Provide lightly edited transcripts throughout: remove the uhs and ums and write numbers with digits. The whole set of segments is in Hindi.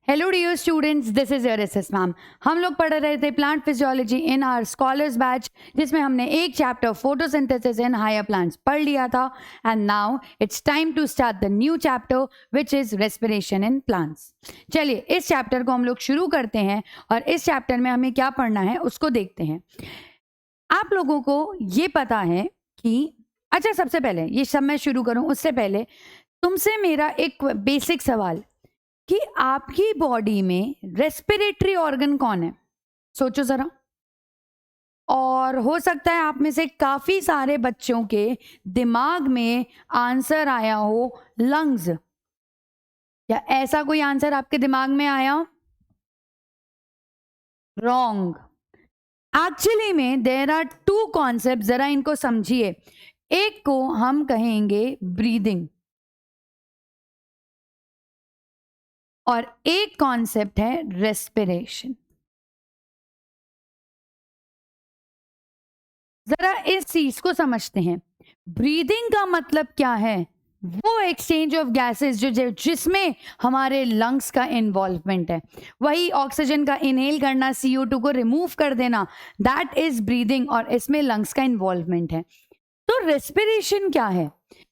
Hello dear students, this is your SS ma'am. हम लोग पढ़ रहे थे plant physiology in our scholars batch, जिसमें हमने एक chapter photosynthesis in higher plants पढ़ लिया था। And now it's time to start the new chapter which is respiration in plants. चलिए इस चैप्टर को हम लोग शुरू करते हैं और इस चैप्टर में हमें क्या पढ़ना है उसको देखते हैं। आप लोगों को ये पता है कि अच्छा, सबसे पहले ये सब मैं शुरू करूं उससे पहले तुमसे मेरा एक बेसिक सवाल कि आपकी बॉडी में रेस्पिरेटरी ऑर्गन कौन है? सोचो जरा। और हो सकता है आप में से काफी सारे बच्चों के दिमाग में आंसर आया हो लंग्स। या ऐसा कोई आंसर आपके दिमाग में आया? रॉन्ग। एक्चुअली में देयर आर टू कॉन्सेप्ट, जरा इनको समझिए। एक को हम कहेंगे ब्रीदिंग और एक कॉन्सेप्ट है रेस्पिरेशन। जरा इस चीज को समझते हैं। ब्रीदिंग का मतलब क्या है? वो एक्सचेंज ऑफ गैसेस जिसमें हमारे लंग्स का इन्वॉल्वमेंट है। वही ऑक्सीजन का इनहेल करना, CO2 को रिमूव कर देना, दैट इज ब्रीदिंग, और इसमें लंग्स का इन्वॉल्वमेंट है। तो रेस्पिरेशन क्या है?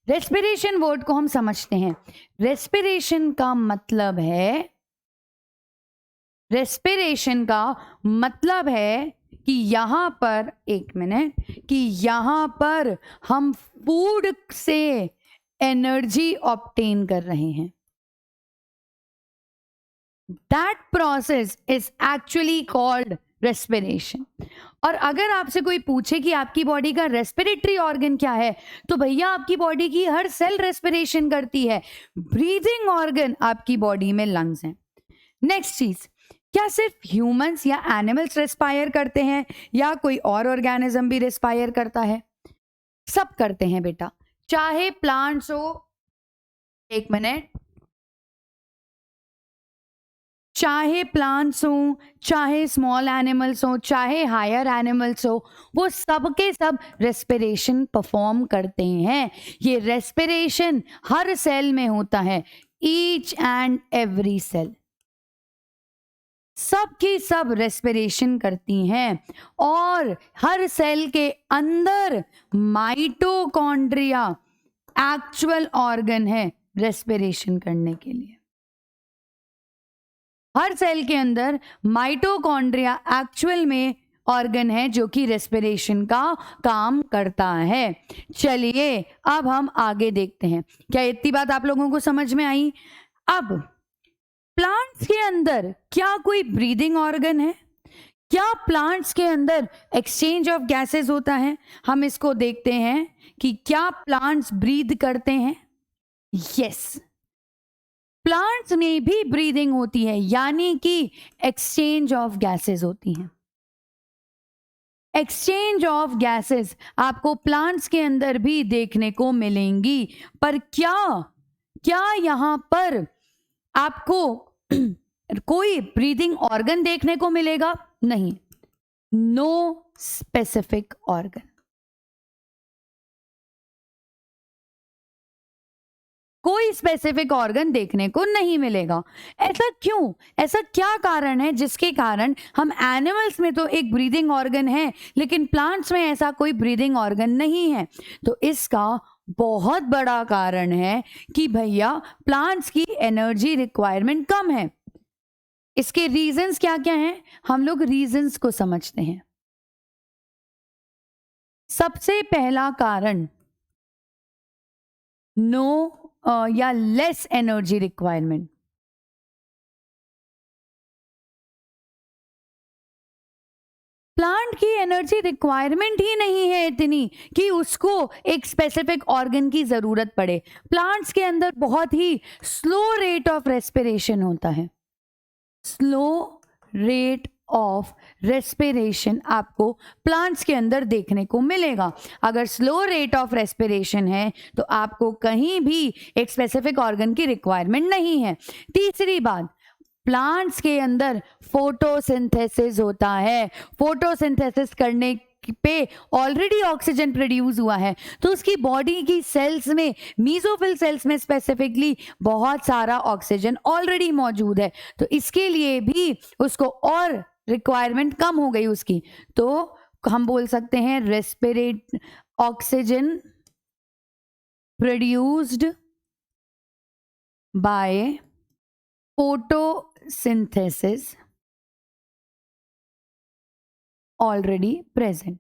रेस्पिरेशन वर्ड को हम समझते हैं। रेस्पिरेशन का मतलब है कि यहां पर, एक मिनट, कि यहां पर हम फूड से एनर्जी ऑब्टेन कर रहे हैं। That process is actually called respiration. और अगर आपसे कोई पूछे कि आपकी बॉडी का रेस्पिरेटरी ऑर्गन क्या है, तो भैया आपकी बॉडी की हर सेल रेस्पिरेशन करती है। ब्रीदिंग ऑर्गन आपकी बॉडी में लंग्स हैं। नेक्स्ट चीज, क्या सिर्फ ह्यूमंस या एनिमल्स रेस्पायर करते हैं या कोई और ऑर्गेनिज्म भी रेस्पायर करता है? सब करते हैं बेटा, चाहे प्लांट्स हो, एक मिनट, चाहे प्लांट्स हो, चाहे स्मॉल एनिमल्स हो, चाहे हायर एनिमल्स हो, वो सब के सब रेस्पिरेशन परफॉर्म करते हैं। ये रेस्पिरेशन हर सेल में होता है, ईच एंड एवरी सेल, सब की सब रेस्पिरेशन करती हैं। और हर सेल के अंदर माइटोकॉन्ड्रिया एक्चुअल ऑर्गन है रेस्पिरेशन करने के लिए। हर सेल के अंदर माइटोकॉन्ड्रिया एक्चुअल में ऑर्गन है जो कि रेस्पिरेशन का काम करता है। चलिए अब हम आगे देखते हैं। क्या इतनी बात आप लोगों को समझ में आई? अब प्लांट्स के अंदर क्या कोई ब्रीदिंग ऑर्गन है? क्या प्लांट्स के अंदर एक्सचेंज ऑफ गैसेस होता है? हम इसको देखते हैं कि क्या प्लांट्स ब्रीद करते हैं। यस, प्लांट्स में भी ब्रीदिंग होती है, यानी कि एक्सचेंज ऑफ गैसेस होती हैं। एक्सचेंज ऑफ गैसेस आपको प्लांट्स के अंदर भी देखने को मिलेंगी। पर क्या यहां पर आपको कोई ब्रीदिंग ऑर्गन देखने को मिलेगा? नहीं, नो स्पेसिफिक ऑर्गन। कोई स्पेसिफिक ऑर्गन देखने को नहीं मिलेगा। ऐसा क्यों? ऐसा क्या कारण है जिसके कारण हम एनिमल्स में तो एक ब्रीदिंग ऑर्गन है लेकिन प्लांट्स में ऐसा कोई ब्रीदिंग ऑर्गन नहीं है? तो इसका बहुत बड़ा कारण है कि भैया प्लांट्स की एनर्जी रिक्वायरमेंट कम है। इसके रीजंस क्या क्या हैं? हम लोग रीजंस को समझते हैं। सबसे पहला कारण, नो या लेस एनर्जी रिक्वायरमेंट। प्लांट की एनर्जी रिक्वायरमेंट ही नहीं है इतनी कि उसको एक स्पेसिफिक ऑर्गन की जरूरत पड़े। प्लांट्स के अंदर बहुत ही स्लो रेट ऑफ रेस्पिरेशन होता है। स्लो रेट ऑफ रेस्पिरेशन आपको प्लांट्स के अंदर देखने को मिलेगा। अगर स्लो रेट ऑफ रेस्पिरेशन है तो आपको कहीं भी एक स्पेसिफिक ऑर्गन की रिक्वायरमेंट नहीं है। तीसरी बात, प्लांट्स के अंदर फोटोसिंथेसिस होता है। फोटोसिंथेसिस करने पे ऑलरेडी ऑक्सीजन प्रोड्यूस हुआ है, तो उसकी बॉडी की सेल्स में, मीजोफिल सेल्स में स्पेसिफिकली बहुत सारा ऑक्सीजन ऑलरेडी मौजूद है, तो इसके लिए भी उसको और रिक्वायरमेंट कम हो गई उसकी, तो हम बोल सकते हैं रेस्पिरेट oxygen produced by photosynthesis already present.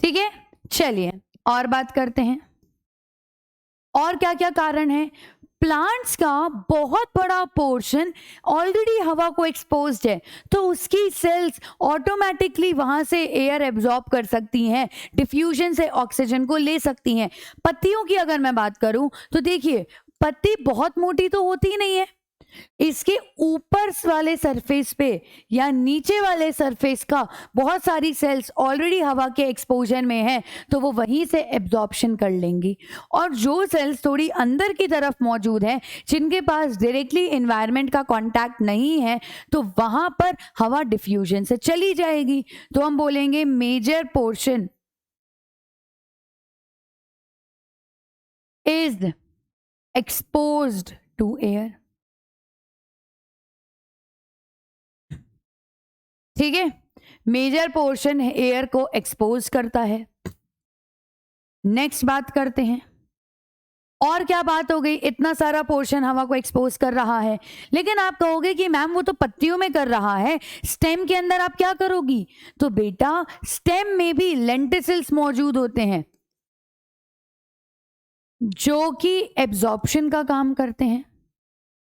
ठीक है, चलिए और बात करते हैं और क्या क्या कारण है। प्लांट्स का बहुत बड़ा पोर्शन ऑलरेडी हवा को एक्सपोज्ड है, तो उसकी सेल्स ऑटोमेटिकली वहां से एयर एब्जॉर्ब कर सकती हैं, डिफ्यूजन से ऑक्सीजन को ले सकती हैं। पत्तियों की अगर मैं बात करूं तो देखिए, पत्ती बहुत मोटी तो होती नहीं है, इसके ऊपर वाले सरफेस पे या नीचे वाले सरफेस का बहुत सारी सेल्स ऑलरेडी हवा के एक्सपोजर में है, तो वो वहीं से एब्जॉर्प्शन कर लेंगी। और जो सेल्स थोड़ी अंदर की तरफ मौजूद है, जिनके पास डायरेक्टली एनवायरनमेंट का कांटेक्ट नहीं है, तो वहां पर हवा डिफ्यूजन से चली जाएगी। तो हम बोलेंगे major portion is exposed to air. ठीक है, मेजर पोर्शन एयर को एक्सपोज करता है। नेक्स्ट बात करते हैं, और क्या बात हो गई, इतना सारा पोर्शन हवा को एक्सपोज कर रहा है, लेकिन आप कहोगे कि मैम वो तो पत्तियों में कर रहा है, स्टेम के अंदर आप क्या करोगी? तो बेटा, स्टेम में भी लेंटिसिल्स मौजूद होते हैं जो कि एब्जॉर्प्शन का काम करते हैं,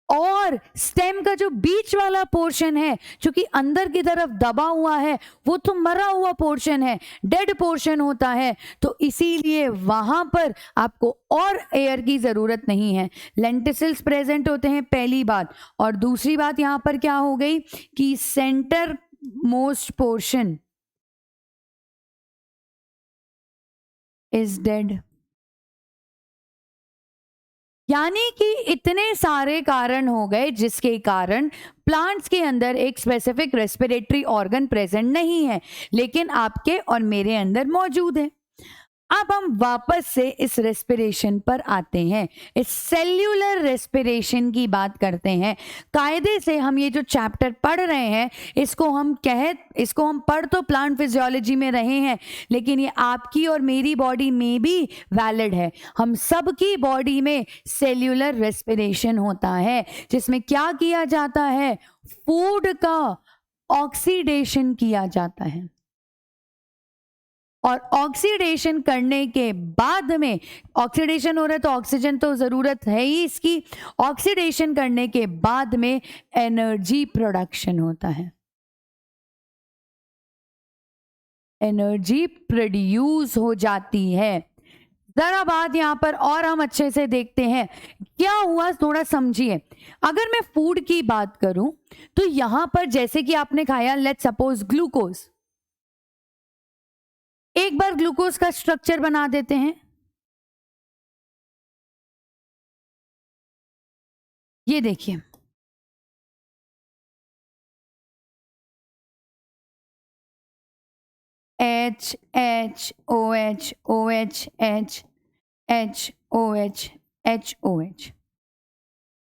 और स्टेम का जो बीच वाला पोर्शन है, जो कि अंदर की तरफ दबा हुआ है, वो तो मरा हुआ पोर्शन है, डेड पोर्शन होता है, तो इसीलिए वहां पर आपको और एयर की जरूरत नहीं है। लेंटिसिल्स प्रेजेंट होते हैं, पहली बात। और दूसरी बात यहां पर क्या हो गई कि centre most portion is dead. यानी कि इतने सारे कारण हो गए जिसके कारण प्लांट्स के अंदर एक स्पेसिफिक रेस्पिरेटरी ऑर्गन प्रेजेंट नहीं है, लेकिन आपके और मेरे अंदर मौजूद है। अब हम वापस से इस रेस्पिरेशन पर आते हैं, इस सेल्यूलर रेस्पिरेशन की बात करते हैं। कायदे से हम ये जो चैप्टर पढ़ रहे हैं, इसको हम पढ़ तो प्लांट फिजियोलॉजी में रहे हैं, लेकिन ये आपकी और मेरी बॉडी में भी वैलिड है। हम सबकी बॉडी में सेल्यूलर रेस्पिरेशन होता है, जिसमें क्या किया जाता है, फूड का ऑक्सीडेशन किया जाता है, और ऑक्सीडेशन करने के बाद में, ऑक्सीडेशन हो रहा है तो ऑक्सीजन तो जरूरत है ही इसकी, ऑक्सीडेशन करने के बाद में एनर्जी प्रोडक्शन होता है, एनर्जी प्रोड्यूस हो जाती है। जरा बात यहां पर और हम अच्छे से देखते हैं क्या हुआ, थोड़ा समझिए। अगर मैं फूड की बात करूं तो यहां पर जैसे कि आपने खाया, लेट्स सपोज ग्लूकोज, एक बार ग्लूकोज का स्ट्रक्चर बना देते हैं। ये देखिए, H H O H O H H H O H H O H,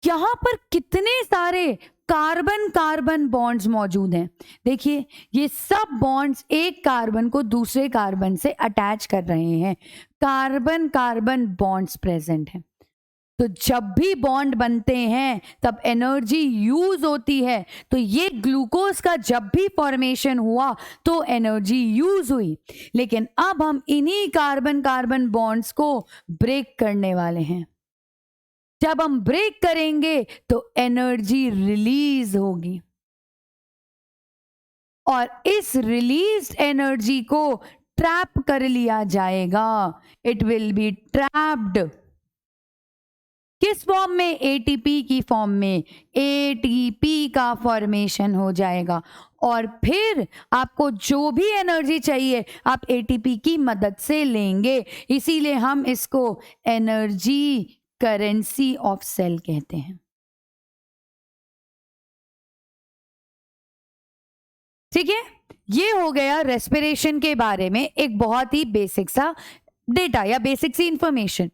यहां पर कितने सारे कार्बन कार्बन बॉन्ड्स मौजूद हैं। देखिए, ये सब बॉन्ड्स एक कार्बन को दूसरे कार्बन से अटैच कर रहे हैं, कार्बन कार्बन बॉन्ड्स प्रेजेंट हैं। तो जब भी बॉन्ड बनते हैं तब एनर्जी यूज होती है, तो ये ग्लूकोज का जब भी फॉर्मेशन हुआ तो एनर्जी यूज हुई। लेकिन अब हम इन्हीं कार्बन कार्बन बॉन्ड्स को ब्रेक करने वाले हैं। जब हम ब्रेक करेंगे तो एनर्जी रिलीज होगी, और इस रिलीज एनर्जी को ट्रैप कर लिया जाएगा। इट विल बी ट्रैप्ड किस फॉर्म में? एटीपी की फॉर्म में। एटीपी का फॉर्मेशन हो जाएगा, और फिर आपको जो भी एनर्जी चाहिए आप एटीपी की मदद से लेंगे। इसीलिए हम इसको एनर्जी करेंसी ऑफ सेल कहते हैं। ठीक है, ये हो गया रेस्पिरेशन के बारे में एक बहुत ही बेसिक सा डेटा या बेसिक सी इंफॉर्मेशन।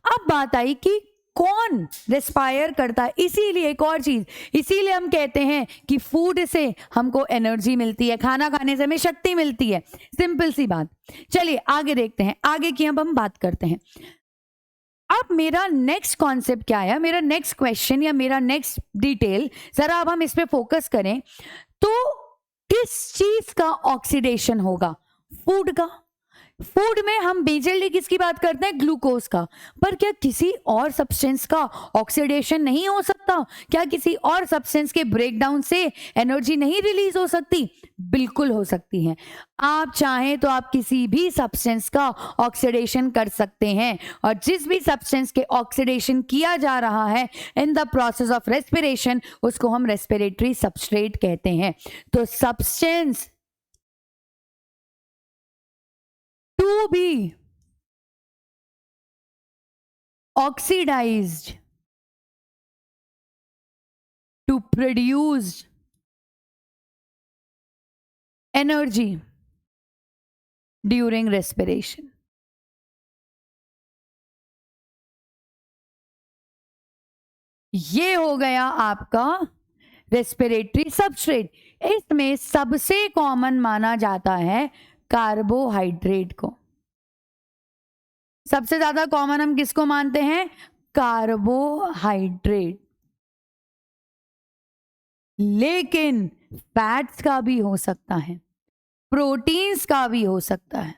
अब बात आई कि कौन रेस्पायर करता है। इसीलिए एक और चीज, इसीलिए हम कहते हैं कि फूड से हमको एनर्जी मिलती है, खाना खाने से हमें शक्ति मिलती है। सिंपल सी बात। चलिए आगे देखते हैं, आगे की अब हम बात करते हैं। अब मेरा नेक्स्ट कॉन्सेप्ट क्या है, मेरा नेक्स्ट क्वेश्चन या मेरा नेक्स्ट डिटेल, जरा अब हम इस पे फोकस करें। तो किस चीज का ऑक्सीडेशन होगा? फूड का। फूड में हम मेजरली किसकी बात करते हैं? ग्लूकोज का। पर क्या किसी और सब्सटेंस का ऑक्सीडेशन नहीं हो सकता? क्या किसी और सब्सटेंस के ब्रेकडाउन से एनर्जी नहीं रिलीज हो सकती? बिल्कुल हो सकती है। आप चाहें तो आप किसी भी सब्सटेंस का ऑक्सीडेशन कर सकते हैं, और जिस भी सब्सटेंस के ऑक्सीडेशन किया जा रहा है in the process of respiration, उसको हम रेस्पिरेटरी सबस्ट्रेट कहते हैं। तो substance to be oxidized to produce energy during respiration. ये हो गया आपका रेस्पिरेटरी सबस्ट्रेट। इसमें सबसे कॉमन माना जाता है कार्बोहाइड्रेट को। सबसे ज्यादा कॉमन हम किसको मानते हैं? कार्बोहाइड्रेट। लेकिन फैट्स का भी हो सकता है, प्रोटीन्स का भी हो सकता है,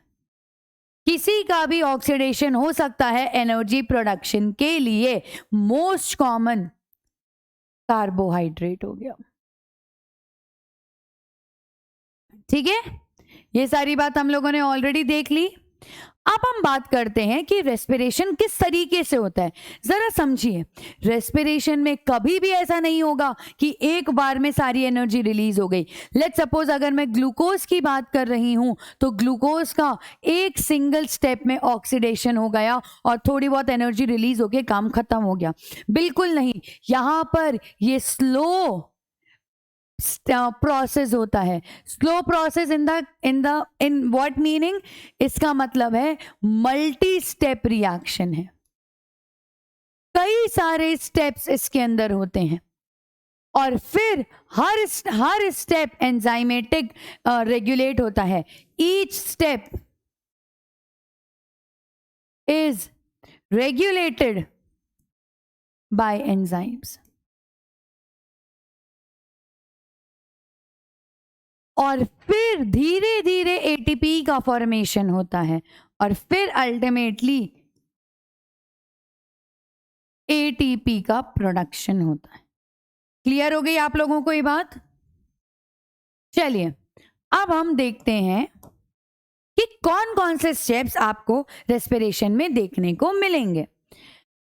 किसी का भी ऑक्सीडेशन हो सकता है एनर्जी प्रोडक्शन के लिए। मोस्ट कॉमन कार्बोहाइड्रेट हो गया। ठीक है, ये सारी बात हम लोगों ने ऑलरेडी देख ली। अब हम बात करते हैं कि रेस्पिरेशन किस तरीके से होता है। जरा समझिए, रेस्पिरेशन में कभी भी ऐसा नहीं होगा कि एक बार में सारी एनर्जी रिलीज हो गई। लेट्स सपोज अगर मैं ग्लूकोज की बात कर रही हूं, तो ग्लूकोज का एक सिंगल स्टेप में ऑक्सीडेशन हो गया और थोड़ी बहुत एनर्जी रिलीज होके काम खत्म हो गया। बिल्कुल नहीं, यहां पर ये स्लो प्रोसेस होता है। Slow process in what meaning? इसका मतलब है मल्टी स्टेप रिएक्शन है, कई सारे स्टेप्स इसके अंदर होते हैं, और फिर हर स्टेप एंजाइमेटिक रेगुलेट होता है। Each step is regulated by enzymes. और फिर धीरे धीरे एटीपी का फॉर्मेशन होता है, और फिर अल्टीमेटली एटीपी का प्रोडक्शन होता है। क्लियर हो गई आप लोगों को ये बात? चलिए अब हम देखते हैं कि कौन कौन से स्टेप्स आपको रेस्पिरेशन में देखने को मिलेंगे।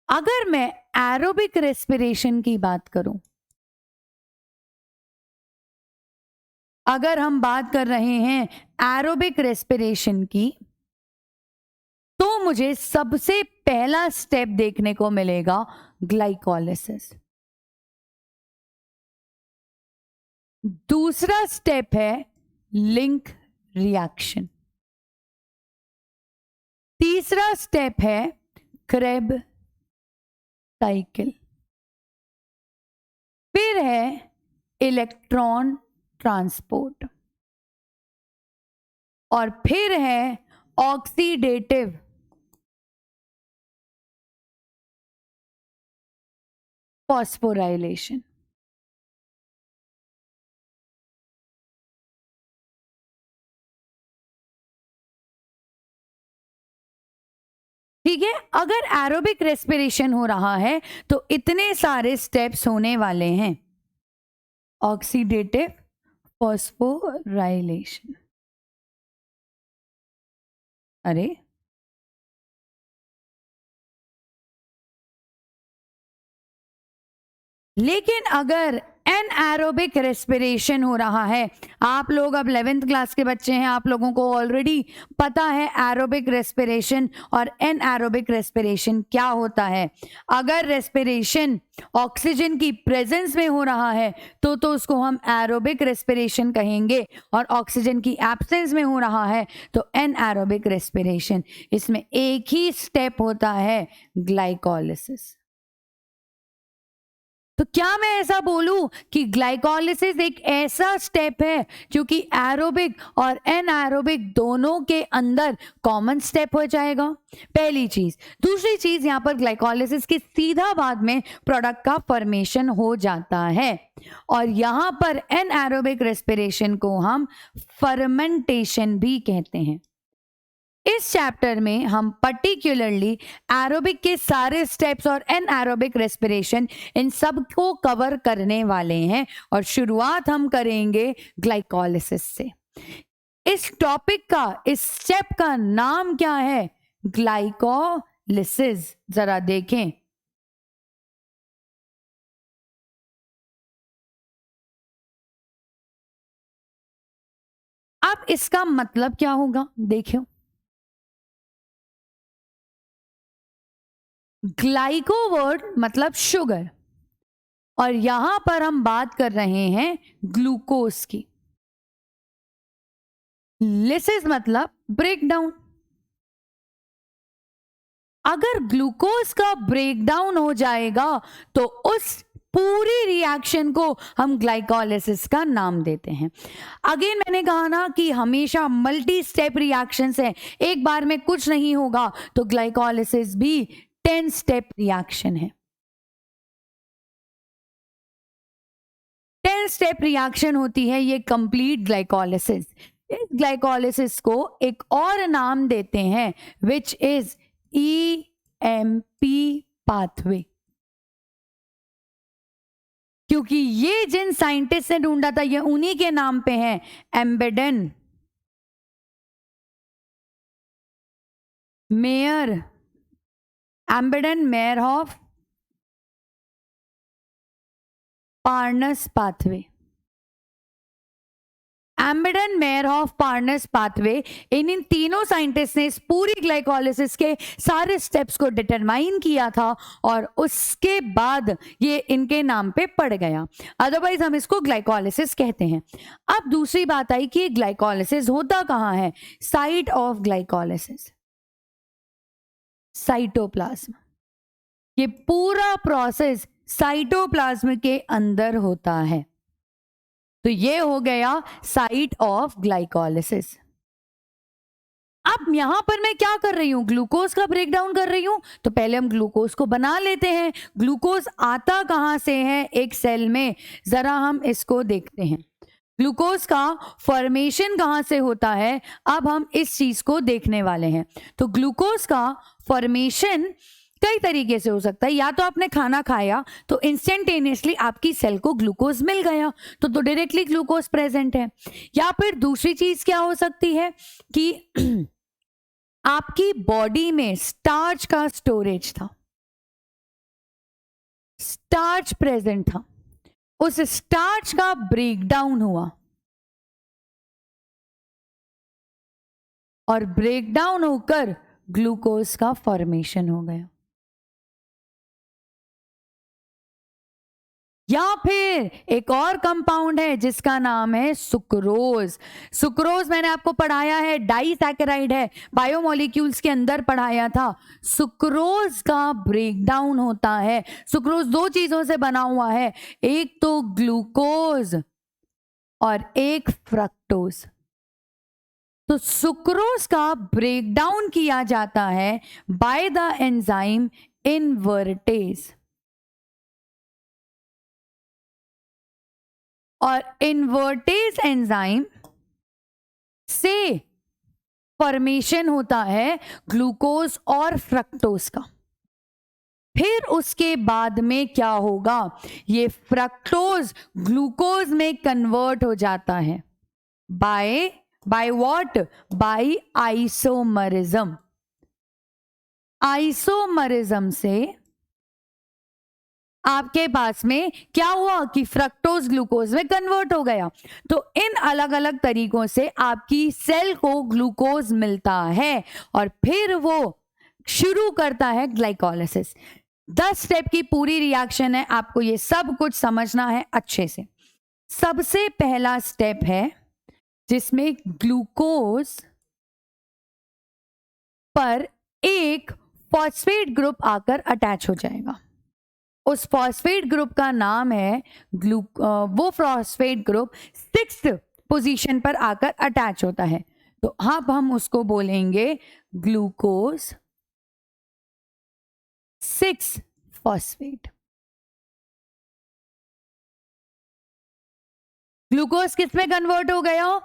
अगर मैं एरोबिक रेस्पिरेशन की बात करूं, अगर हम बात कर रहे हैं एरोबिक रेस्पिरेशन की, तो मुझे सबसे पहला स्टेप देखने को मिलेगा ग्लाइकोलाइसिस। दूसरा स्टेप है लिंक रिएक्शन। तीसरा स्टेप है क्रेब साइकिल। फिर है इलेक्ट्रॉन ट्रांसपोर्ट, और फिर है ऑक्सीडेटिव फॉस्फोराइलेशन। ठीक है, अगर एरोबिक रेस्पिरेशन हो रहा है तो इतने सारे स्टेप्स होने वाले हैं। ऑक्सीडेटिव फॉस्फोराइलेशन, अरे लेकिन अगर एनारोबिक रेस्पिरेशन हो रहा है। आप लोग अब 11th क्लास के बच्चे हैं, आप लोगों को ऑलरेडी पता है एरोबिक रेस्पिरेशन और एनारोबिक रेस्पिरेशन क्या होता है। अगर रेस्पिरेशन ऑक्सीजन की प्रेजेंस में हो रहा है तो उसको हम एरोबिक रेस्पिरेशन कहेंगे, और ऑक्सीजन की एब्सेंस में हो रहा है तो एनारोबिक रेस्पिरेशन। इसमें एक ही स्टेप होता है, ग्लाइकोलिसिस। तो क्या मैं ऐसा बोलूं कि ग्लाइकोलिसिस एक ऐसा स्टेप है जो कि एरोबिक और एनारोबिक दोनों के अंदर कॉमन स्टेप हो जाएगा? पहली चीज। दूसरी चीज, यहां पर ग्लाइकोलिसिस के सीधा बाद में प्रोडक्ट का फॉर्मेशन हो जाता है, और यहां पर एनारोबिक रेस्पिरेशन को हम फर्मेंटेशन भी कहते हैं। इस चैप्टर में हम पर्टिकुलरली एरोबिक के सारे स्टेप्स और एनारोबिक रेस्पिरेशन इन सब को कवर करने वाले हैं, और शुरुआत हम करेंगे ग्लाइकोलिसिस से। इस टॉपिक का, इस स्टेप का नाम क्या है? ग्लाइकोलिसिस। जरा देखें, अब इसका मतलब क्या होगा देखियो। ग्लाइको वर्ड मतलब शुगर, और यहां पर हम बात कर रहे हैं ग्लूकोज की। लिसिस मतलब ब्रेकडाउन। अगर ग्लूकोज का ब्रेकडाउन हो जाएगा तो उस पूरी रिएक्शन को हम ग्लाइकोलिसिस का नाम देते हैं। अगेन मैंने कहा ना कि हमेशा मल्टी स्टेप रिएक्शंस है, एक बार में कुछ नहीं होगा, तो ग्लाइकोलिसिस भी 10 स्टेप रिएक्शन है। 10 स्टेप रिएक्शन होती है ये कंप्लीट ग्लाइकोलिसिस। इस ग्लाइकोलिसिस को एक और नाम देते हैं विच इज ईएमपी पाथवे, क्योंकि ये जिन साइंटिस्ट ने ढूंढा था ये उन्हीं के नाम पे है, एम्बेडेन, mayor, एम्बेडेन मेयरहॉफ Parnas pathway. एम्बेडेन मेयरहॉफ Parnas pathway, इन तीनों साइंटिस्ट ने इस पूरी ग्लाइकोलिसिस के सारे स्टेप्स को डिटरमाइन किया था, और उसके बाद ये इनके नाम पे पड़ गया। अदरवाइज हम इसको ग्लाइकोलिसिस कहते हैं। अब दूसरी बात आई कि ग्लाइकोलिसिस होता कहाँ है? Site of glycolysis, cytoplasm. ये पूरा प्रोसेस साइटोप्लाज्म के अंदर होता है। तो ये हो गया साइट ऑफ ग्लाइकोलिसिस। अब यहां पर मैं क्या कर रही हूं? ग्लूकोज का ब्रेकडाउन कर रही हूं। तो पहले हम ग्लूकोज को बना लेते हैं। ग्लूकोज आता कहां से है एक सेल में? जरा हम इसको देखते हैं। ग्लूकोज का फॉर्मेशन कहां से होता है, अब हम इस चीज को देखने वाले हैं। तो ग्लूकोज का फॉर्मेशन कई तरीके से हो सकता है। या तो आपने खाना खाया तो इंस्टेंटेनियसली आपकी सेल को ग्लूकोज मिल गया, तो डायरेक्टली ग्लूकोज प्रेजेंट है। या फिर दूसरी चीज क्या हो सकती है कि आपकी बॉडी में स्टार्च का स्टोरेज था, स्टार्च प्रेजेंट था, उस स्टार्च का ब्रेकडाउन हुआ, और ब्रेकडाउन होकर ग्लूकोज का फॉर्मेशन हो गया। या फिर एक और कंपाउंड है जिसका नाम है सुक्रोज। सुक्रोज मैंने आपको पढ़ाया है, डाइसैकेराइड है, बायोमोलिक्यूल्स के अंदर पढ़ाया था। सुक्रोज का ब्रेकडाउन होता है। सुक्रोज दो चीजों से बना हुआ है, एक तो ग्लूकोज और एक फ्रक्टोज। तो सुक्रोज का ब्रेकडाउन किया जाता है बाय द एंजाइम इनवर्टेज, और इनवर्टेज एंजाइम से फॉर्मेशन होता है ग्लूकोज और फ्रक्टोज का। फिर उसके बाद में क्या होगा? ये फ्रक्टोज ग्लूकोज में कन्वर्ट हो जाता है by what? By isomerism. Isomerism से आपके पास में क्या हुआ कि फ्रक्टोज ग्लूकोज में कन्वर्ट हो गया। तो इन अलग अलग तरीकों से आपकी सेल को ग्लूकोज मिलता है और फिर वो शुरू करता है ग्लाइकोलाइसिस। 10 स्टेप की पूरी रिएक्शन है, आपको ये सब कुछ समझना है अच्छे से। सबसे पहला स्टेप है जिसमें ग्लूकोज पर एक फॉस्फेट ग्रुप आकर अटैच हो जाएगा। उस फॉस्फेट ग्रुप का नाम है वो फॉस्फेट ग्रुप 6th पोजीशन पर आकर अटैच होता है। तो अब हम उसको बोलेंगे ग्लूकोज 6 फॉस्फेट। ग्लूकोज किस में कन्वर्ट हो गया?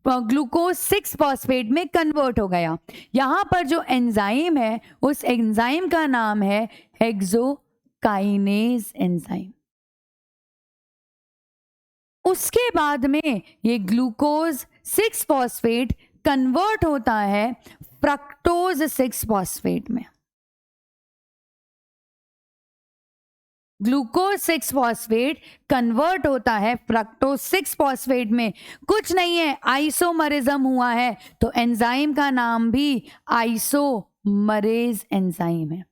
ग्लूकोज 6 फॉस्फेट में कन्वर्ट हो गया। यहां पर जो एंजाइम है उस एंजाइम का नाम है हेक्सोकाइनेज एंजाइम। उसके बाद में ये ग्लूकोज 6 फॉस्फेट कन्वर्ट होता है फ्रक्टोज 6 फॉस्फेट में। ग्लूकोज 6 फॉस्फेट कन्वर्ट होता है फ्रक्टोज 6 फॉस्फेट में। कुछ नहीं है, आइसोमरिज्म हुआ है, तो एंजाइम का नाम भी आइसोमरेज एंजाइम है।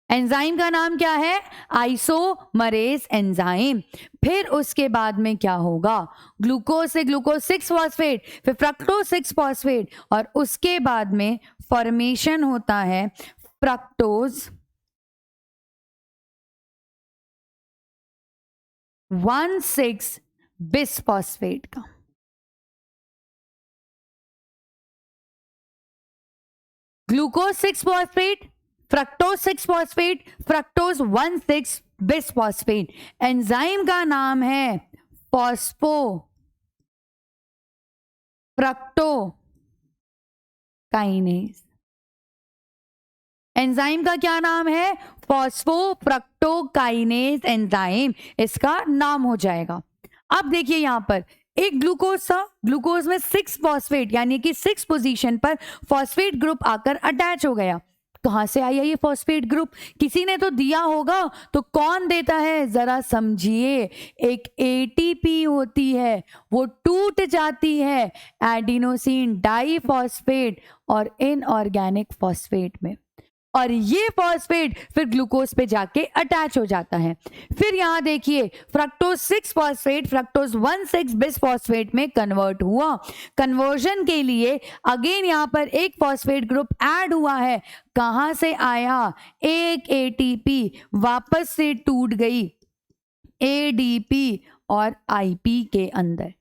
एंजाइम का नाम क्या है? Isomerase enzyme. फिर उसके बाद में क्या होगा? ग्लूकोज से ग्लूकोज 6 फॉस्फेट, फिर फ्रक्टोज 6 फॉस्फेट, और उसके बाद में फॉर्मेशन होता है फ्रक्टोज 1,6 बिसफॉस्फेट का। Glucose 6 phosphate, fructose 6 phosphate, fructose 1,6 bisphosphate. Enzyme का नाम है फॉस्फो फ्रक्टोकाइनेज। एंजाइम का क्या नाम है? फॉस्फोफ्रक्टोकाइनेज एंजाइम इसका नाम हो जाएगा। अब देखिए यहां पर एक ग्लूकोज था, ग्लूकोज में 6 फॉस्फेट यानी कि 6 पोजीशन पर फॉस्फेट ग्रुप आकर अटैच हो गया। कहां से आया ये फॉस्फेट ग्रुप? किसी ने तो दिया होगा, तो कौन देता है जरा समझिए। एक एटीपी होती है, वो टूट जाती है एडिनोसिन डाइफॉस्फेट और इनऑर्गेनिक फॉस्फेट में, और ये फॉस्फेट फिर ग्लूकोज पे जाके अटैच हो जाता है। फिर यहां देखिए फ्रक्टोज 6 फॉस्फेट फ्रक्टोज 1,6 बिसफॉस्फेट में कन्वर्ट हुआ। कन्वर्जन के लिए अगेन यहां पर एक फॉस्फेट ग्रुप ऐड हुआ है। कहां से आया? एक एटीपी वापस से टूट गई एडीपी और आईपी के अंदर।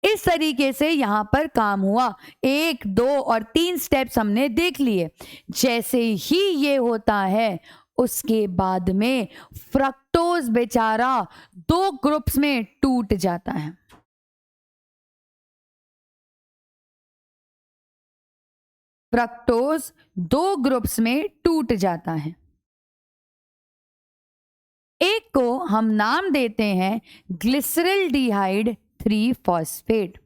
इस तरीके से यहां पर काम हुआ। 1, 2 और 3 स्टेप्स हमने देख लिए। जैसे ही ये होता है उसके बाद में फ्रक्टोज बेचारा 2 ग्रुप्स में टूट जाता है। फ्रक्टोज 2 ग्रुप्स में टूट जाता है। एक को हम नाम देते हैं ग्लिसरल्डिहाइड 3 फॉस्फेट।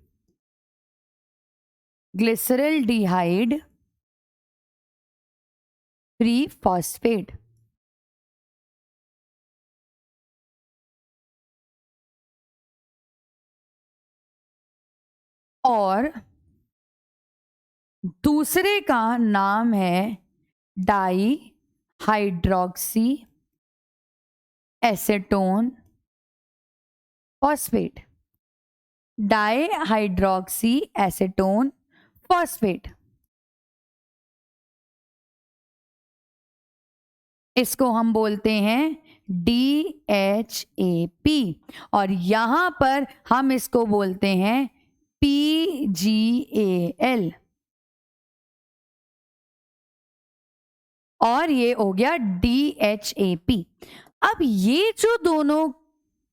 Glyceraldehyde 3 phosphate. और दूसरे का नाम है di hydroxy acetone phosphate. Di hydroxy acetone phosphate, इसको हम बोलते हैं DHAP, और यहां पर हम इसको बोलते हैं PGAL, और ये हो गया DHAP। अब ये जो दोनों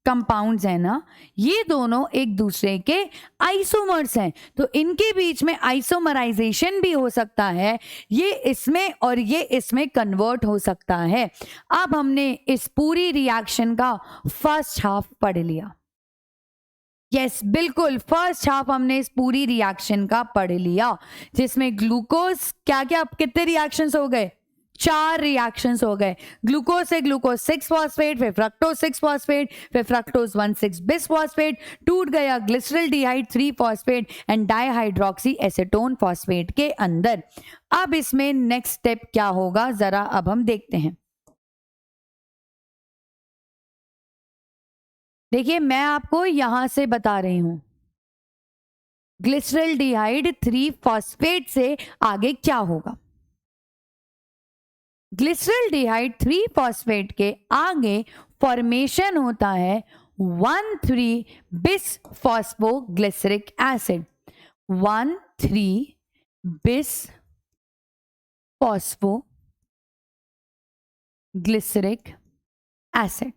कंपाउंड्स हैं ना, ये दोनों एक दूसरे के आइसोमर्स हैं, तो इनके बीच में आइसोमराइजेशन भी हो सकता है। ये इसमें और ये इसमें कन्वर्ट हो सकता है। अब हमने इस पूरी रिएक्शन का फर्स्ट हाफ पढ़ लिया। यस, बिल्कुल फर्स्ट हाफ हमने इस पूरी रिएक्शन का पढ़ लिया, जिसमें ग्लूकोज क्या क्या कितने रिएक्शंस हो गए? 4 रिएक्शंस हो गए, ग्लूकोज से ग्लूकोज 6 फॉस्फेट, फिर फ्रक्टोज 6 फॉस्फेट, फिर फ्रक्टोज 1,6 बिस फॉस्फेट, टूट गया glyceraldehyde 3 phosphate and dihydroxy acetone phosphate के अंदर। अब इसमें नेक्स्ट स्टेप क्या होगा जरा अब हम देखते हैं। देखिए मैं आपको यहां से बता रही हूं, ग्लिसरल्डिहाइड 3 फॉस्फेट से आगे क्या होगा। ग्लिसरल्डिहाइड 3 फॉस्फेट के आगे फॉर्मेशन होता है 1,3 बिस फॉस्फोग्लिसरिक एसिड, 1,3 बिस फॉस्फोग्लिसरिक एसिड,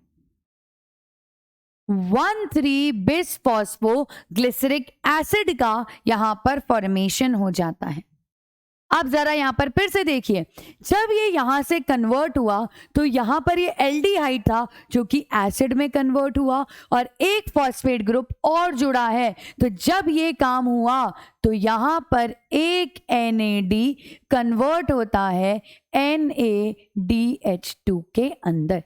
1,3 बिस फॉस्फोग्लिसरिक एसिड का यहां पर फॉर्मेशन हो जाता है। अब जरा यहां पर फिर से देखिए, जब ये यहां से कन्वर्ट हुआ तो यहां पर ये एल्डिहाइड था जो कि एसिड में कन्वर्ट हुआ और एक फॉस्फेट ग्रुप और जुड़ा है, तो जब ये काम हुआ तो यहां पर एक NAD कन्वर्ट होता है NADH2 के अंदर,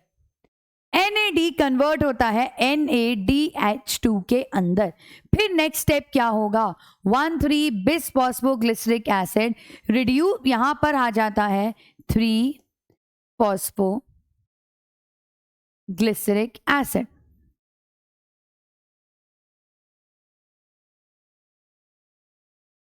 NAD कन्वर्ट होता है NADH2 के अंदर। फिर नेक्स्ट स्टेप क्या होगा, 1,3 बिस फॉस्फोग्लिसरिक एसिड रिड्यूस यहां पर आ जाता है 3 फॉस्फोग्लिसरिक एसिड।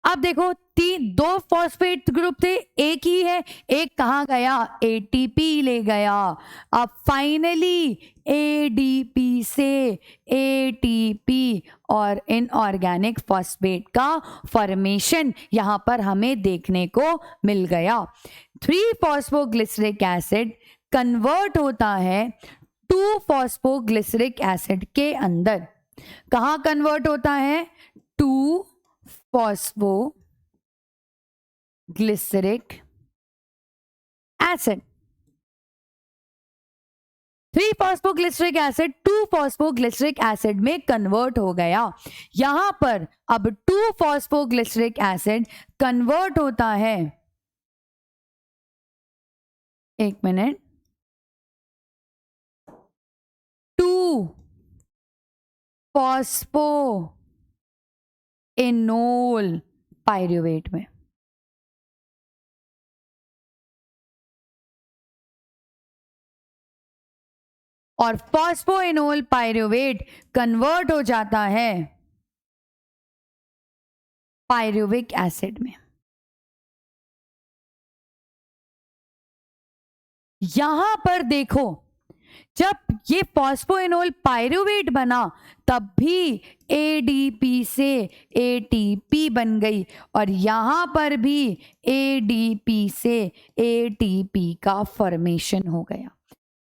अब देखो दो फॉस्फेट ग्रुप थे, एक ही है, एक कहां गया, ATP ले गया। अब फाइनली ADP से ATP और इनऑर्गेनिक फॉस्फेट का फॉर्मेशन यहां पर हमें देखने को मिल गया। 3 फॉस्फोग्लिसरिक एसिड कन्वर्ट होता है 2 फॉस्फोग्लिसरिक एसिड के अंदर। कहां कन्वर्ट होता है, 2 phosphoglyceric acid, 3 phosphoglyceric acid 2 phosphoglyceric acid में कन्वर्ट हो गया। यहां पर अब 2 फॉस्फोग्लिसरिक एसिड कन्वर्ट होता है, एक मिनट, 2 फॉस्फो एनोल पायरुवेट में। और फॉस्फोएनोल पायरुवेट कन्वर्ट हो जाता है पायरुविक एसिड में। यहां पर देखो, जब ये फॉस्फोएनोल पायरुवेट बना तब भी ADP से ATP बन गई और यहां पर भी ADP से ATP का फॉर्मेशन हो गया।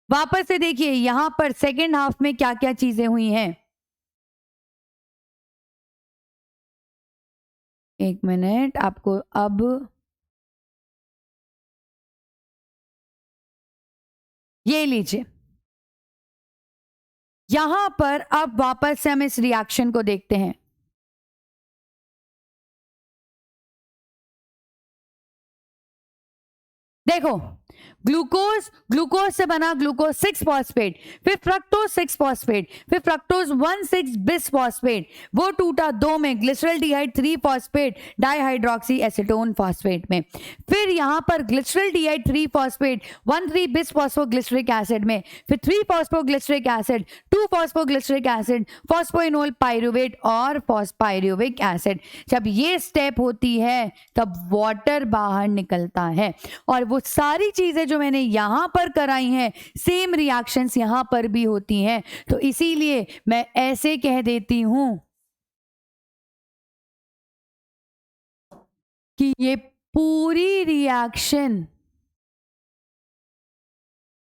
वापस से देखिए यहां पर सेकेंड हाफ में क्या क्या चीजें हुई हैं, एक मिनट आपको अब ये लीजिए, यहां पर अब वापस से हम इस रिएक्शन को देखते हैं। देखो ग्लूकोज से बना ग्लूकोज 6 फॉस्फेट, फिर फ्रक्टोज 6 फॉस्फेट, फिर फ्रक्टोज 1,6 बिस फॉस्फेट, वो टूटा 2 में glyceraldehyde 3 phosphate dihydroxy acetone phosphate में, फिर यहां पर ग्लिसरल्डिहाइड 3 फॉस्फेट 1,3 बिस फॉस्फोग्लिसरिक एसिड में, फिर 3 phosphoglyceric acid 2 phosphoglyceric acid phosphoenol pyruvate और फॉस्पायरुविक एसिड। जब ये स्टेप होती है तब वाटर बाहर निकलता है और वो सारी चीजें जो मैंने यहां पर कराई हैं सेम रिएक्शंस यहां पर भी होती हैं। तो इसीलिए मैं ऐसे कह देती हूं कि ये पूरी रिएक्शन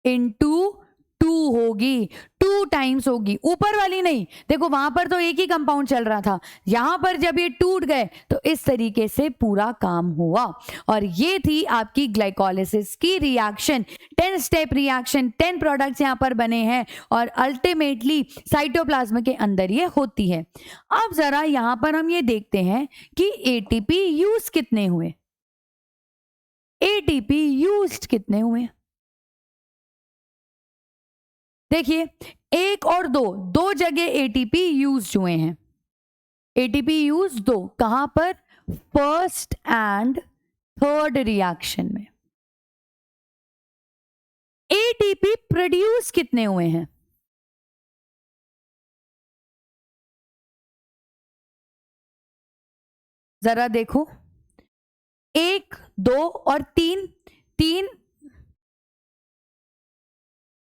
इनटू 2 होगी, 2 टाइम्स होगी, ऊपर वाली नहीं। देखो वहां पर तो एक ही कंपाउंड चल रहा था, यहां पर जब ये टूट गए तो इस तरीके से पूरा काम हुआ। और ये थी आपकी ग्लाइकोलिसिस की रिएक्शन, 10 स्टेप रिएक्शन, 10 प्रोडक्ट्स यहां पर बने हैं और अल्टीमेटली साइटोप्लाज्म के अंदर ये होती है। अब जरा यहां पर हम ये देखते हैं कि ATP यूज कितने हुए। एटीपी यूज्ड कितने हुए? देखिए, 1 और 2, दो जगह एटीपी यूज्ड हुए हैं। एटीपी यूज 2, कहां पर? फर्स्ट एंड थर्ड रिएक्शन में। एटीपी प्रोड्यूस कितने हुए हैं? जरा देखो, 1, 2 और 3, 3,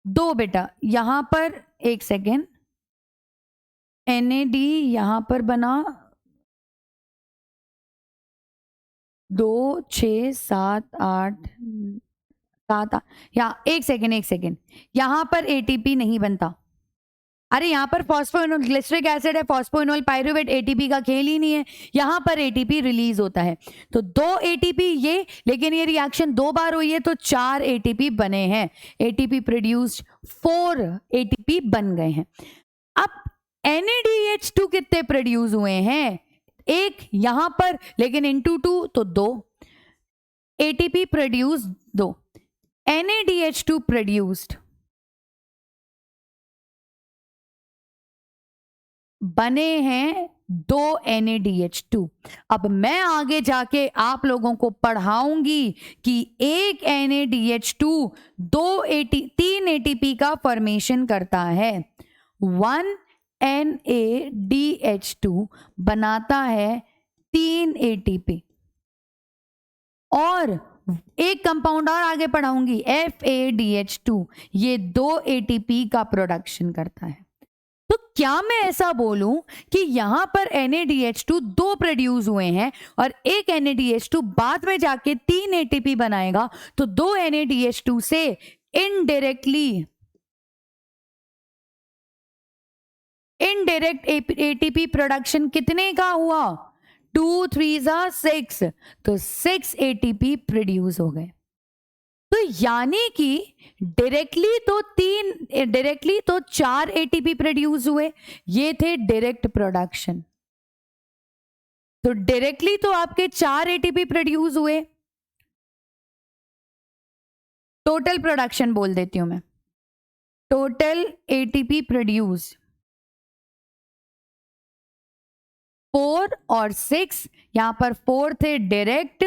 2 बेटा, यहां पर एक सेकेंड, NAD यहां पर बना 2, 6, 7, 8, 7, या एक सेकेंड, यहां पर एटीपी नहीं बनता। अरे यहाँ पर फॉस्फोइनोल ग्लिसरिक एसिड है, फॉस्फोइनोल पायरुवेट, एटीपी का खेल ही नहीं है। यहाँ पर एटीपी रिलीज होता है। तो 2 एटीपी ये, लेकिन ये रिएक्शन 2 बार हुई है तो 4 एटीपी बने हैं। एटीपी प्रोड्यूस्ड, 4 एटीपी बन गए हैं। अब NADH2 कितने प्रोड्यूस हुए हैं? 1 यहां पर, लेकिन इंटू 2 तो 2 एटीपी प्रोड्यूस 2, NADH2 प्रोड्यूस्ड बने हैं 2 NADH2। अब मैं आगे जाके आप लोगों को पढ़ाऊंगी कि एक NADH2 3 ATP का फॉर्मेशन करता है। 1 NADH2 बनाता है 3 ATP। और एक कंपाउंड और आगे पढ़ाऊंगी, FADH2, ये 2 ATP का प्रोडक्शन करता है। तो क्या मैं ऐसा बोलूं कि यहां पर NADH2 2 प्रोड्यूस हुए हैं और एक NADH2 बाद में जाके 3 ATP बनाएगा, तो 2 NADH2 से इनडायरेक्ट ATP प्रोडक्शन कितने का हुआ? 2 3 6, तो 6 ATP प्रोड्यूस हो गए। तो यानी कि डायरेक्टली तो 4 एटीपी प्रोड्यूस हुए, ये थे डायरेक्ट प्रोडक्शन। तो डायरेक्टली तो आपके 4 एटीपी प्रोड्यूस हुए। टोटल प्रोडक्शन बोल देती हूं मैं, टोटल एटीपी प्रोड्यूस 4 और 6, यहां पर 4 थे डायरेक्ट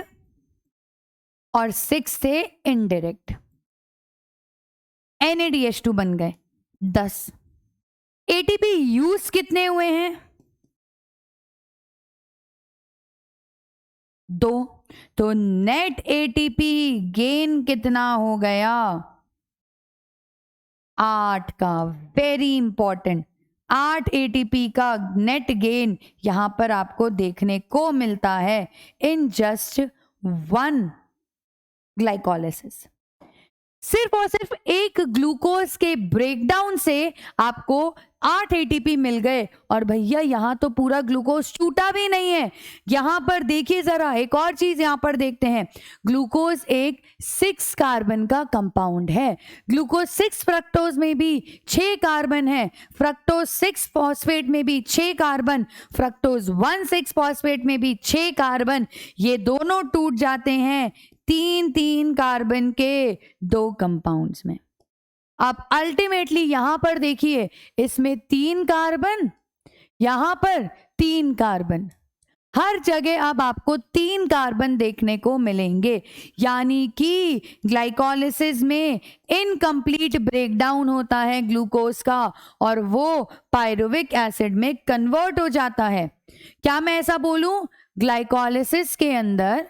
और 6 थे इनडायरेक्ट। NADH2 बन गए 10। एटीपी यूज कितने हुए हैं? 2। तो नेट एटीपी गेन कितना हो गया? 8 का। वेरी इंपॉर्टेंट, 8 एटीपी का नेट गेन यहां पर आपको देखने को मिलता है इन जस्ट 1 ग्लाइकोलाइसिस। सिर्फ और सिर्फ एक ग्लूकोज के ब्रेकडाउन से आपको 8 एटीपी मिल गए। और भैया यहां तो पूरा ग्लूकोज छूटा भी नहीं है। यहां पर देखिए जरा, एक और चीज यहां पर देखते हैं। ग्लूकोज एक 6 कार्बन का कंपाउंड है। ग्लूकोज 6 फ्रक्टोज में भी 6 कार्बन है, फ्रक्टोज 6 फॉस्फेट में भी 6 कार्बन, फ्रक्टोज 1,6 फॉस्फेट में भी 6 कार्बन। ये दोनों टूट जाते हैं 3 कार्बन के 2 कंपाउंड्स में। अब अल्टीमेटली यहां पर देखिए, इसमें 3 कार्बन, यहां पर 3 कार्बन, हर जगह अब आपको 3 कार्बन देखने को मिलेंगे। यानी कि ग्लाइकोलाइसिस में इनकम्प्लीट ब्रेकडाउन होता है ग्लूकोज का और वो पायरुविक एसिड में कन्वर्ट हो जाता है। क्या मैं ऐसा बोलूं, ग्लाइकोलाइसिस के अंदर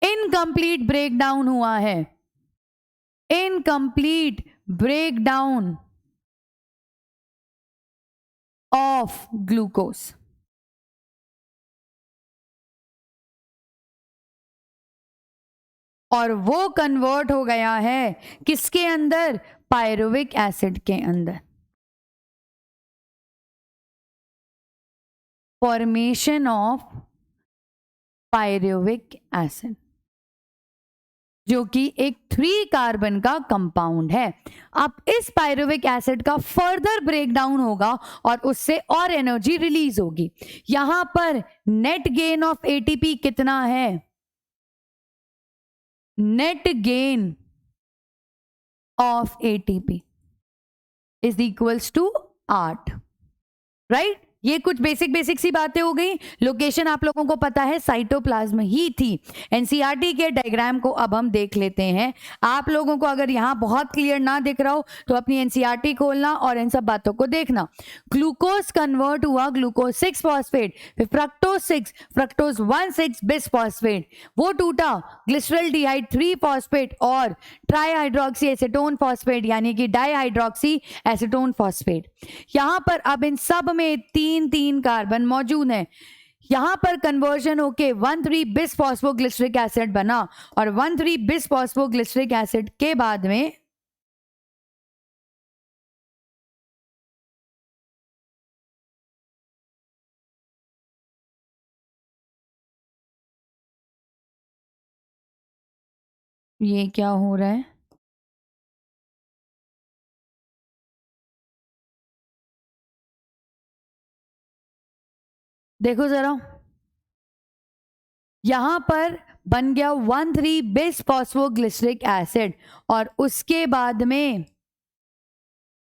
इनकम्प्लीट ब्रेकडाउन हुआ है, इनकम्प्लीट ब्रेकडाउन ऑफ ग्लूकोज। और वो कन्वर्ट हो गया है किसके अंदर? पायरुविक एसिड के अंदर। Formation of pyruvic acid. जो कि एक 3 कार्बन का कंपाउंड है। अब इस पायरुविक एसिड का फर्दर ब्रेकडाउन होगा और उससे और एनर्जी रिलीज होगी। यहां पर नेट गेन ऑफ एटीपी कितना है? Net gain of ATP is equals to 8, right? ये कुछ बेसिक सी बातें हो गई। लोकेशन आप लोगों को पता है साइटोप्लाज्म ही थी। एनसीईआरटी के डायग्राम को अब हम देख लेते हैं। आप लोगों को अगर यहाँ बहुत क्लियर ना दिख रहा हो तो अपनी एनसीईआरटी खोलना और इन सब बातों को देखना। ग्लूकोज कन्वर्ट हुआ ग्लूकोज 6 फॉस्फेट, फिर फ्रक्टोज 1,6 बिस फॉस्फेट, वो टूटा ग्लिसरल्डिहाइड 3 फॉस्फेट और ट्राईहाइड्रोक्सी एसीटोन फॉस्फेट यानी कि डाईहाइड्रोक्सी एसीटोन फॉस्फेट। यहां पर अब इन सब में 3 कार्बन मौजूद हैं। यहां पर कन्वर्जन होके 1,3 बिस फॉस्फोग्लिसरिक एसिड बना और 1,3 बिस फॉस्फोग्लिसरिक एसिड के बाद में ये क्या हो रहा है? देखो जरा, यहां पर बन गया 1,3 बिस फॉस्फोग्लिसरिक एसिड और उसके बाद में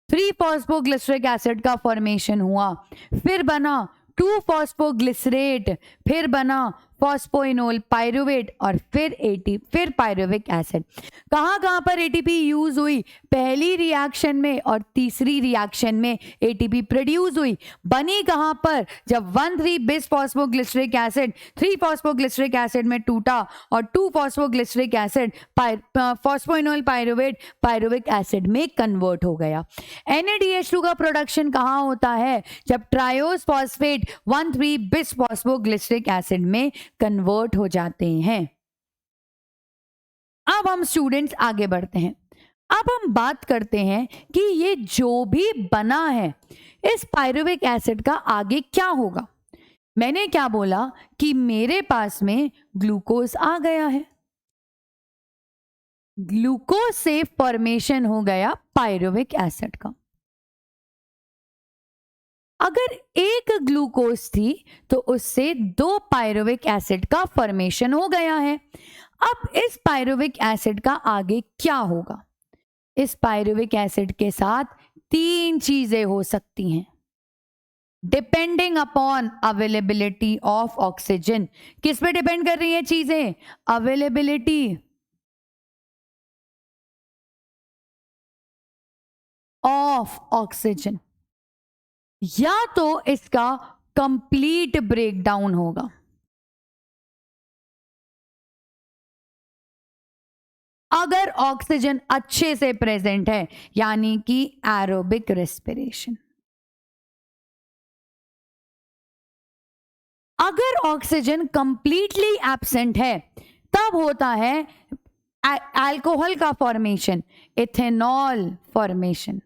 3 फॉस्फोग्लिसरिक एसिड का फॉर्मेशन हुआ, फिर बना 2 फॉस्फोग्लिसरेट, फिर बना फॉस्फोइनोल पायरुवेट और फिर पायरुविक एसिड। कहां पर एटीपी यूज हुई? पहली रिएक्शन में और तीसरी रिएक्शन में एटीपी प्रोड्यूस हुई। बनी कहां पर? जब 1,3 बिस फॉस्फोग्लिसरिक एसिड 3 फॉस्फोग्लिसरिक एसिड में टूटा और 2 phosphoglyceric acid phosphoenol pyruvate pyruvic acid में कन्वर्ट हो गया। NaDH2 का प्रोडक्शन कहां होता है? जब ट्रायोस फॉस्फेट 1,3 बिस फॉस्फोग्लिसरिक एसिड में कन्वर्ट हो जाते हैं। अब हम स्टूडेंट्स आगे बढ़ते हैं। अब हम बात करते हैं कि ये जो भी बना है इस पायरुविक एसिड का आगे क्या होगा। मैंने क्या बोला कि मेरे पास में ग्लूकोज आ गया है, ग्लूकोज से फॉर्मेशन हो गया पायरुविक एसिड का। अगर एक ग्लूकोज थी तो उससे 2 पायरुविक एसिड का फॉर्मेशन हो गया है। अब इस पायरुविक एसिड का आगे क्या होगा? इस पायरुविक एसिड के साथ 3 चीजें हो सकती हैं depending upon availability of oxygen. किस पे डिपेंड कर रही है चीजें? अवेलेबिलिटी ऑफ ऑक्सीजन, या तो इसका कंप्लीट ब्रेकडाउन होगा। अगर ऑक्सीजन अच्छे से प्रेजेंट है यानी कि एरोबिक रेस्पिरेशन। अगर ऑक्सीजन कंप्लीटली एब्सेंट है तब होता है अल्कोहल का फॉर्मेशन, इथेनॉल फॉर्मेशन।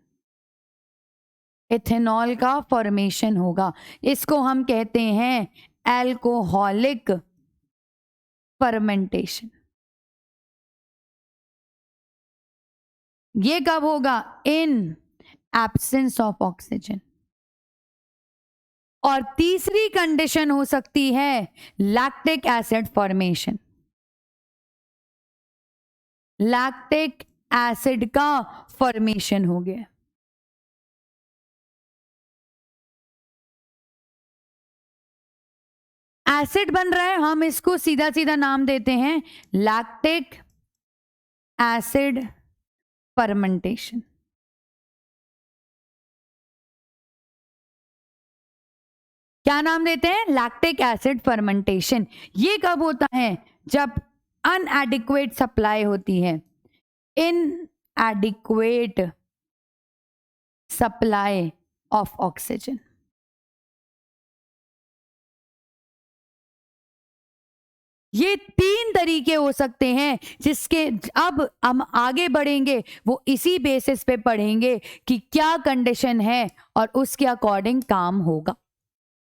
इथेनॉल का फॉर्मेशन होगा, इसको हम कहते हैं अल्कोहलिक फर्मेंटेशन। ये कब होगा? In absence of oxygen. और तीसरी कंडीशन हो सकती है lactic acid formation. Lactic acid का फॉर्मेशन हो गया। एसिड बन रहा है, हम इसको सीधा सीधा नाम देते हैं लैक्टिक एसिड फर्मेंटेशन। क्या नाम देते हैं? Lactic acid fermentation. ये कब होता है? जब अनएडिक्वेट सप्लाई होती है, इनएडिक्वेट सप्लाई ऑफ ऑक्सीजन। ये 3 तरीके हो सकते हैं जिसके अब हम आगे बढ़ेंगे, वो इसी बेसिस पे पढ़ेंगे कि क्या कंडीशन है और उसके अकॉर्डिंग काम होगा।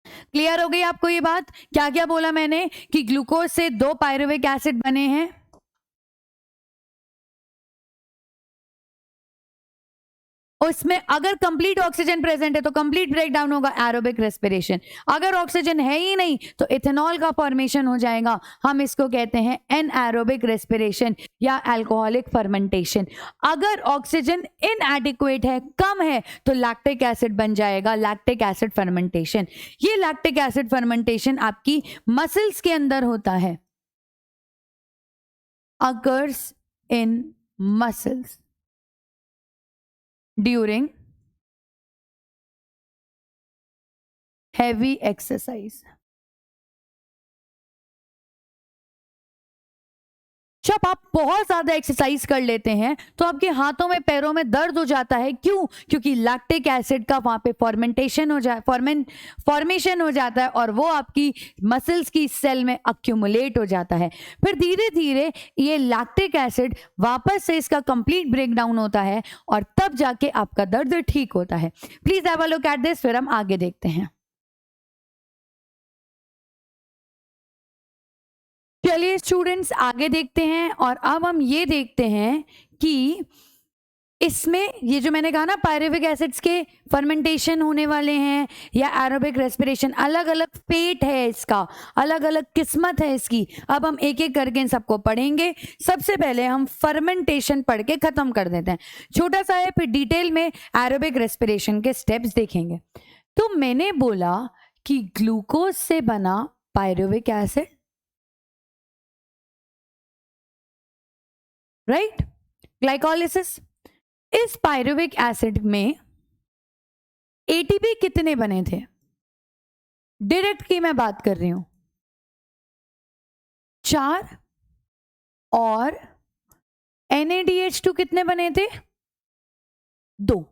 क्लियर हो गई आपको ये बात? क्या क्या बोला मैंने कि ग्लूकोज से 2 पायरुविक एसिड बने हैं। उसमें अगर कंप्लीट ऑक्सीजन प्रेजेंट है तो कंप्लीट ब्रेकडाउन होगा, एरोबिक रेस्पिरेशन। अगर ऑक्सीजन है ही नहीं तो इथेनॉल का फॉर्मेशन हो जाएगा, हम इसको कहते हैं एनएरोबिक रेस्पिरेशन या अल्कोहलिक फर्मेंटेशन। अगर ऑक्सीजन इनएडिक्वेट है, कम है, तो लैक्टिक एसिड बन जाएगा, लैक्टिक एसिड फर्मेंटेशन। ये लैक्टिक एसिड फर्मेंटेशन आपकी मसल्स के अंदर होता है, occurs in muscles during heavy exercise। जब आप बहुत ज्यादा एक्सरसाइज कर लेते हैं तो आपके हाथों में पैरों में दर्द हो जाता है, क्यों? क्योंकि लैक्टिक एसिड का वहां पे फॉर्मेशन हो जाता है और वो आपकी मसल्स की सेल में अक्यूमुलेट हो जाता है। फिर धीरे धीरे ये लैक्टिक एसिड वापस से इसका कंप्लीट ब्रेकडाउन होता है और तब जाके आपका दर्द ठीक होता है। Please have a look at this, फिर हम आगे देखते हैं। चलिए स्टूडेंट्स आगे देखते हैं और अब हम ये देखते हैं कि इसमें ये जो मैंने कहा ना पायरुविक एसिड्स के फर्मेंटेशन होने वाले हैं या एरोबिक रेस्पिरेशन, अलग अलग फेट है इसका, अलग अलग किस्मत है इसकी। अब हम एक एक करके इन सबको पढ़ेंगे। सबसे पहले हम फर्मेंटेशन पढ़ के खत्म कर देते हैं, छोटा सा है, फिर डिटेल में एरोबिक रेस्पिरेशन के स्टेप्स देखेंगे। तो मैंने बोला कि ग्लूकोज से बना पायरुविक एसिड, राइट, ग्लाइकोलिसिस। इस पायरुविक एसिड में एटीपी कितने बने थे? डायरेक्ट की मैं बात कर रही हूं, 4। और NADH2 कितने बने थे? 2,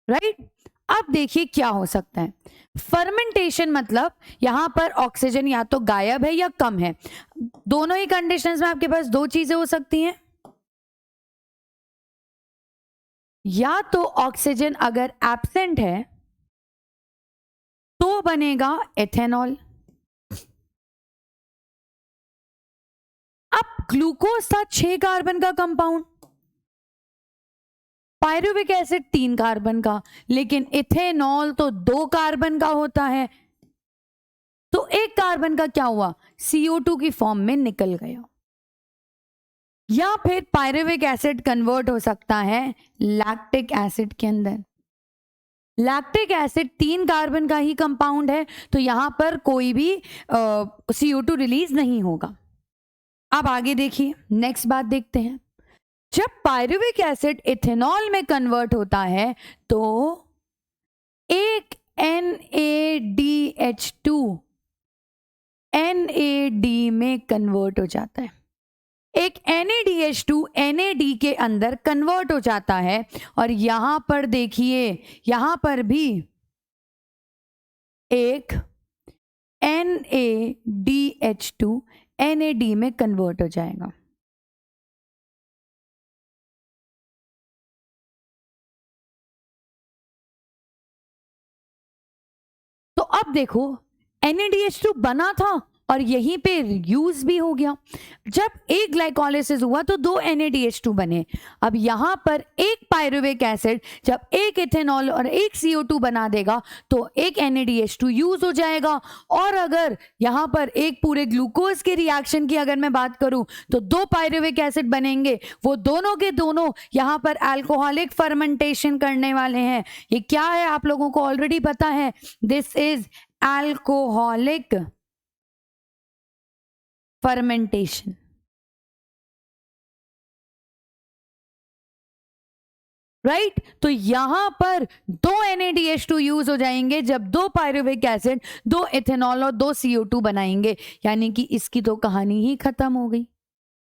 राइट। अब देखिए क्या हो सकता है। फर्मेंटेशन मतलब यहां पर ऑक्सीजन या तो गायब है या कम है। दोनों ही कंडीशंस में आपके पास दो चीजें हो सकती हैं, या तो ऑक्सीजन अगर एब्सेंट है तो बनेगा एथेनॉल। अब ग्लूकोज था 6 कार्बन का कंपाउंड, पायरुविक एसिड 3 कार्बन का, लेकिन इथेनॉल तो 2 कार्बन का होता है, तो 1 कार्बन का क्या हुआ? CO2 की फॉर्म में निकल गया। या फिर पायरुविक एसिड कन्वर्ट हो सकता है लैक्टिक एसिड के अंदर। लैक्टिक एसिड 3 कार्बन का ही कंपाउंड है, तो यहां पर कोई भी CO2 रिलीज नहीं होगा। अब आगे देखिए, नेक्स्ट बात देखते हैं। जब पायरुविक एसिड इथेनॉल में कन्वर्ट होता है तो एक NADH2 NAD में कन्वर्ट हो जाता है, एक NADH2 NAD के अंदर कन्वर्ट हो जाता है। और यहां पर देखिए, यहां पर भी एक NADH2 NAD में कन्वर्ट हो जाएगा। तो अब देखो, NADH2 बना था और यहीं पे यूज भी हो गया। जब एक ग्लाइकोलिसिस हुआ तो 2 NADH2 बने। अब यहां पर एक पायरुविक एसिड जब एक इथेनॉल और एक CO2 बना देगा तो एक NADH2 यूज हो जाएगा। और अगर यहां पर एक पूरे ग्लूकोज के रिएक्शन की अगर मैं बात करूं तो 2 पायरुविक एसिड बनेंगे, वो दोनों के दोनों यहां पर अल्कोहलिक फर्मेंटेशन करने वाले हैं। ये क्या है आप लोगों को ऑलरेडी पता है, this is alcoholic fermentation. Right, तो यहां पर 2 NADH2 यूज हो जाएंगे जब 2 पायरुविक एसिड 2 इथेनॉल और 2 CO2 बनाएंगे, यानी कि इसकी तो कहानी ही खत्म हो गई।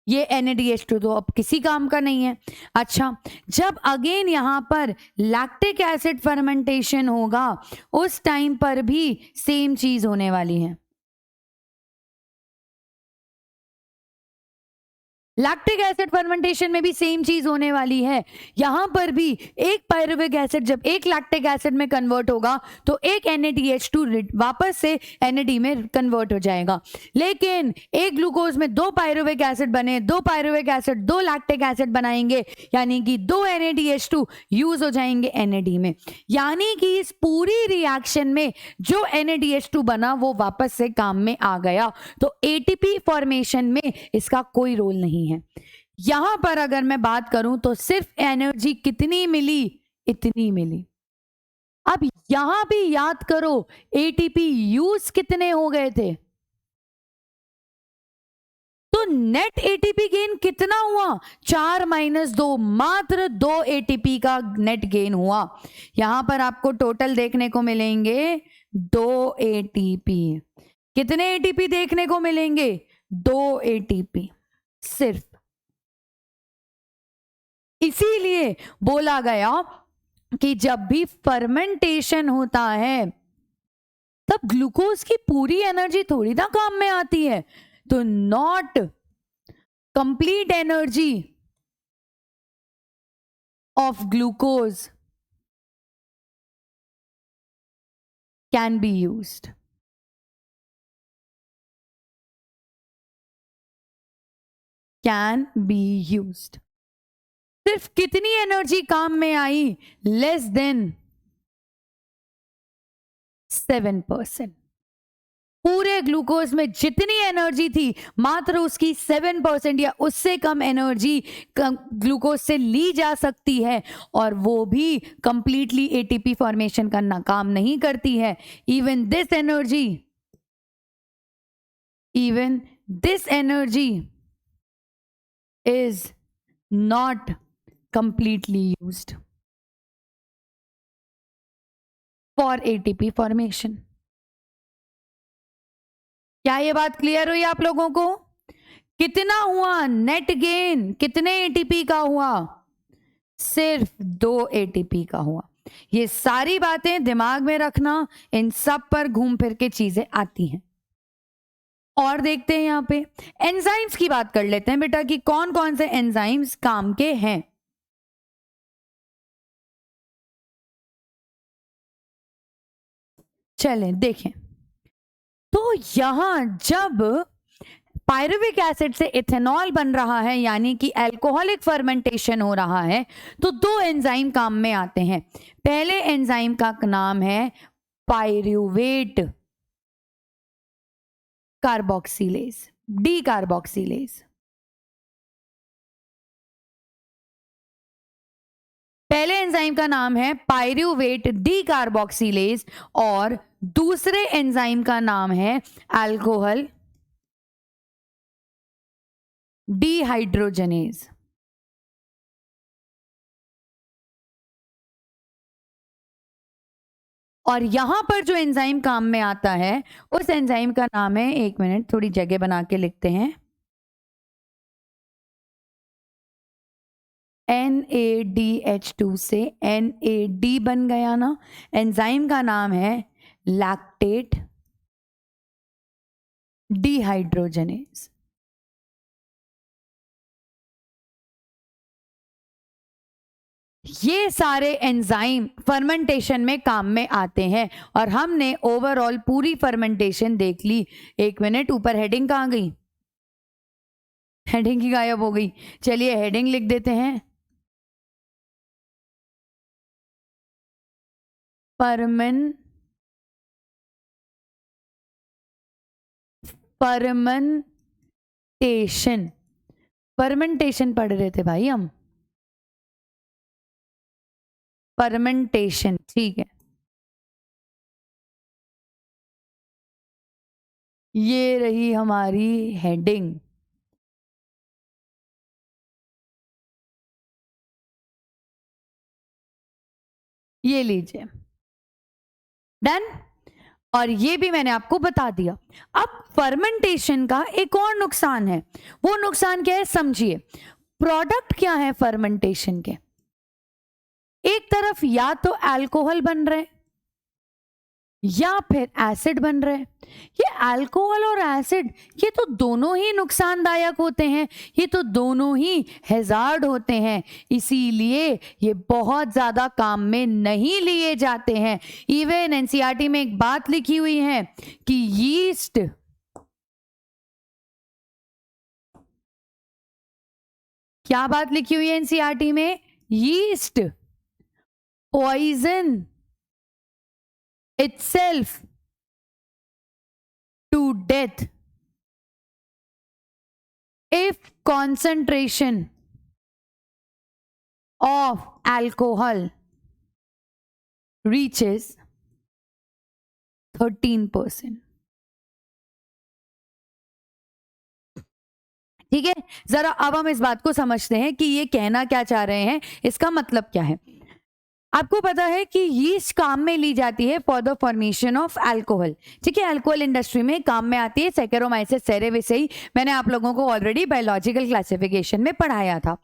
ये NADH2 तो अब किसी काम का नहीं है। अच्छा, जब अगेन यहां पर लैक्टिक एसिड फर्मेंटेशन होगा उस टाइम पर भी सेम चीज होने वाली है। लैक्टिक एसिड फर्मेंटेशन में भी सेम चीज होने वाली है। यहां पर भी एक पायरुविक एसिड जब एक लैक्टिक एसिड में कन्वर्ट होगा तो एक NADH2 वापस से NAD में कन्वर्ट हो जाएगा। लेकिन एक ग्लूकोज में दो पायरुविक एसिड बने, दो पायरुविक एसिड दो लैक्टिक एसिड बनाएंगे, यानी कि दो NADH2 यूज हो जाएंगे NAD में। यानी कि इस पूरी रिएक्शन में जो NADH2 बना वो वापस से काम में आ गया। तो ATP फॉर्मेशन में इसका कोई रोल नहीं है। यहां पर अगर मैं बात करूं तो सिर्फ एनर्जी कितनी मिली, इतनी मिली। अब यहां भी याद करो ATP यूज कितने हो गए थे, तो नेट ATP गेन कितना हुआ, 4 - 2, मात्र 2 ATP का नेट गेन हुआ। यहां पर आपको टोटल देखने को मिलेंगे 2 ATP। कितने ATP देखने को मिलेंगे, 2 ATP सिर्फ। इसीलिए बोला गया कि जब भी फर्मेंटेशन होता है तब ग्लूकोज की पूरी एनर्जी थोड़ी ना काम में आती है। तो not complete energy of glucose can be used. Can be used. सिर्फ कितनी एनर्जी काम में आई, लेस देन 7%। पूरे ग्लूकोज में जितनी एनर्जी थी मात्र उसकी 7% या उससे कम एनर्जी ग्लूकोज से ली जा सकती है, और वो भी कंप्लीटली ATP फॉर्मेशन करना काम नहीं करती है। Even this energy is not completely used for ATP formation। क्या ये बात क्लियर हुई आप लोगों को? कितना हुआ नेट गेन, कितने ATP का हुआ, सिर्फ 2 ATP का हुआ। ये सारी बातें दिमाग में रखना, इन सब पर घूम फिर के चीजें आती हैं। और देखते हैं यहां पे एंजाइम्स की बात कर लेते हैं बेटा कि कौन कौन से एंजाइम्स काम के हैं। चलें देखें, तो यहां जब पायरुविक एसिड से इथेनॉल बन रहा है, यानी कि अल्कोहलिक फर्मेंटेशन हो रहा है, तो 2 एंजाइम काम में आते हैं। पहले एंजाइम का नाम है पायरुवेट कार्बोक्सिलेज, डी कार्बोक्सिलेज। पहले एंजाइम का नाम है पायरुवेट डी कार्बोक्सिलेज और दूसरे एंजाइम का नाम है अल्कोहल डिहाइड्रोजनेज। और यहां पर जो एंजाइम काम में आता है उस एंजाइम का नाम है, एक मिनट थोड़ी जगह बना के लिखते हैं, NADH2 से NAD बन गया ना। एंजाइम का नाम है लैक्टेट डिहाइड्रोजनेज। ये सारे एंजाइम फर्मेंटेशन में काम में आते हैं और हमने ओवरऑल पूरी फर्मेंटेशन देख ली। एक मिनट, ऊपर हेडिंग कहाँ गई, हेडिंग ही गायब हो गई। चलिए हेडिंग लिख देते हैं, फर्मेंटेशन पढ़ रहे थे भाई हम, फर्मेंटेशन, ठीक है। ये रही हमारी हेडिंग। ये लीजिए, डन। और ये भी मैंने आपको बता दिया। अब फर्मेंटेशन का एक और नुकसान है, वो नुकसान क्या है समझिए। प्रोडक्ट क्या है फर्मेंटेशन के, एक तरफ या तो अल्कोहल बन रहे या फिर एसिड बन रहे हैं। ये अल्कोहल और एसिड, ये तो दोनों ही नुकसानदायक होते हैं, ये तो दोनों ही हैजार्ड होते हैं, इसीलिए ये बहुत ज्यादा काम में नहीं लिए जाते हैं। इवन एनसीईआरटी में एक बात लिखी हुई है कि यीस्ट क्या बात लिखी हुई है एनसीईआरटी में? Yeast poison itself to death if concentration of alcohol reaches 13%। ठीक है, जरा अब हम इस बात को समझते हैं कि ये कहना क्या चाह रहे हैं, इसका मतलब क्या है। आपको पता है कि यीस्ट काम में ली जाती है for the formation of alcohol. ठीक है, अल्कोहल इंडस्ट्री में काम में आती है सैकेरोमाइसिस सेरेविसेई। मैंने आप लोगों को ऑलरेडी बायोलॉजिकल क्लासिफिकेशन में पढ़ाया था।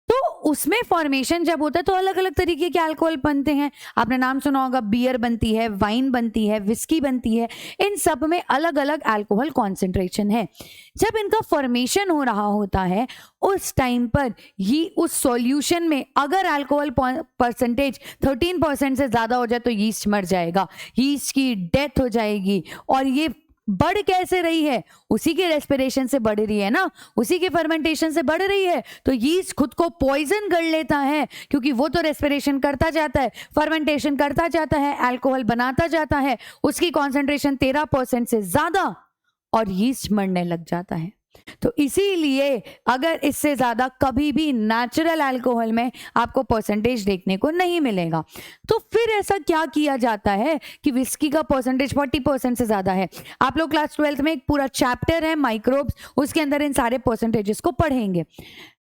तो उसमें फॉर्मेशन जब होता है तो अलग अलग तरीके के अल्कोहल बनते हैं। आपने नाम सुना होगा, बियर बनती है, वाइन बनती है, विस्की बनती है। इन सब में अलग अलग अल्कोहल कॉन्सेंट्रेशन है। जब इनका फॉर्मेशन हो रहा होता है उस टाइम पर ये उस सॉल्यूशन में अगर अल्कोहल परसेंटेज 13% से ज्यादा हो जाए तो यीस्ट मर जाएगा, यीस्ट की डेथ हो जाएगी। और ये बढ़ कैसे रही है? उसी के रेस्पिरेशन से बढ़ रही है ना, उसी के फर्मेंटेशन से बढ़ रही है। तो यीस्ट खुद को पॉइजन कर लेता है, क्योंकि वो तो रेस्पिरेशन करता जाता है, फर्मेंटेशन करता जाता है, अल्कोहल बनाता जाता है, उसकी कॉन्सेंट्रेशन 13% से ज्यादा, और यीस्ट मरने लग जाता है। तो इसीलिए अगर इससे ज्यादा कभी भी नेचुरल अल्कोहल में आपको परसेंटेज देखने को नहीं मिलेगा। तो फिर ऐसा क्या किया जाता है कि विस्की का परसेंटेज 40% से ज्यादा है। आप लोग क्लास 12th में एक पूरा चैप्टर है माइक्रोब्स, उसके अंदर इन सारे परसेंटेजेस को पढ़ेंगे।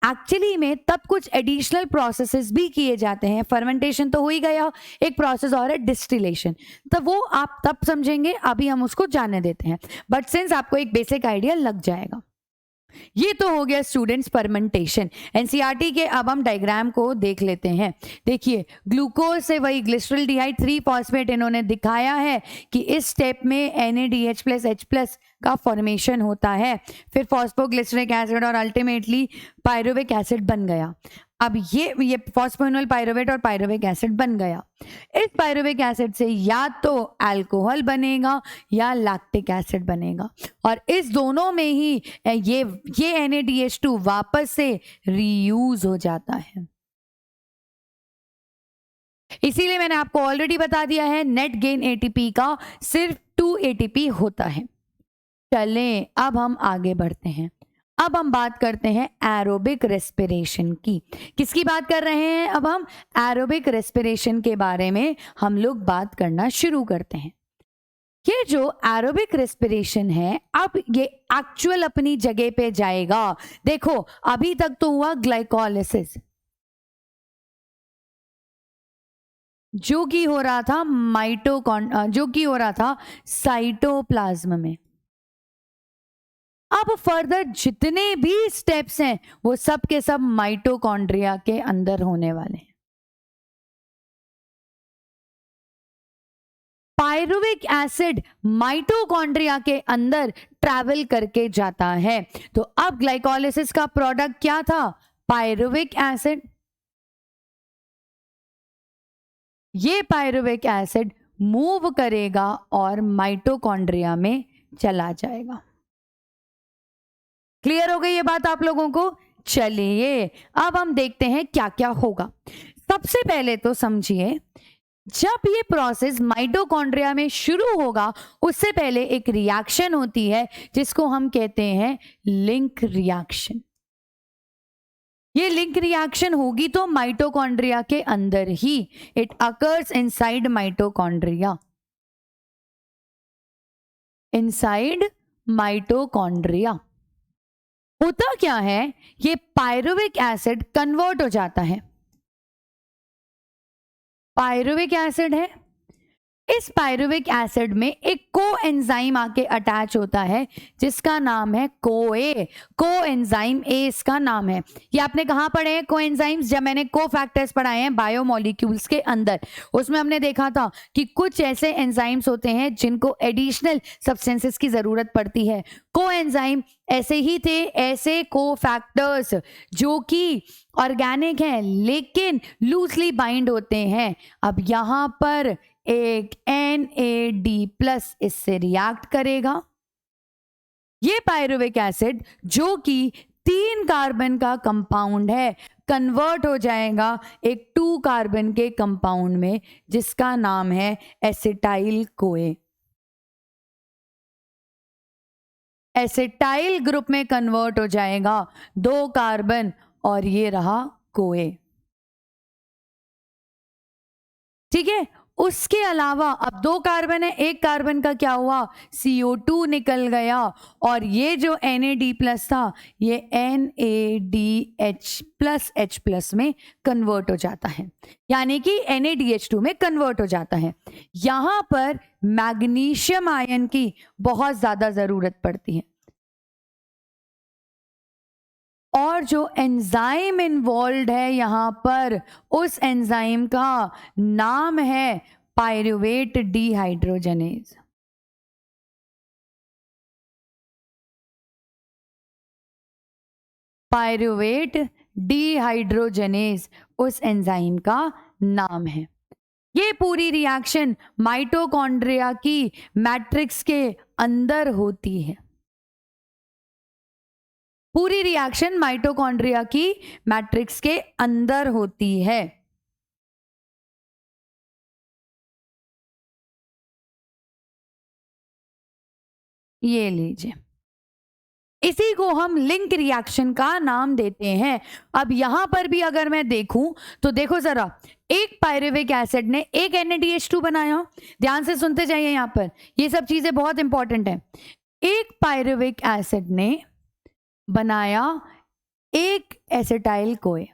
एक्चुअली में तब कुछ एडिशनल प्रोसेसेस भी किए जाते हैं। फर्मेंटेशन तो हो ही गया, एक प्रोसेस और है डिस्टिलेशन, तो वो आप तब समझेंगे, अभी हम उसको जानने देते हैं। बट सिंस आपको एक बेसिक आइडिया लग जाएगा। ये तो हो गया स्टूडेंट्स फर्मेंटेशन। एनसीईआरटी के अब हम डायग्राम को देख लेते हैं। देखिए, ग्लूकोज से वही ग्लिसरॉल्डिहाइड 3 फॉस्फेट इन्होंने दिखाया है कि इस स्टेप में NADH+H+ का फॉर्मेशन होता है, फिर फॉस्फोग्लिसरिक एसिड और अल्टीमेटली पायरुविक एसिड बन गया। अब ये फॉस्फोइनोल पायरुवेट और पायरुविक एसिड बन गया। इस पायरुविक एसिड से या तो अल्कोहल बनेगा या लैक्टिक एसिड बनेगा, और इस दोनों में ही ये NADH2 वापस से रीयूज हो जाता है। इसीलिए मैंने आपको ऑलरेडी बता दिया है, नेट गेन ATP का सिर्फ 2 ATP होता है। चलें अब हम आगे बढ़ते हैं। अब हम बात करते हैं एरोबिक रेस्पिरेशन की। किसकी बात कर रहे हैं? अब हम एरोबिक रेस्पिरेशन के बारे में हम लोग बात करना शुरू करते हैं। ये जो एरोबिक रेस्पिरेशन है, अब ये एक्चुअल अपनी जगह पे जाएगा। देखो, अभी तक तो हुआ ग्लाइकोलिसिस, जो कि हो रहा था जो कि हो रहा था साइटोप्लाज्म में। अब फर्दर जितने भी स्टेप्स हैं वो सब के सब माइटोकॉन्ड्रिया के अंदर होने वाले हैं। पायरुविक एसिड माइटोकॉन्ड्रिया के अंदर ट्रैवल करके जाता है। तो अब ग्लाइकोलिसिस का प्रोडक्ट क्या था? Pyruvic acid. ये पायरुविक एसिड मूव करेगा और माइटोकॉन्ड्रिया में चला जाएगा। क्लियर हो गई ये बात आप लोगों को? चलिए अब हम देखते हैं क्या क्या होगा। सबसे पहले तो समझिए, जब ये प्रोसेस माइटोकॉन्ड्रिया में शुरू होगा उससे पहले एक रिएक्शन होती है जिसको हम कहते हैं लिंक रिएक्शन। ये लिंक रिएक्शन होगी तो माइटोकॉन्ड्रिया के अंदर ही, it occurs inside mitochondria. Inside mitochondria होता क्या है, ये पायरुविक एसिड कन्वर्ट हो जाता है। पायरुविक एसिड है, इस पायरुविक एसिड में एक कोएंजाइम आके अटैच होता है जिसका नाम है कोए। कोएंजाइम ए इसका नाम है। ये आपने कहाँ पढ़े हैं कोएंजाइम्स? जब मैंने कोफैक्टर्स पढ़ाए हैं बायोमोलिक्यूल्स के अंदर, उसमें हमने देखा था कि कुछ ऐसे एंजाइम्स होते हैं जिनको एडिशनल सब्सटेंसेस की जरूरत पड़ती है। कोएंजाइम ऐसे ही थे, ऐसे कोफैक्टर्स जो कि ऑर्गेनिक हैं लेकिन लूजली बाइंड होते हैं। अब यहाँ पर एक NAD+ इससे रिएक्ट करेगा। ये पायरुविक एसिड जो कि 3 कार्बन का कंपाउंड है कन्वर्ट हो जाएगा एक 2 कार्बन के कंपाउंड में जिसका नाम है एसिटाइल कोए। एसिटाइल ग्रुप में कन्वर्ट हो जाएगा 2 कार्बन और ये रहा कोए। ठीक है, उसके अलावा अब 2 कार्बन है, 1 कार्बन का क्या हुआ? CO2 निकल गया और ये जो NAD+ था ये NADH+H+ में कन्वर्ट हो जाता है, यानी कि NADH2 में कन्वर्ट हो जाता है। यहां पर मैग्नीशियम आयन की बहुत ज्यादा जरूरत पड़ती है और जो एंजाइम इन्वॉल्व है यहां पर, उस एंजाइम का नाम है पायरुवेट डिहाइड्रोजनेज। पायरुवेट डिहाइड्रोजनेज उस एंजाइम का नाम है। ये पूरी रिएक्शन माइटोकॉन्ड्रिया की मैट्रिक्स के अंदर होती है। पूरी रिएक्शन माइटोकॉन्ड्रिया की मैट्रिक्स के अंदर होती है। ये लीजिए, इसी को हम लिंक रिएक्शन का नाम देते हैं। अब यहां पर भी अगर मैं देखूं तो देखो जरा, एक पायरुविक एसिड ने एक NADH2 बनाया। ध्यान से सुनते जाइए, यहां पर ये सब चीजें बहुत इंपॉर्टेंट है। एक पायरुविक एसिड ने बनाया एक एसिटाइल कोए।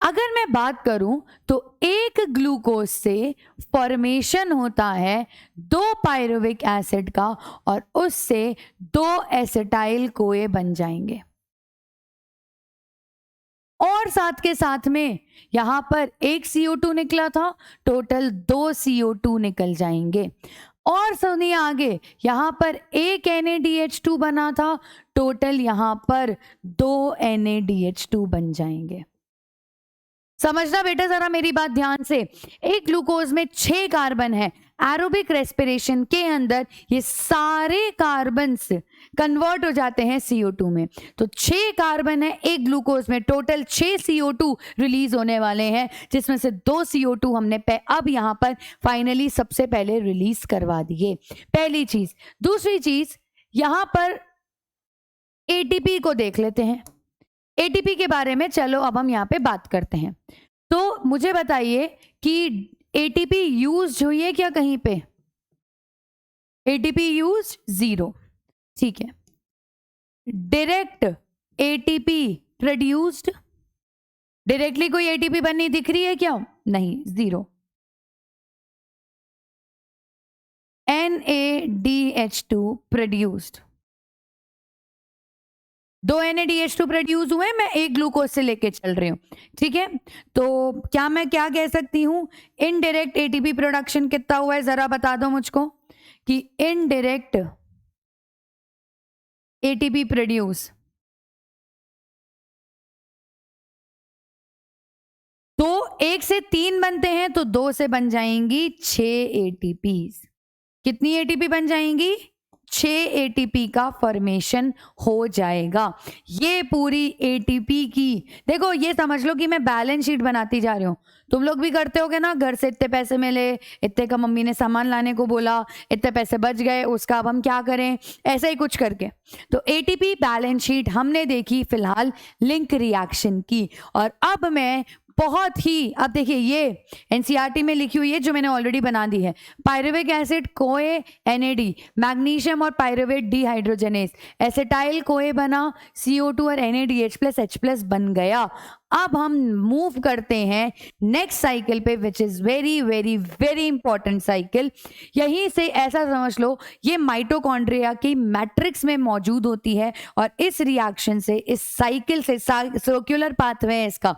अगर मैं बात करूं तो एक ग्लूकोज से फॉर्मेशन होता है 2 पायरुविक एसिड का और उससे 2 एसिटाइल कोए बन जाएंगे। और साथ के साथ में यहां पर एक CO2 निकला था, टोटल 2 CO2 निकल जाएंगे। और सुनिए आगे, यहां पर एक NADH2 बना था, टोटल यहां पर 2 NADH2 बन जाएंगे। समझना बेटा जरा मेरी बात ध्यान से। एक ग्लूकोज में 6 कार्बन है। एरोबिक रेस्पिरेशन के अंदर ये सारे कार्बन्स कन्वर्ट हो जाते हैं CO2 में। तो 6 कार्बन है एक ग्लूकोज में, टोटल 6 CO2 रिलीज होने वाले हैं, जिसमें से 2 CO2 हमने अब यहां पर फाइनली सबसे पहले रिलीज करवा दिए। पहली चीज। दूसरी चीज, यहां पर ATP को देख लेते हैं। ATP के बारे में चलो अब हम यहाँ पे बात करते हैं। तो मुझे बताइए कि ATP यूज हुई है क्या कहीं पे? ATP use 0। ठीक है। डायरेक्ट ATP प्रोड्यूस्ड, डायरेक्टली कोई ATP बननी दिख रही है क्या? नहीं, 0। NADH2 प्रोड्यूस्ड, 2 NADH2 प्रोड्यूस हुए, मैं एक ग्लूकोज से लेके चल रही हूँ। ठीक है, तो क्या मैं क्या कह सकती हूँ? इनडायरेक्ट ATP प्रोडक्शन कितना हुआ है जरा बता दो मुझको, कि इनडायरेक्ट ATP प्रोड्यूस तो 1 से 3 बनते हैं तो 2 से बन जाएंगी 6 ATPs। कितनी ATP बन जाएंगी? 6 ATP का फॉर्मेशन हो जाएगा। ये पूरी ATP की, देखो ये समझ लो कि मैं बैलेंस शीट बनाती जा रही हूँ। तुम लोग भी करते होगे ना, घर से इतने पैसे मिले, इतने का मम्मी ने सामान लाने को बोला, इतने पैसे बच गए, उसका अब हम क्या करें, ऐसा ही कुछ करके। तो ATP बैलेंस शीट हमने देखी फिलहाल लिंक रिएक्शन की। और अब मैं बहुत ही, अब देखिए ये NCERT में लिखी हुई है जो मैंने ऑलरेडी बना दी है। पायरुविक एसिड कोए NAD, मैग्नीशियम और पायरुवेट डिहाइड्रोजनेज, एसिटाइल कोए बना, CO2 और NADH+H+ बन गया। अब हम मूव करते हैं नेक्स्ट साइकिल पे, which is very very very important cycle. यहीं से ऐसा समझ लो ये माइटोकॉन्ड्रिया की मैट्रिक्स में मौजूद होती है, और इस रिएक्शन से, इस साइकिल से, सर्कुलर पाथवे है इसका,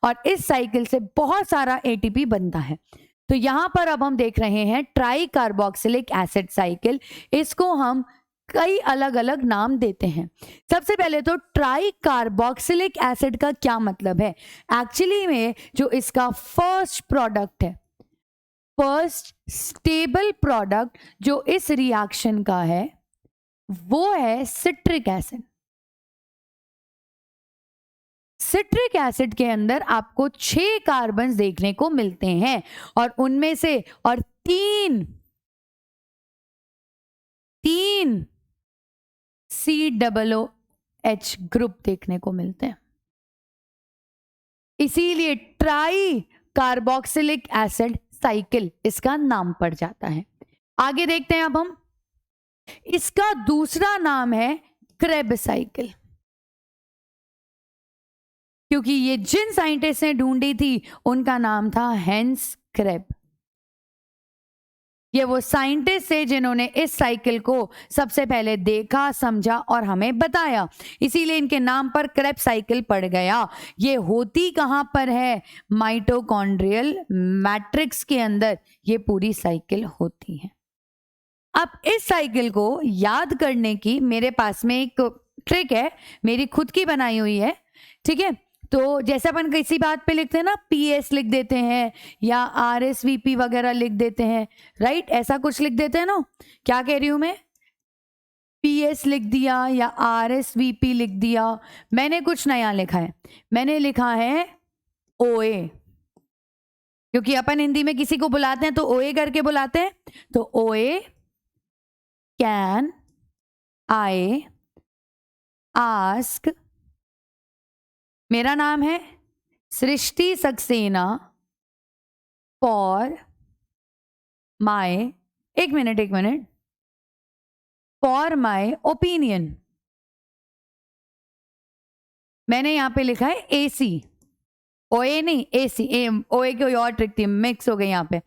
और इस साइकिल से बहुत सारा एटीपी बनता है। तो यहां पर अब हम देख रहे हैं ट्राई कार्बोक्सिलिक एसिड साइकिल। इसको हम कई अलग अलग नाम देते हैं। सबसे पहले तो ट्राई कार्बोक्सिलिक एसिड का क्या मतलब है? एक्चुअली में जो इसका फर्स्ट प्रोडक्ट है, फर्स्ट स्टेबल प्रोडक्ट जो इस रिएक्शन का है, वो है सिट्रिक एसिड। सिट्रिक एसिड के अंदर आपको 6 कार्बन देखने को मिलते हैं, और उनमें से और तीन COOH ग्रुप देखने को मिलते हैं। इसीलिए ट्राई कार्बोक्सिलिक एसिड साइकिल इसका नाम पड़ जाता है। आगे देखते हैं अब हम, इसका दूसरा नाम है क्रेब साइकिल, क्योंकि ये जिन साइंटिस्ट ने ढूंढी थी उनका नाम था हेंस क्रेब। ये वो साइंटिस्ट थे जिन्होंने इस साइकिल को सबसे पहले देखा, समझा और हमें बताया, इसीलिए इनके नाम पर क्रेब साइकिल पड़ गया। ये होती कहां पर है? माइटोकॉन्ड्रियल मैट्रिक्स के अंदर ये पूरी साइकिल होती है। अब इस साइकिल को याद करने की मेरे पास में एक ट्रिक है, मेरी खुद की बनाई हुई है, ठीक है। तो जैसे अपन किसी बात पे लिखते हैं ना, PS लिख देते हैं या RSVP वगैरह लिख देते हैं, राइट? ऐसा कुछ लिख देते हैं ना। क्या कह रही हूं मैं? PS लिख दिया या RSVP लिख दिया। मैंने कुछ नया लिखा है, मैंने लिखा है OA, क्योंकि अपन हिंदी में किसी को बुलाते हैं तो OA करके बुलाते हैं। तो OA, कैन आई आस्क, मेरा नाम है सृष्टि सक्सेना, फॉर माई, एक मिनट, फॉर माई ओपिनियन। मैंने यहां पे लिखा है AC, OA नहीं, AC। OA की कोई और ट्रिक थी, मिक्स हो गई यहां पे।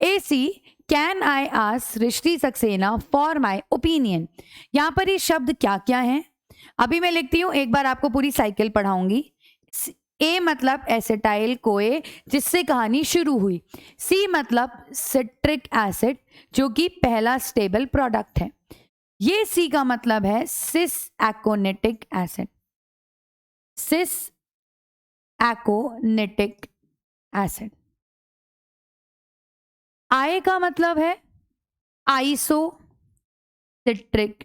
AC, can I ask Srishti Saxena for my opinion. यहां पर ये शब्द क्या क्या है अभी मैं लिखती हूं, एक बार आपको पूरी साइकिल पढ़ाऊंगी। A मतलब एसिटाइल कोए, जिससे कहानी शुरू हुई। C मतलब सिट्रिक एसिड, जो कि पहला स्टेबल प्रोडक्ट है। ये C का मतलब है सिस एक्कोनेटिक एसिड, सिस एक्कोनेटिक एसिड। I का मतलब है आइसो सिट्रिक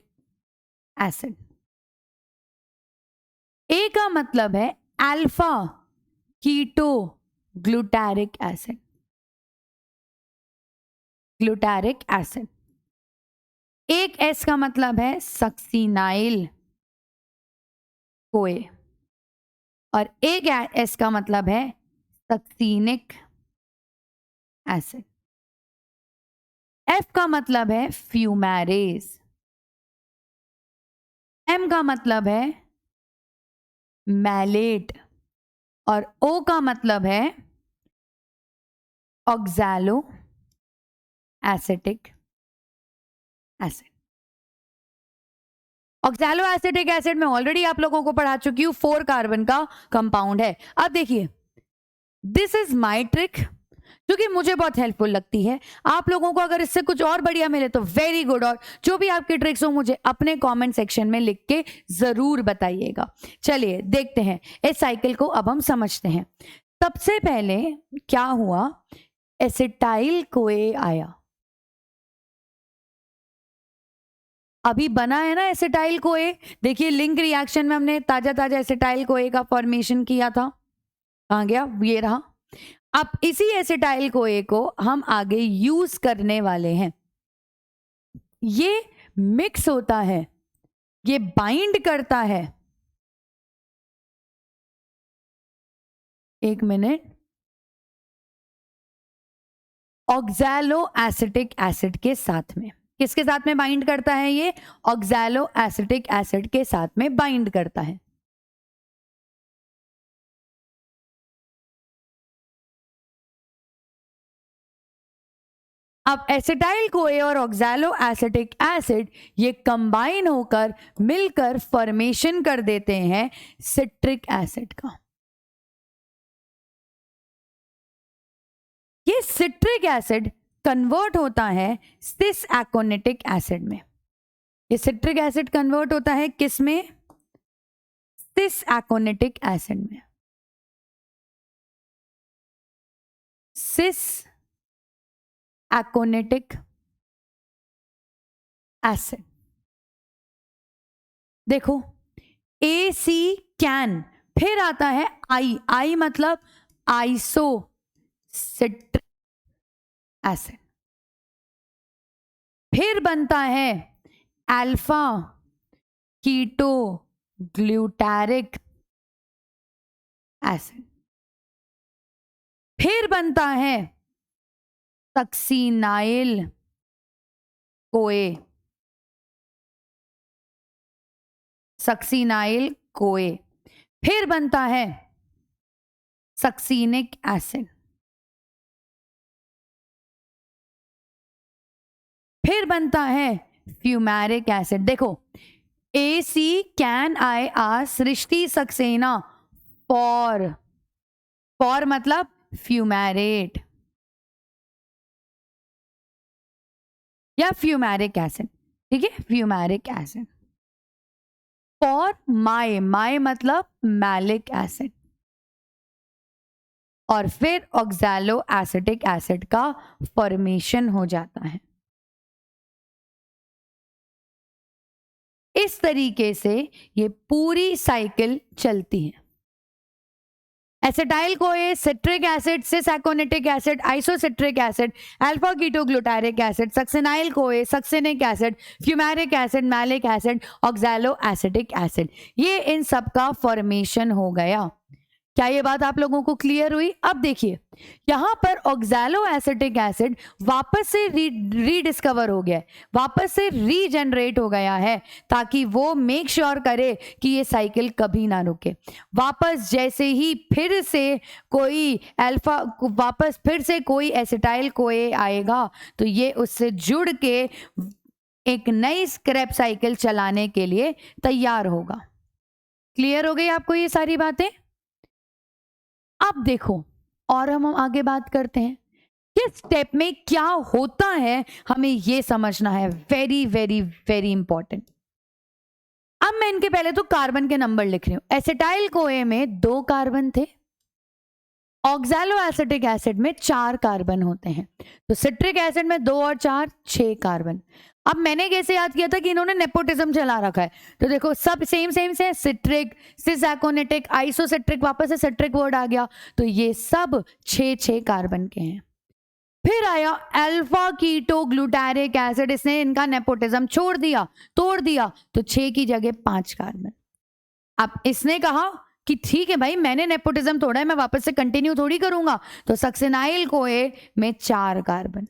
एसिड। A का मतलब है alpha keto glutaric acid, glutaric acid. एक S का मतलब है सक्सीनाइल कोए, और एक S का मतलब है सक्सीनिक एसिड। F का मतलब है फ्यूमेरेज, M का मतलब है मैलेट, और O का मतलब है oxalo acetic acid. Oxaloacetic acid में ऑलरेडी आप लोगों को पढ़ा चुकी हूं, 4 कार्बन का कंपाउंड है। अब देखिए, दिस इज माय ट्रिक, जो कि मुझे बहुत हेल्पफुल लगती है। आप लोगों को अगर इससे कुछ और बढ़िया मिले तो वेरी गुड, और जो भी आपके ट्रिक्स हो मुझे अपने कमेंट सेक्शन में लिख के जरूर बताइएगा। चलिए देखते हैं इस साइकिल को, अब हम समझते हैं। सबसे पहले क्या हुआ, एसिटाइल कोए आया, अभी बना है ना एसिटाइल कोए। देखिए लिंक रिएक्शन में हमने ताजा ताजा एसिटाइल कोए का फॉर्मेशन किया था, कहां गया, ये रहा। अब इसी एसिटाइल कोए को हम आगे यूज करने वाले हैं। ये मिक्स होता है, ये बाइंड करता है, एक मिनट, ऑक्सैलो एसिटिक एसिड के साथ में। किसके साथ में बाइंड करता है ये? ऑक्सैलो एसिटिक एसिड के साथ में बाइंड करता है। अब एसिटाइल कोए और ऑक्सैलो एसिटिक एसिड ये कंबाइन होकर मिलकर फॉर्मेशन कर देते हैं सिट्रिक एसिड का। ये सिट्रिक एसिड कन्वर्ट होता है सिस एकोनिटिक एसिड में। ये सिट्रिक एसिड कन्वर्ट होता है किस में? सिस एकोनिटिक एसिड में। सिस एकोनिटिक एसिड। देखो ए सी कैन, फिर आता है आई, आई मतलब आइसो सिट्रिक एसिड, फिर बनता है अल्फा कीटो ग्लूटारिक एसिड, फिर बनता है सक्सिनाइल कोए, सक्सिनाइल कोए, फिर बनता है सक्सिनिक एसिड, फिर बनता है फ्यूमेरिक एसिड। देखो A C can I R Srishti Saxena for, for मतलब फ्यूमेरेट या फ्यूमेरिक एसिड, ठीक है, fumaric acid. For my, my मतलब मैलिक एसिड, और फिर ऑक्सैलो एसिटिक एसिड का फॉर्मेशन हो जाता है। इस तरीके से ये पूरी साइकिल चलती है। Acetyl CoA, citric acid, cis aconitic acid, isocitric acid, alpha ketoglutaric acid, succinyl CoA, succinic acid, fumaric acid, malic acid, oxaloacetic acid, ये इन सब का फॉर्मेशन हो गया। क्या ये बात आप लोगों को क्लियर हुई? अब देखिए यहां पर ऑक्सैलो एसिटिक एसिड वापस से रीडिस्कवर हो गया है, वापस से रीजनरेट हो गया है, ताकि वो मेक श्योर करे कि ये साइकिल कभी ना रुके। वापस जैसे ही फिर से कोई अल्फा, वापस फिर से कोई एसिटाइल कोए आएगा तो ये उससे जुड़ के एक नई स्क्रैप साइकिल चलाने के लिए तैयार होगा। क्लियर हो गई आपको ये सारी बातें? अब देखो और हम आगे बात करते हैं किस स्टेप में क्या होता है, हमें यह समझना है, वेरी वेरी वेरी इंपॉर्टेंट। अब मैं इनके पहले तो कार्बन के नंबर लिख रही हूं। एसिटाइल कोए में 2 कार्बन थे, ऑक्सैलो एसिटिक एसिड में 4 कार्बन होते हैं, तो सिट्रिक एसिड में 2 और 4 6 कार्बन। अब मैंने कैसे याद किया था कि इन्होंने नेपोटिज्म चला रखा है, तो देखो सब सेम सेम से, सिट्रिक, सिस एकोनिटिक, आइसोसिट्रिक, वापस से सिट्रिक वर्ड आ गया, तो ये सब 6 कार्बन के हैं। फिर आया अल्फा कीटो ग्लूटारिक एसिड, इसने इनका नेपोटिज्म छोड़ दिया, तोड़ दिया, तो 6 की जगह 5 कार्बन। अब इसने कहा कि ठीक है भाई, मैंने नेपोटिज्म तोड़ा है, मैं वापस से कंटिन्यू थोड़ी करूंगा, तो सक्सिनाइल कोए में 4 कार्बन,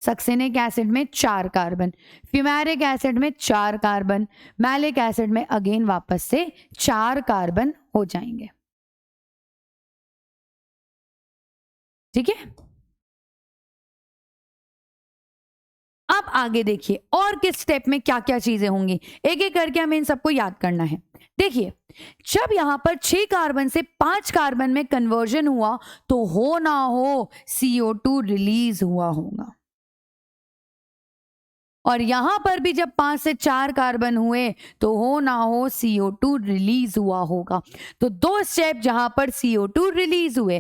सक्सिनिक एसिड में 4 कार्बन, फ्यूमेरिक एसिड में 4 कार्बन, मैलिक एसिड में अगेन वापस से 4 कार्बन हो जाएंगे। ठीक है, अब आगे देखिए और किस स्टेप में क्या क्या चीजें होंगी, एक एक करके हमें इन सबको याद करना है। देखिए जब यहां पर 6 कार्बन से 5 कार्बन में कन्वर्जन हुआ तो हो ना हो CO2 रिलीज हुआ होगा, और यहां पर भी जब 5 से 4 कार्बन हुए तो हो ना हो CO2 रिलीज हुआ होगा। तो 2 स्टेप जहां पर CO2 रिलीज हुए,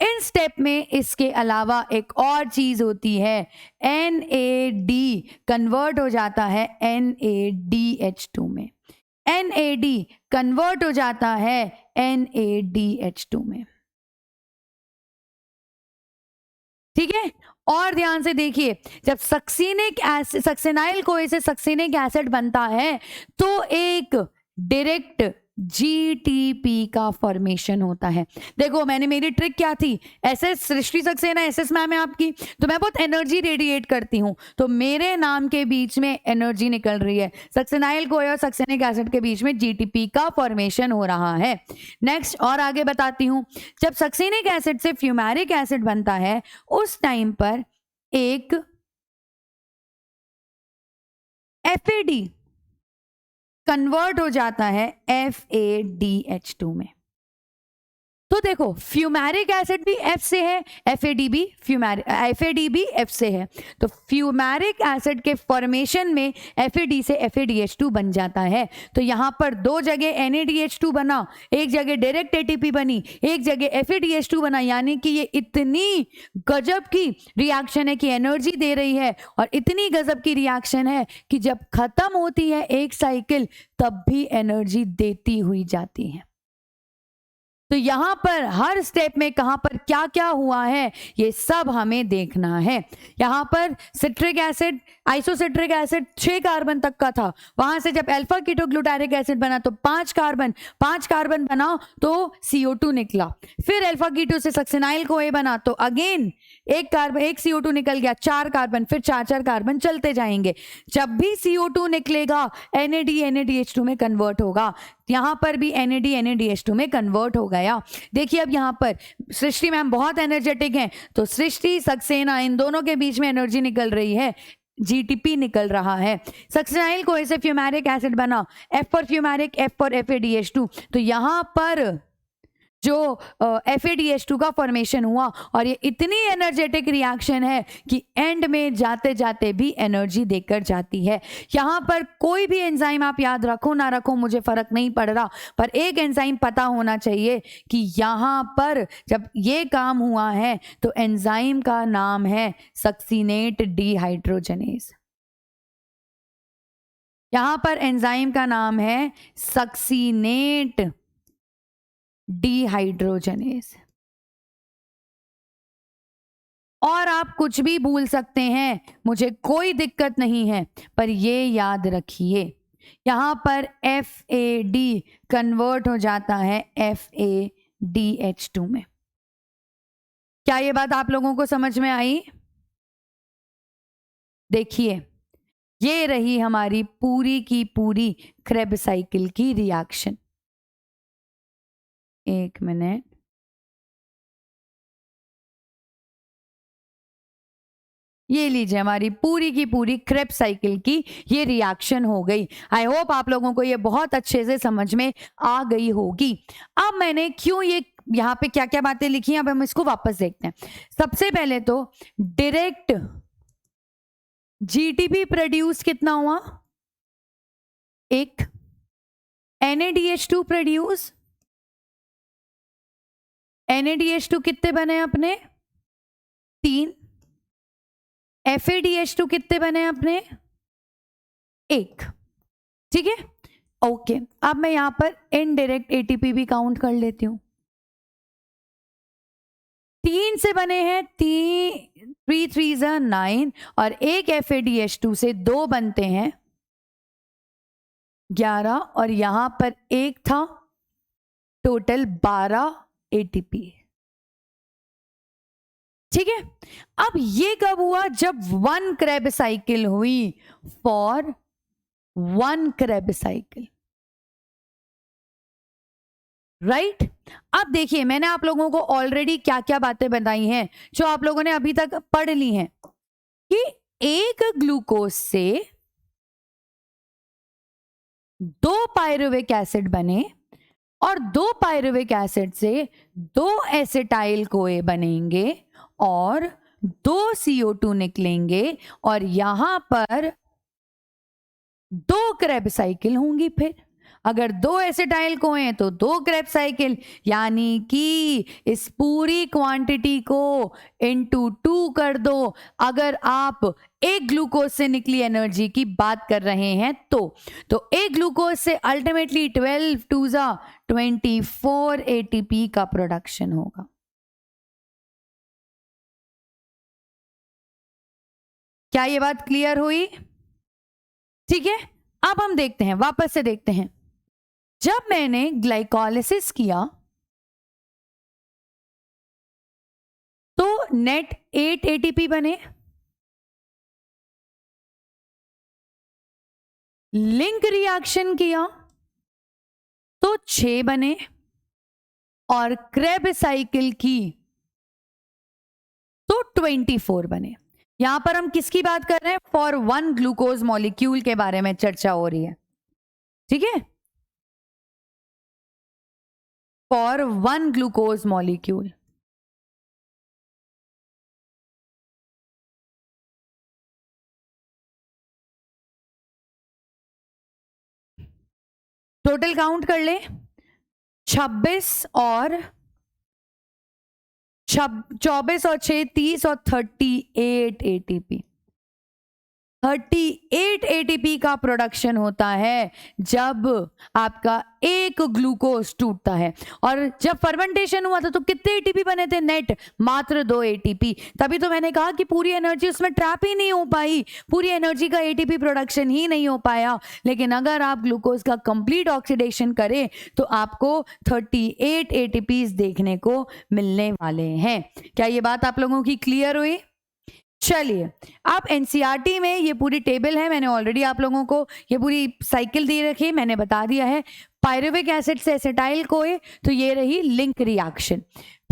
इन स्टेप में इसके अलावा एक और चीज होती है, NAD कन्वर्ट हो जाता है NADH2 में, NAD कन्वर्ट हो जाता है NADH2 में। ठीक है, और ध्यान से देखिए, जब सक्सिनिक एसिड, सक्सिनाइल कोए से सक्सिनिक एसिड बनता है तो एक डायरेक्ट GTP का फॉर्मेशन होता है। देखो मैंने, मेरी ट्रिक क्या थी, SS सृष्टि सक्सेना SS मैम है आपकी, तो मैं बहुत एनर्जी रेडिएट करती हूँ, तो मेरे नाम के बीच में एनर्जी निकल रही है, सक्सिनाइल कोए और सक्सिनिक एसिड के बीच में GTP का फॉर्मेशन हो रहा है। नेक्स्ट और आगे बताती हूँ, जब सक्सिनिक एसिड से फ्यूमेरिक एसिड बनता है उस टाइम पर एक FAD कन्वर्ट हो जाता है FADH2 में। तो देखो फ्यूमेरिक एसिड भी F से है, FAD भी F से है, तो फ्यूमेरिक एसिड के फॉर्मेशन में FAD से FADH2 बन जाता है। तो यहाँ पर दो जगह NADH2 बना, एक जगह डायरेक्ट ATP बनी, एक जगह FADH2 बना, यानी कि ये इतनी गजब की रिएक्शन है कि एनर्जी दे रही है, और इतनी गजब की रिएक्शन है कि जब खत्म होती है एक साइकिल तब भी एनर्जी देती हुई जाती है। तो यहां पर हर स्टेप में कहां पर क्या क्या हुआ है ये सब हमें देखना है। यहां पर citric acid, isocitric acid 6 carbon तक का था, वहां से जब अल्फा कीटोग्लूटारिक एसिड बना तो 5 कार्बन बना तो CO2 निकला, फिर अल्फा कीटो से सक्सिनाइल CoA बना तो अगेन एक CO2 निकल गया, 4 कार्बन, फिर 4 कार्बन चलते जाएंगे। जब भी CO2 निकलेगा NADH2 में कन्वर्ट होगा, यहां पर भी NADH2 में कन्वर्ट हो गया। देखिए अब यहां पर सृष्टि मैम बहुत एनर्जेटिक हैं, तो सृष्टि सक्सेना इन दोनों के बीच में एनर्जी निकल रही है, GTP निकल रहा है। सक्सिनाइल CoA से फ्यूमेरिक एसिड बना, F for fumaric, F for FADH2, तो यहां पर जो FADH2 का फॉर्मेशन हुआ, और ये इतनी एनर्जेटिक रिएक्शन है कि एंड में जाते जाते भी एनर्जी देकर जाती है। यहाँ पर कोई भी एंजाइम आप याद रखो ना रखो मुझे फर्क नहीं पड़ रहा, पर एक एंजाइम पता होना चाहिए कि यहाँ पर जब ये काम हुआ है तो एंजाइम का नाम है सक्सीनेट डिहाइड्रोजनेज। यहाँ पर एंजाइम का नाम है सक्सीनेट डिहाइड्रोजनेज। और आप कुछ भी भूल सकते हैं, मुझे कोई दिक्कत नहीं है, पर ये याद रखिए यहां पर FAD कन्वर्ट हो जाता है FADH2 में। क्या ये बात आप लोगों को समझ में आई? देखिए ये रही हमारी पूरी की पूरी क्रेब्स साइकिल की रिएक्शन। एक मिनट, ये लीजिए हमारी पूरी की पूरी क्रेब्स साइकिल की ये रिएक्शन हो गई। आई होप आप लोगों को ये बहुत अच्छे से समझ में आ गई होगी। अब मैंने क्यों ये यहाँ पे क्या क्या बातें लिखी हैं, अब हम इसको वापस देखते हैं। सबसे पहले तो डायरेक्ट GTP प्रोड्यूस कितना हुआ, एक, NADH2 प्रोड्यूस, NADH2 कितने बने अपने, 3, FADH2 कितने बने अपने, 1। ठीक है, ओके। अब मैं यहां पर इनडायरेक्ट ATP भी काउंट कर लेती हूं। 3 से बने हैं, 3 3 9, और एक FADH2 से 2 बनते हैं 11, और यहां पर एक था, टोटल 12 ATP। ठीक है, अब ये कब हुआ, जब 1 क्रेब साइकिल हुई, फॉर 1 क्रेब साइकिल, राइट। अब देखिए मैंने आप लोगों को ऑलरेडी क्या क्या बातें बताई हैं जो आप लोगों ने अभी तक पढ़ ली हैं, कि एक ग्लूकोज से 2 पायरुविक एसिड बने, और 2 पायरुविक एसिड से 2 एसिटाइल CoA बनेंगे, और 2 CO2 निकलेंगे, और यहां पर 2 क्रेब साइकिल होंगी। फिर अगर 2 एसिटाइल CoA तो 2 क्रेब साइकिल, यानी कि इस पूरी क्वांटिटी को इनटू 2 कर दो। अगर आप एक ग्लूकोज से निकली एनर्जी की बात कर रहे हैं तो एक ग्लूकोज से अल्टीमेटली 12 2 24 ATP का प्रोडक्शन होगा। क्या ये बात क्लियर हुई? ठीक है, अब हम देखते हैं, वापस से देखते हैं। जब मैंने ग्लाइकोलिसिस किया तो नेट 8 ATP बने, लिंक रिएक्शन किया तो 6 बने, और क्रेब साइकिल की तो 24 बने। यहां पर हम किसकी बात कर रहे हैं? फॉर वन ग्लूकोज मॉलिक्यूल के बारे में चर्चा हो रही है, ठीक है, for one glucose molecule. Total count कर ले, 26 और 24 और 6 30 और 38 एटीपी। 38 एटीपी का प्रोडक्शन होता है जब आपका एक ग्लूकोज टूटता है। और जब फर्मेंटेशन हुआ था तो कितने एटीपी बने थे? नेट मात्र 2 एटीपी। तभी तो मैंने कहा कि पूरी एनर्जी उसमें ट्रैप ही नहीं हो पाई, पूरी एनर्जी का एटीपी प्रोडक्शन ही नहीं हो पाया। लेकिन अगर आप ग्लूकोज का कंप्लीट ऑक्सीडेशन करें तो आपको 38 एटीपीज देखने को मिलने वाले हैं। क्या ये बात आप लोगों की क्लियर हुई? चलिए, आप एनसीईआरटी में ये पूरी टेबल है, मैंने ऑलरेडी आप लोगों को ये पूरी साइकिल दे रखी है, मैंने बता दिया है। पायरुविक एसिड से एसिटाइल कोए, तो ये रही लिंक रिएक्शन।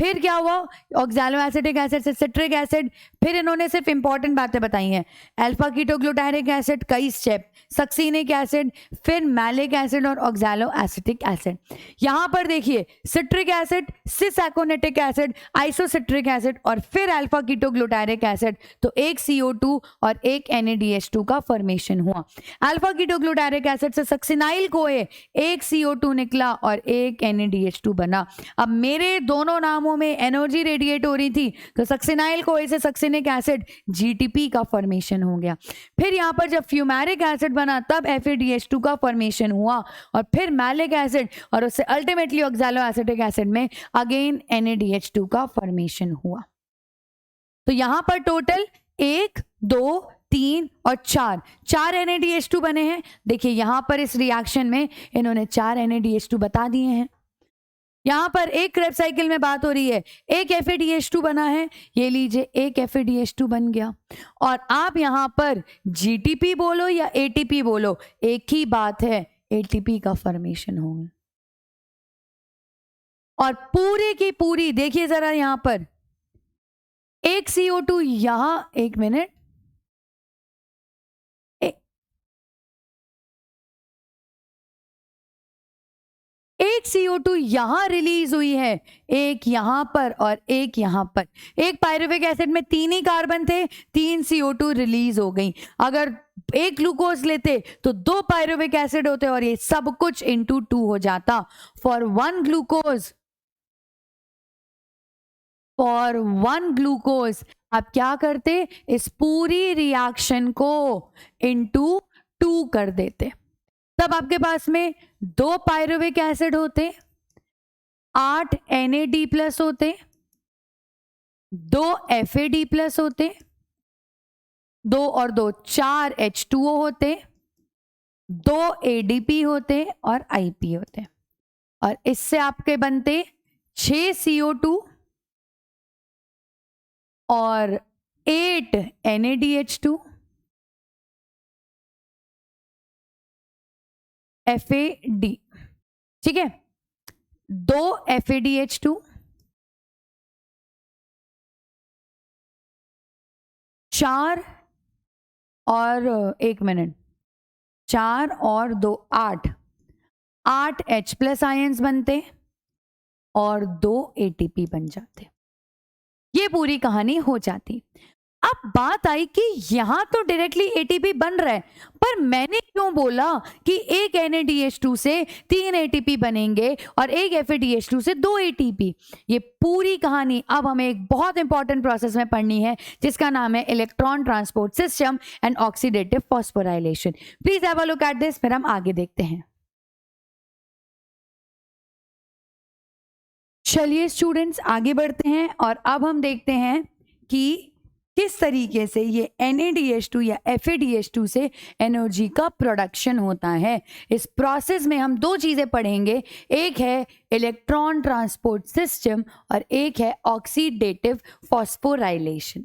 फिर क्या हुआ? ऑक्सैलो एसिटिक एसिड से सिट्रिक एसिड। फिर इन्होंने सिर्फ इंपॉर्टेंट बातें बताई हैं, अल्फा कीटोग्लूटारिक एसिड, कई स्टेप, सक्सीनिक एसिड, फिर मैलिक एसिड और ऑक्सैलो एसिटिक एसिड। यहां पर देखिए, सिट्रिक एसिड, सिस एकोनेटिक एसिड, आइसोसिट्रिक एसिड और फिर अल्फा कीटोग्लूटारिक एसिड। तो एक CO2 और एक NaDH2 का फॉर्मेशन हुआ। अल्फा कीटोग्लूटारिक एसिड से सक्सिनाइल कोए, एक CO2 निकला और एक NaDH2 बना। अब मेरे दोनों नामों में एनर्जी रेडिएट हो रही थी, तो सक्सिनाइल कोए से सक्सिनिक एसिड, GTP का फॉर्मेशन हो गया। फिर यहां पर जब फ्यूमेरिक एसिड बना तब FADH2 का फॉर्मेशन हुआ, और फिर मैलिक एसिड और उससे अल्टीमेटली ऑक्सैलो एसिटिक एसिड में अगेन NaDH2 का फॉर्मेशन हुआ। तो यहां पर टोटल 1 2 3 और 4 NaDH2 बने हैं। देखिए यहां पर इस रिएक्शन में इन्होंने 4 NaDH2 बता दिए हैं। यहां पर एक क्रेब्स साइकिल में बात हो रही है, एक FADH2 बना है, ये लीजिए एक FADH2 बन गया। और आप यहां पर GTP बोलो या ATP बोलो, एक ही बात है, ATP का फॉर्मेशन होगा। और पूरी की पूरी देखिए जरा यहां पर एक CO2 यहां, एक मिनट, एक CO2 यहां रिलीज हुई है, एक यहां पर और एक यहां पर। एक पायरुविक एसिड में 3 ही कार्बन थे, 3 CO2 रिलीज हो गई। अगर एक ग्लूकोज लेते तो 2 पायरुविक एसिड होते और ये सब कुछ इंटू 2 हो जाता। फॉर वन ग्लूकोज आप क्या करते? इस पूरी रिएक्शन को इंटू 2 कर देते। तब आपके पास में 2 पायरुविक एसिड होते, 8 NAD+ होते, 2 FAD+ होते, 2 और 2 4 H2O होते, 2 ADP होते और IP होते। और इससे आपके बनते 6 CO2 और 8 NADH2, FAD, ठीक है, 2 FADH2, 4 और 1 मिनट, 4 और 2 8 H+ आयंस बनते और 2 ATP बन जाते। ये पूरी कहानी हो जाती। अब बात आई कि यहां तो डायरेक्टली ATP बन रहा है, पर मैंने क्यों बोला कि एक NaDH2 से 3 ATP बनेंगे और एक FADH2 से 2 ATP? ये पूरी कहानी अब हमें एक बहुत इंपॉर्टेंट प्रोसेस में पढ़नी है जिसका नाम है electron transport system and oxidative phosphorylation. Please have a look at this, फिर हम आगे देखते हैं। चलिए स्टूडेंट्स आगे बढ़ते हैं और अब हम देखते हैं कि किस तरीके से ये NaDH2 या FADH2 से एनर्जी का प्रोडक्शन होता है। इस प्रोसेस में हम 2 चीजें पढ़ेंगे, एक है इलेक्ट्रॉन ट्रांसपोर्ट सिस्टम और एक है ऑक्सीडेटिव फॉस्फोराइलेशन।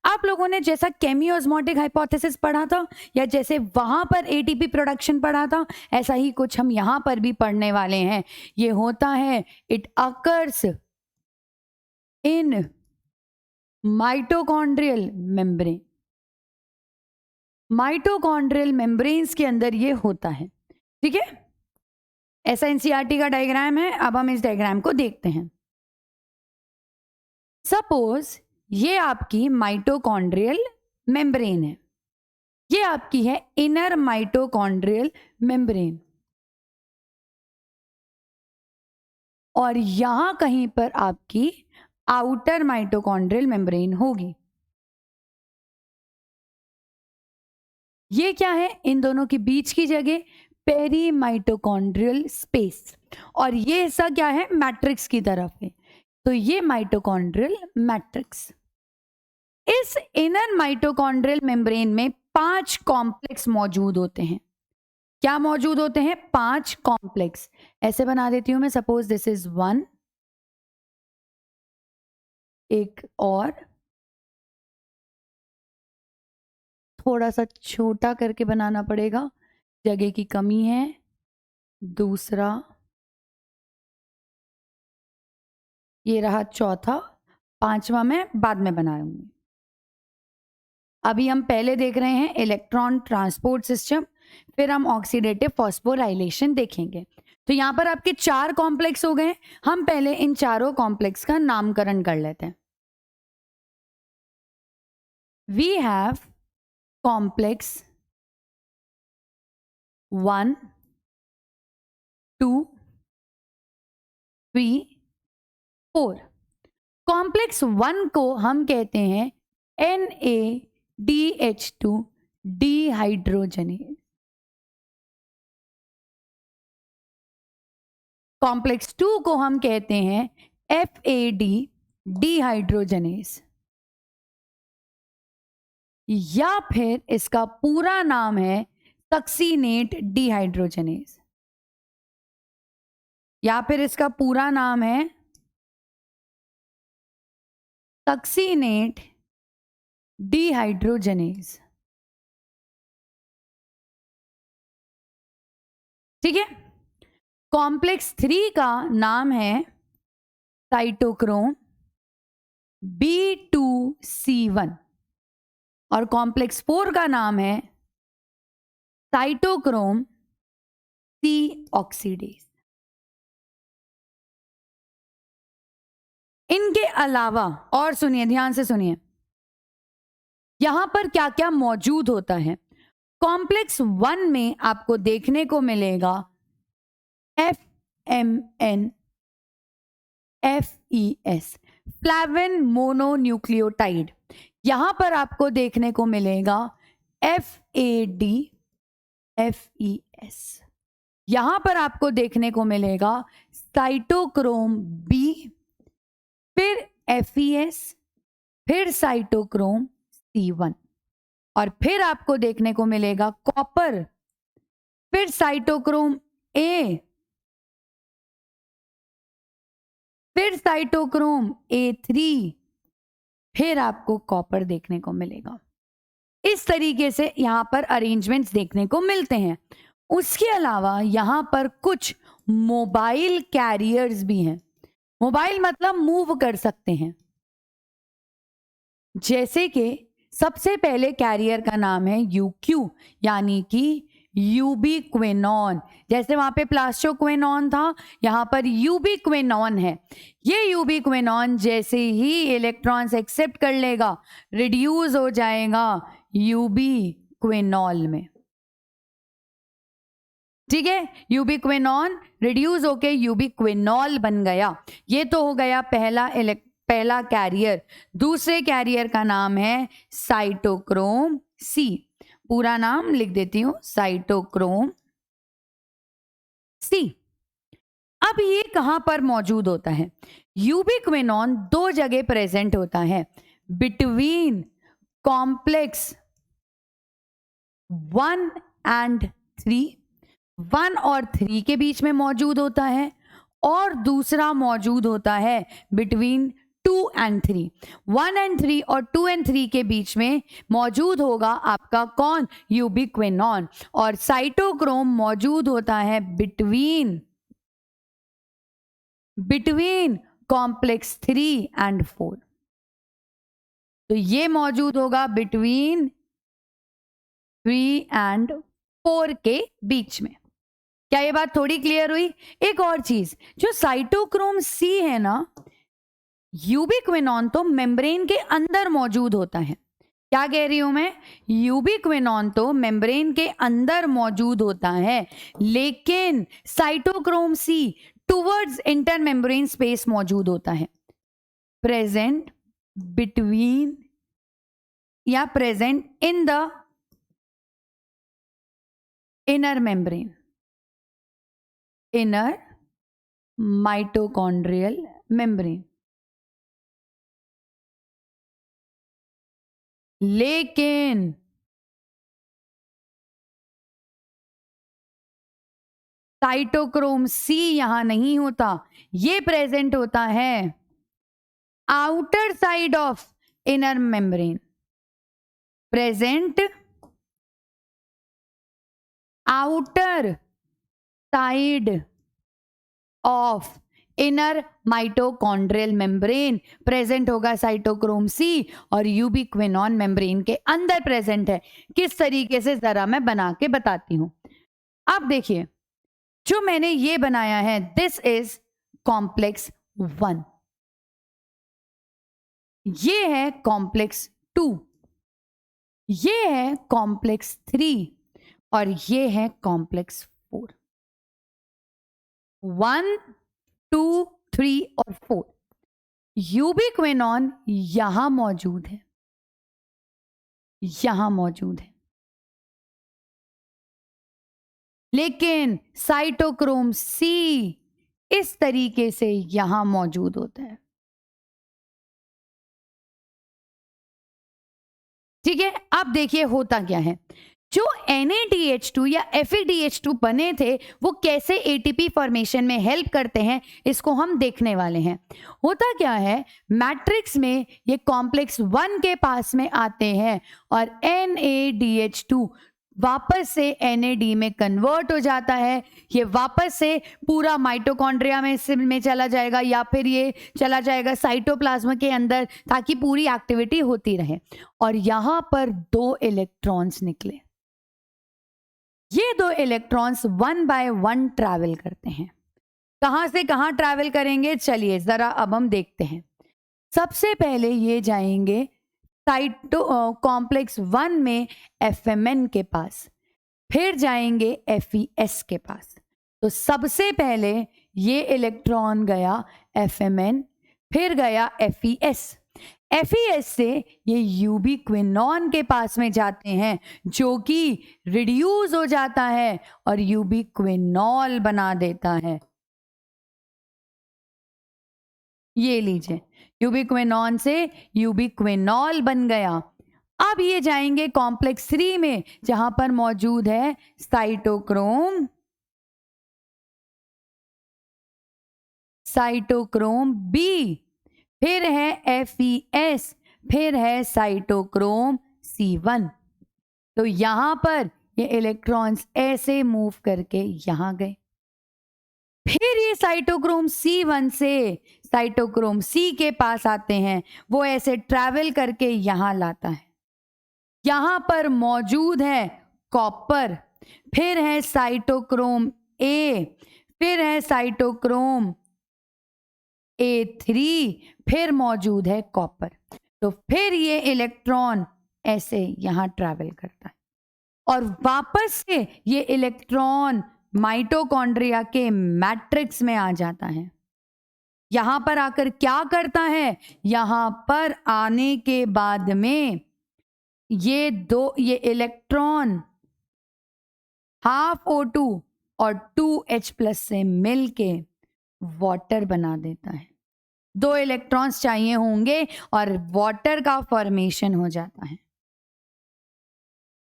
आप लोगों ने जैसा केमियोस्मोटिक हाइपोथेसिस पढ़ा था या जैसे वहां पर ATP प्रोडक्शन पढ़ा था, ऐसा ही कुछ हम यहां पर भी पढ़ने वाले हैं। ये होता है, it occurs in mitochondrial membrane. Mitochondrial membranes के अंदर ये होता है, ठीक है। ऐसा एनसीईआरटी का डायग्राम है। अब हम इस डायग्राम को देखते हैं। सपोज ये आपकी माइटोकॉन्ड्रियल मेम्ब्रेन है, ये आपकी है इनर माइटोकॉन्ड्रियल मेम्ब्रेन, और यहां कहीं पर आपकी आउटर माइटोकॉन्ड्रियल मेम्ब्रेन होगी। ये क्या है? इन दोनों के बीच की जगह पेरी माइटोकॉन्ड्रियल स्पेस, और ये हिस्सा क्या है? मैट्रिक्स की तरफ है, तो ये माइटोकॉन्ड्रियल मैट्रिक्स। इस इनर माइटोकॉन्ड्रियल मेम्ब्रेन में 5 कॉम्प्लेक्स मौजूद होते हैं। क्या मौजूद होते हैं? 5 कॉम्प्लेक्स। ऐसे बना देती हूं मैं, सपोज दिस इज 1, एक और थोड़ा सा छोटा करके बनाना पड़ेगा, जगह की कमी है। दूसरा, ये रहा चौथा, 5वां मैं बाद में बनाऊंगी। अभी हम पहले देख रहे हैं इलेक्ट्रॉन ट्रांसपोर्ट सिस्टम, फिर हम ऑक्सीडेटिव फॉस्फोराइलेशन देखेंगे। तो यहां पर आपके 4 कॉम्प्लेक्स हो गए। हम पहले इन चारों कॉम्प्लेक्स का नामकरण कर लेते हैं। We have complex 1, 2, 3, 4। कॉम्प्लेक्स 1 को हम कहते हैं NaDH2 डिहाइड्रोजनेज। कॉम्प्लेक्स 2 को हम कहते हैं FAD डिहाइड्रोजनेज, या फिर इसका पूरा नाम है सक्सीनेट डिहाइड्रोजनेज, या फिर इसका पूरा नाम है सक्सीनेट डिहाइड्रोजनेज। ठीक है। कॉम्प्लेक्स 3 का नाम है साइटोक्रोम B2C1, और कॉम्प्लेक्स 4 का नाम है साइटोक्रोम C ऑक्सीडेज। इनके अलावा और सुनिए, ध्यान से सुनिए, यहां पर क्या क्या मौजूद होता है। कॉम्प्लेक्स 1 में आपको देखने को मिलेगा FMN FES, फ्लैविन मोनोन्यूक्लियोटाइड। यहां पर आपको देखने को मिलेगा FAD FES। यहां पर आपको देखने को मिलेगा साइटोक्रोम B, फिर FES, फिर साइटोक्रोम C1, और फिर आपको देखने को मिलेगा कॉपर, फिर साइटोक्रोम A, फिर साइटोक्रोम A3, फिर आपको कॉपर देखने को मिलेगा। इस तरीके से यहां पर अरेंजमेंट्स देखने को मिलते हैं। उसके अलावा यहां पर कुछ मोबाइल कैरियर्स भी हैं। मोबाइल मतलब मूव कर सकते हैं। जैसे कि सबसे पहले कैरियर का नाम है UQ, यानी कि यूबिक्विनॉन। जैसे वहां पे प्लास्टोक्विनॉन था, यहां पर यूबिक्विनॉन है। ये यूबिक्विनॉन जैसे ही इलेक्ट्रॉन्स एक्सेप्ट कर लेगा, रिड्यूस हो जाएगा यूबिक्विनॉल में। ठीक है, यूबिक्विनॉन रिड्यूस होके यूबिक्विनॉल बन गया। ये तो हो गया पहला कैरियर। दूसरे कैरियर का नाम है साइटोक्रोम C। पूरा नाम लिख देती हूं, साइटोक्रोम C। अब ये कहां पर मौजूद होता है? यूबिक्विनॉन 2 जगह प्रेजेंट होता है, बिटवीन कॉम्प्लेक्स 1 एंड 3। 1 और 3 के बीच में मौजूद होता है, और दूसरा मौजूद होता है बिटवीन 2 एंड 3। 1 एंड 3 और 2 एंड 3 के बीच में मौजूद होगा आपका कौन? यूबिक्विनॉन। और साइटोक्रोम मौजूद होता है बिटवीन कॉम्प्लेक्स 3 एंड 4। तो ये मौजूद होगा बिटवीन 3 एंड 4 के बीच में। क्या ये बात थोड़ी क्लियर हुई? एक और चीज, जो साइटोक्रोम सी है ना, यूबिक्विनॉन तो मेम्ब्रेन के अंदर मौजूद होता है। क्या कह रही हूं मैं? यूबिक्विनॉन तो मेम्ब्रेन के अंदर मौजूद होता है, लेकिन cytochrome C towards inter membrane space मौजूद होता है। प्रेजेंट बिटवीन या present in the inner membrane, inner mitochondrial membrane. लेकिन साइटोक्रोम सी यहां नहीं होता, ये प्रेजेंट होता है outer side of inner membrane, present outer side of inner mitochondrial membrane. Present होगा साइटोक्रोम सी और यूबिक्विनॉन मेम्ब्रेन के अंदर प्रेजेंट है। किस तरीके से जरा मैं बना के बताती हूं। अब देखिए, जो मैंने ये बनाया है, दिस इज कॉम्प्लेक्स 1, ये है कॉम्प्लेक्स 2, ये है कॉम्प्लेक्स 3 और ये है कॉम्प्लेक्स 4। 1, 2, 3 और 4। यूबिक्विनॉन यहां मौजूद है, यहां मौजूद है, लेकिन साइटोक्रोम सी इस तरीके से यहां मौजूद होता है। ठीक है, अब देखिए होता क्या है। जो NADH2 या FADH2 बने थे, वो कैसे ATP फॉर्मेशन में हेल्प करते हैं, इसको हम देखने वाले हैं। होता क्या है, मैट्रिक्स में ये कॉम्प्लेक्स 1 के पास में आते हैं और NADH2 वापस से NAD में कन्वर्ट हो जाता है। ये वापस से पूरा माइटोकॉन्ड्रिया में चला जाएगा या फिर ये चला जाएगा साइटोप्लाज्म के अंदर, ताकि पूरी एक्टिविटी होती रहे। और यहां पर 2 इलेक्ट्रॉन्स निकले। ये 2 इलेक्ट्रॉन्स 1 बाय 1 ट्रैवल करते हैं। कहां से कहां ट्रैवल करेंगे, चलिए जरा अब हम देखते हैं। सबसे पहले ये जाएंगे कॉम्प्लेक्स 1 में FMN के पास, फिर जाएंगे FES के पास। तो सबसे पहले ये इलेक्ट्रॉन गया FMN, फिर गया FES। FES से ये यूबिक्विनॉन के पास में जाते हैं, जो कि रिड्यूस हो जाता है और यूबिक्विनॉल बना देता है। ये लीजिए, यूबिक्विनॉन से यूबिक्विनॉल बन गया। अब ये जाएंगे कॉम्प्लेक्स 3 में, जहां पर मौजूद है साइटोक्रोम बी, फिर है FES, फिर है साइटोक्रोम C1। तो यहां पर ये इलेक्ट्रॉन्स ऐसे मूव करके यहां गए। फिर ये साइटोक्रोम C1 से साइटोक्रोम C के पास आते हैं, वो ऐसे ट्रैवल करके यहां लाता है। यहां पर मौजूद है कॉपर, फिर है साइटोक्रोम A, फिर है साइटोक्रोम A3, फिर मौजूद है कॉपर। तो फिर ये इलेक्ट्रॉन ऐसे यहां ट्रैवल करता है और वापस से ये इलेक्ट्रॉन माइटोकॉन्ड्रिया के मैट्रिक्स में आ जाता है। यहां पर आकर क्या करता है, यहां पर आने के बाद में ये इलेक्ट्रॉन हाफ O2 और 2H+ से मिलके वाटर बना देता है। 2 इलेक्ट्रॉन्स चाहिए होंगे और वाटर का फॉर्मेशन हो जाता है।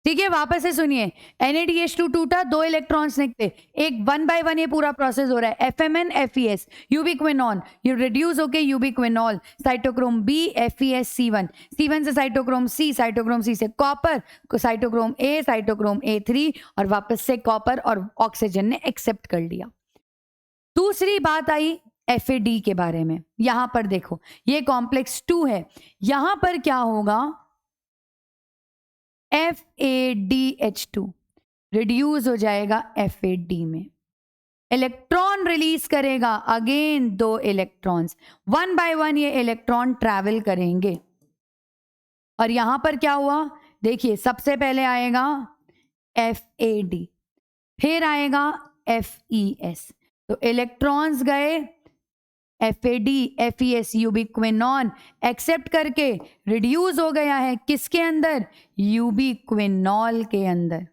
ठीक है, वापस से सुनिए। NADH2 टूटा, 2 इलेक्ट्रॉन्स निकले, एक 1 बाय 1 ये पूरा प्रोसेस हो रहा है। FMN FES, यूबिक्विनॉन, ये रिड्यूस होके ubiquinol, cytochrome B FES C1, C1 से साइटोक्रोम C, साइटोक्रोम C से copper, cytochrome A, cytochrome A3 और वापस से कॉपर और ऑक्सीजन ने एक्सेप्ट कर लिया। दूसरी बात आई FAD के बारे में। यहां पर देखो, ये कॉम्प्लेक्स 2 है, यहां पर क्या होगा, FADH2 रिड्यूस हो जाएगा FAD में, इलेक्ट्रॉन रिलीज करेगा, अगेन 2 इलेक्ट्रॉन्स, 1 बाय 1 ये इलेक्ट्रॉन ट्रैवल करेंगे। और यहां पर क्या हुआ, देखिए सबसे पहले आएगा FAD, फिर आएगा FES, तो इलेक्ट्रॉन्स गए FAD FES यूबिक्विनॉन एक्सेप्ट करके रिड्यूस हो गया है किसके अंदर, यूबिक्विनॉल के अंदर।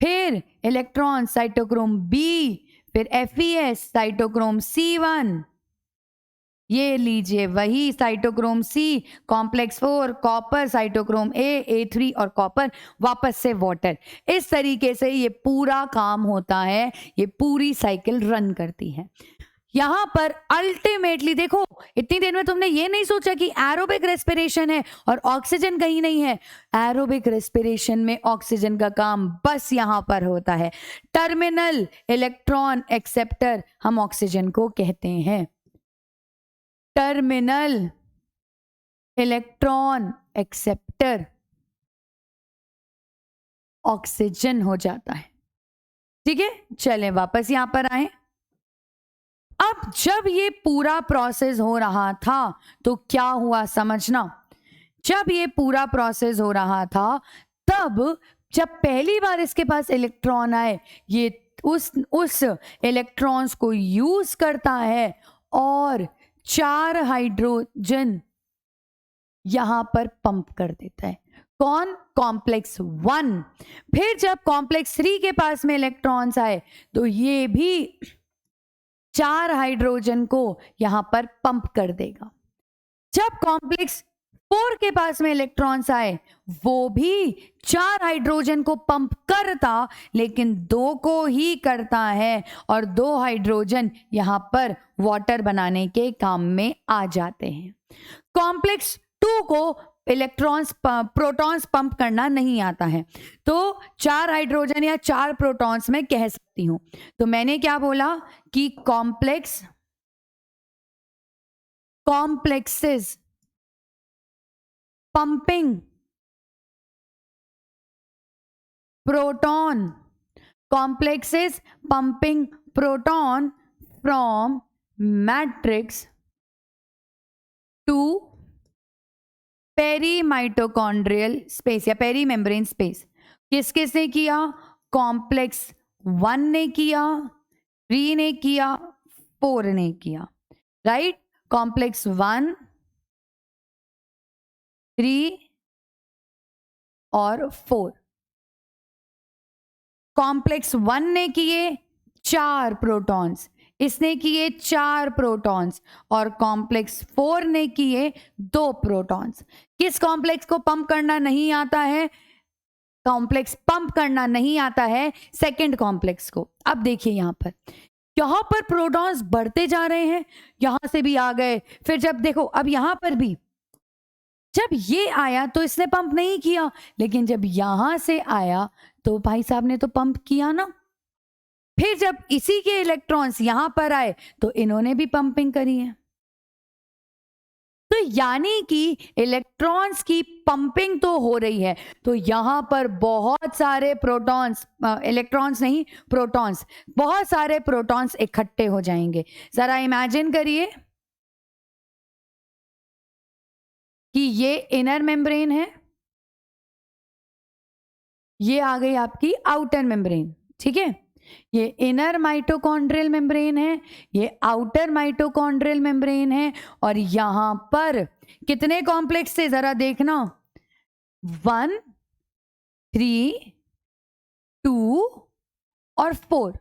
फिर इलेक्ट्रॉन साइटोक्रोम B, फिर FES साइटोक्रोम C1, ये लीजिए वही cytochrome C, complex 4 copper, cytochrome A3 और कॉपर, वापस से वाटर। इस तरीके से ये पूरा काम होता है, ये पूरी साइकिल रन करती है। यहां पर अल्टीमेटली देखो, इतनी देर में तुमने ये नहीं सोचा कि एरोबिक रेस्पिरेशन है और ऑक्सीजन कहीं नहीं है। एरोबिक रेस्पिरेशन में ऑक्सीजन का काम बस यहां पर होता है। टर्मिनल इलेक्ट्रॉन एक्सेप्टर हम ऑक्सीजन को कहते हैं, टर्मिनल इलेक्ट्रॉन एक्सेप्टर ऑक्सीजन हो जाता है। ठीक है, चलें वापस यहां पर आए। अब जब ये पूरा प्रोसेस हो रहा था तो क्या हुआ समझना, जब ये पूरा प्रोसेस हो रहा था तब जब पहली बार इसके पास इलेक्ट्रॉन आए, ये उस इलेक्ट्रॉन्स को यूज करता है और 4 हाइड्रोजन यहां पर पंप कर देता है। कौन, कॉम्प्लेक्स 1। फिर जब कॉम्प्लेक्स 3 के पास में इलेक्ट्रॉन्स आए तो ये भी 4 हाइड्रोजन को यहां पर पंप कर देगा। जब कॉम्प्लेक्स 4 के पास में इलेक्ट्रॉन्स आए, वो भी 4 हाइड्रोजन को पंप करता, लेकिन 2 को ही करता है और 2 हाइड्रोजन यहां पर वाटर बनाने के काम में आ जाते हैं। कॉम्प्लेक्स 2 को इलेक्ट्रॉन्स प्रोटॉन्स पंप करना नहीं आता है, तो 4 हाइड्रोजन या 4 प्रोटॉन्स में कह सकती हूं। तो मैंने क्या बोला कि complexes pumping proton, complexes pumping proton from matrix to perimitochondrial space या पेरी मेम्ब्रेन स्पेस। किस किस ने किया, कॉम्प्लेक्स 1 ने किया, 3 ने किया, 4 ने किया, राइट। कॉम्प्लेक्स 1, 3 और 4। कॉम्प्लेक्स 1 ने किए 4 प्रोटॉन्स, इसने किए 4 प्रोटॉन्स, और कॉम्प्लेक्स 4 ने किए 2 प्रोटॉन्स। किस कॉम्प्लेक्स को पंप करना नहीं आता है, कॉम्प्लेक्स पंप करना नहीं आता है सेकंड कॉम्प्लेक्स को। अब देखिए यहां पर प्रोटॉन्स बढ़ते जा रहे हैं, यहां से भी आ गए, फिर जब देखो अब यहां पर भी जब ये आया तो इसने पंप नहीं किया, लेकिन जब यहां से आया तो भाई साहब ने तो पंप किया ना। फिर जब इसी के इलेक्ट्रॉन्स यहां पर आए तो इन्होंने भी पंपिंग करी है। तो यानी कि इलेक्ट्रॉन्स की पंपिंग तो हो रही है, तो यहां पर बहुत सारे प्रोटॉन्स, इलेक्ट्रॉन्स नहीं प्रोटॉन्स, बहुत सारे प्रोटॉन्स इकट्ठे हो जाएंगे। जरा इमेजिन करिए कि ये इनर मेम्ब्रेन है, ये आ गई आपकी आउटर मेम्ब्रेन, ठीक है। ये इनर माइटोकॉन्ड्रियल मेम्ब्रेन है, ये आउटर माइटोकॉन्ड्रियल मेम्ब्रेन है, और यहां पर कितने कॉम्प्लेक्स थे जरा देखना, 1, 3, 2 और 4,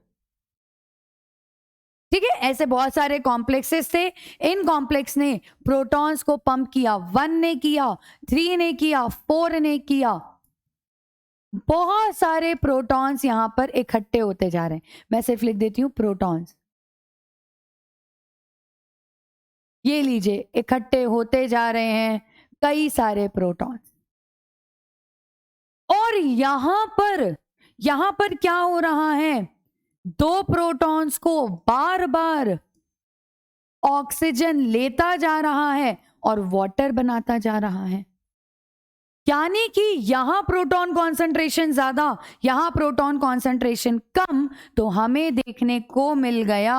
ठीक है। ऐसे बहुत सारे कॉम्प्लेक्सेस थे। इन कॉम्प्लेक्स ने प्रोटॉन्स को पंप किया, 1 ने किया, 3 ने किया, 4 ने किया। बहुत सारे प्रोटॉन्स यहां पर इकट्ठे होते जा रहे हैं। मैं सिर्फ लिख देती हूं प्रोटॉन्स, ये लीजिए इकट्ठे होते जा रहे हैं कई सारे प्रोटॉन्स। और यहां पर क्या हो रहा है, 2 प्रोटॉन्स को बार बार ऑक्सीजन लेता जा रहा है और वाटर बनाता जा रहा है। यानी कि यहां प्रोटॉन कॉन्सेंट्रेशन ज्यादा, यहां प्रोटॉन कॉन्सेंट्रेशन कम, तो हमें देखने को मिल गया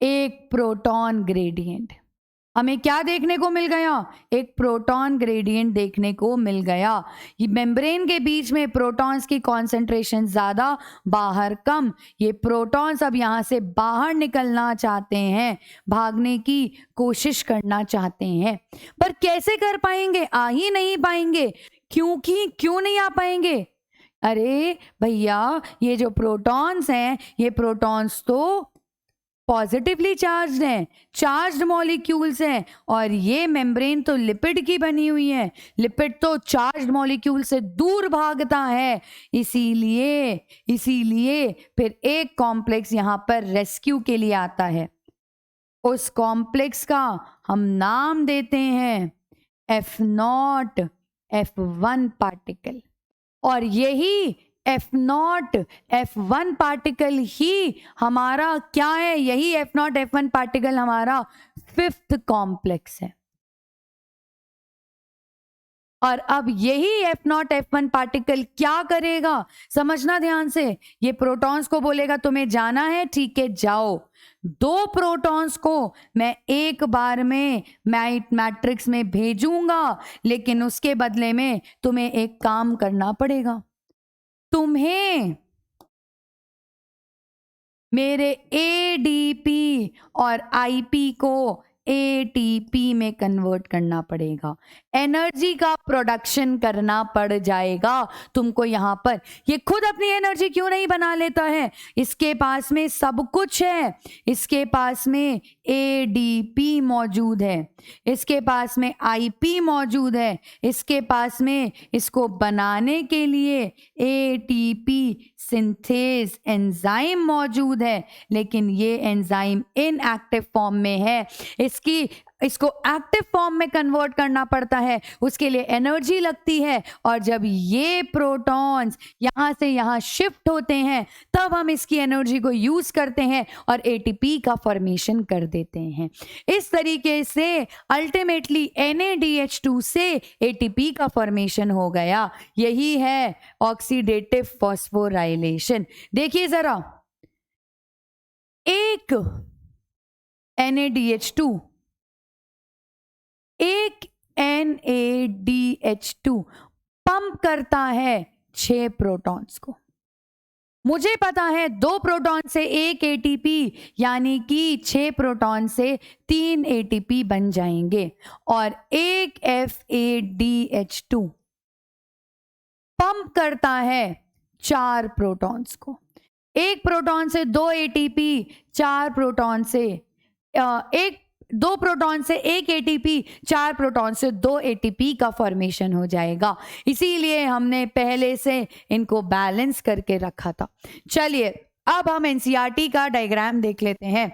एक प्रोटॉन ग्रेडियंट। हमें क्या देखने को मिल गया? एक प्रोटॉन ग्रेडियंट देखने को मिल गया। ये मेम्ब्रेन के बीच में प्रोटॉन्स की कॉन्सेंट्रेशन ज्यादा, बाहर कम। ये प्रोटॉन्स अब यहां से बाहर निकलना चाहते हैं, भागने की कोशिश करना चाहते हैं, पर कैसे कर पाएंगे? आ ही नहीं पाएंगे। क्यों नहीं आ पाएंगे? अरे भैया, ये जो प्रोटॉन्स हैं, ये प्रोटॉन्स तो पॉजिटिवली चार्ज्ड हैं, चार्ज्ड मॉलिक्यूल्स हैं, और ये मेम्ब्रेन तो लिपिड की बनी हुई है। लिपिड तो चार्ज्ड मॉलिक्यूल से दूर भागता है। इसीलिए फिर एक कॉम्प्लेक्स यहां पर रेस्क्यू के लिए आता है। उस कॉम्प्लेक्स का हम नाम देते हैं F0 F1 पार्टिकल, और यही F0 F1 पार्टिकल ही हमारा क्या है? यही F0 F1 पार्टिकल हमारा 5th कॉम्प्लेक्स है। और अब यही F0 F1 पार्टिकल क्या करेगा? समझना ध्यान से। ये प्रोटॉन्स को बोलेगा तुम्हें जाना है, ठीक है जाओ। 2 प्रोटॉन्स को मैं एक बार में मैट्रिक्स में भेजूंगा, लेकिन उसके बदले में तुम्हें एक काम करना पड़ेगा। तुम्हें मेरे एडीपी और आईपी को एटीपी में कन्वर्ट करना पड़ेगा। एनर्जी का प्रोडक्शन करना पड़ जाएगा तुमको यहां पर। ये खुद अपनी एनर्जी क्यों नहीं बना लेता है? इसके पास में सब कुछ है। इसके पास में एडीपी मौजूद है, इसके पास में आईपी मौजूद है, इसके पास में इसको बनाने के लिए एटीपी सिंथेज एंजाइम मौजूद है, लेकिन ये एंजाइम इनएक्टिव फॉर्म में है। इसको एक्टिव फॉर्म में कन्वर्ट करना पड़ता है, उसके लिए एनर्जी लगती है, और जब ये प्रोटॉन्स यहां से यहां शिफ्ट होते हैं तब हम इसकी एनर्जी को यूज करते हैं और एटीपी का फॉर्मेशन कर देते हैं। इस तरीके से अल्टीमेटली NADH2 से एटीपी का फॉर्मेशन हो गया। यही है ऑक्सीडेटिव फॉस्फोराइलेशन। देखिए जरा, एक NADH2, एक NADH2 पंप करता है 6 प्रोटॉन्स को। मुझे पता है 2 प्रोटॉन से 1 ATP, यानी कि 6 प्रोटॉन से 3 ATP बन जाएंगे, और एक FADH2 पंप करता है 4 प्रोटॉन्स को। 1 प्रोटॉन से 2 ATP, 4 प्रोटॉन से 2 प्रोटॉन से 1 ATP, 4 प्रोटॉन से 2 ATP का फॉर्मेशन हो जाएगा। इसीलिए हमने पहले से इनको बैलेंस करके रखा था। चलिए अब हम NCERT का डायग्राम देख लेते हैं।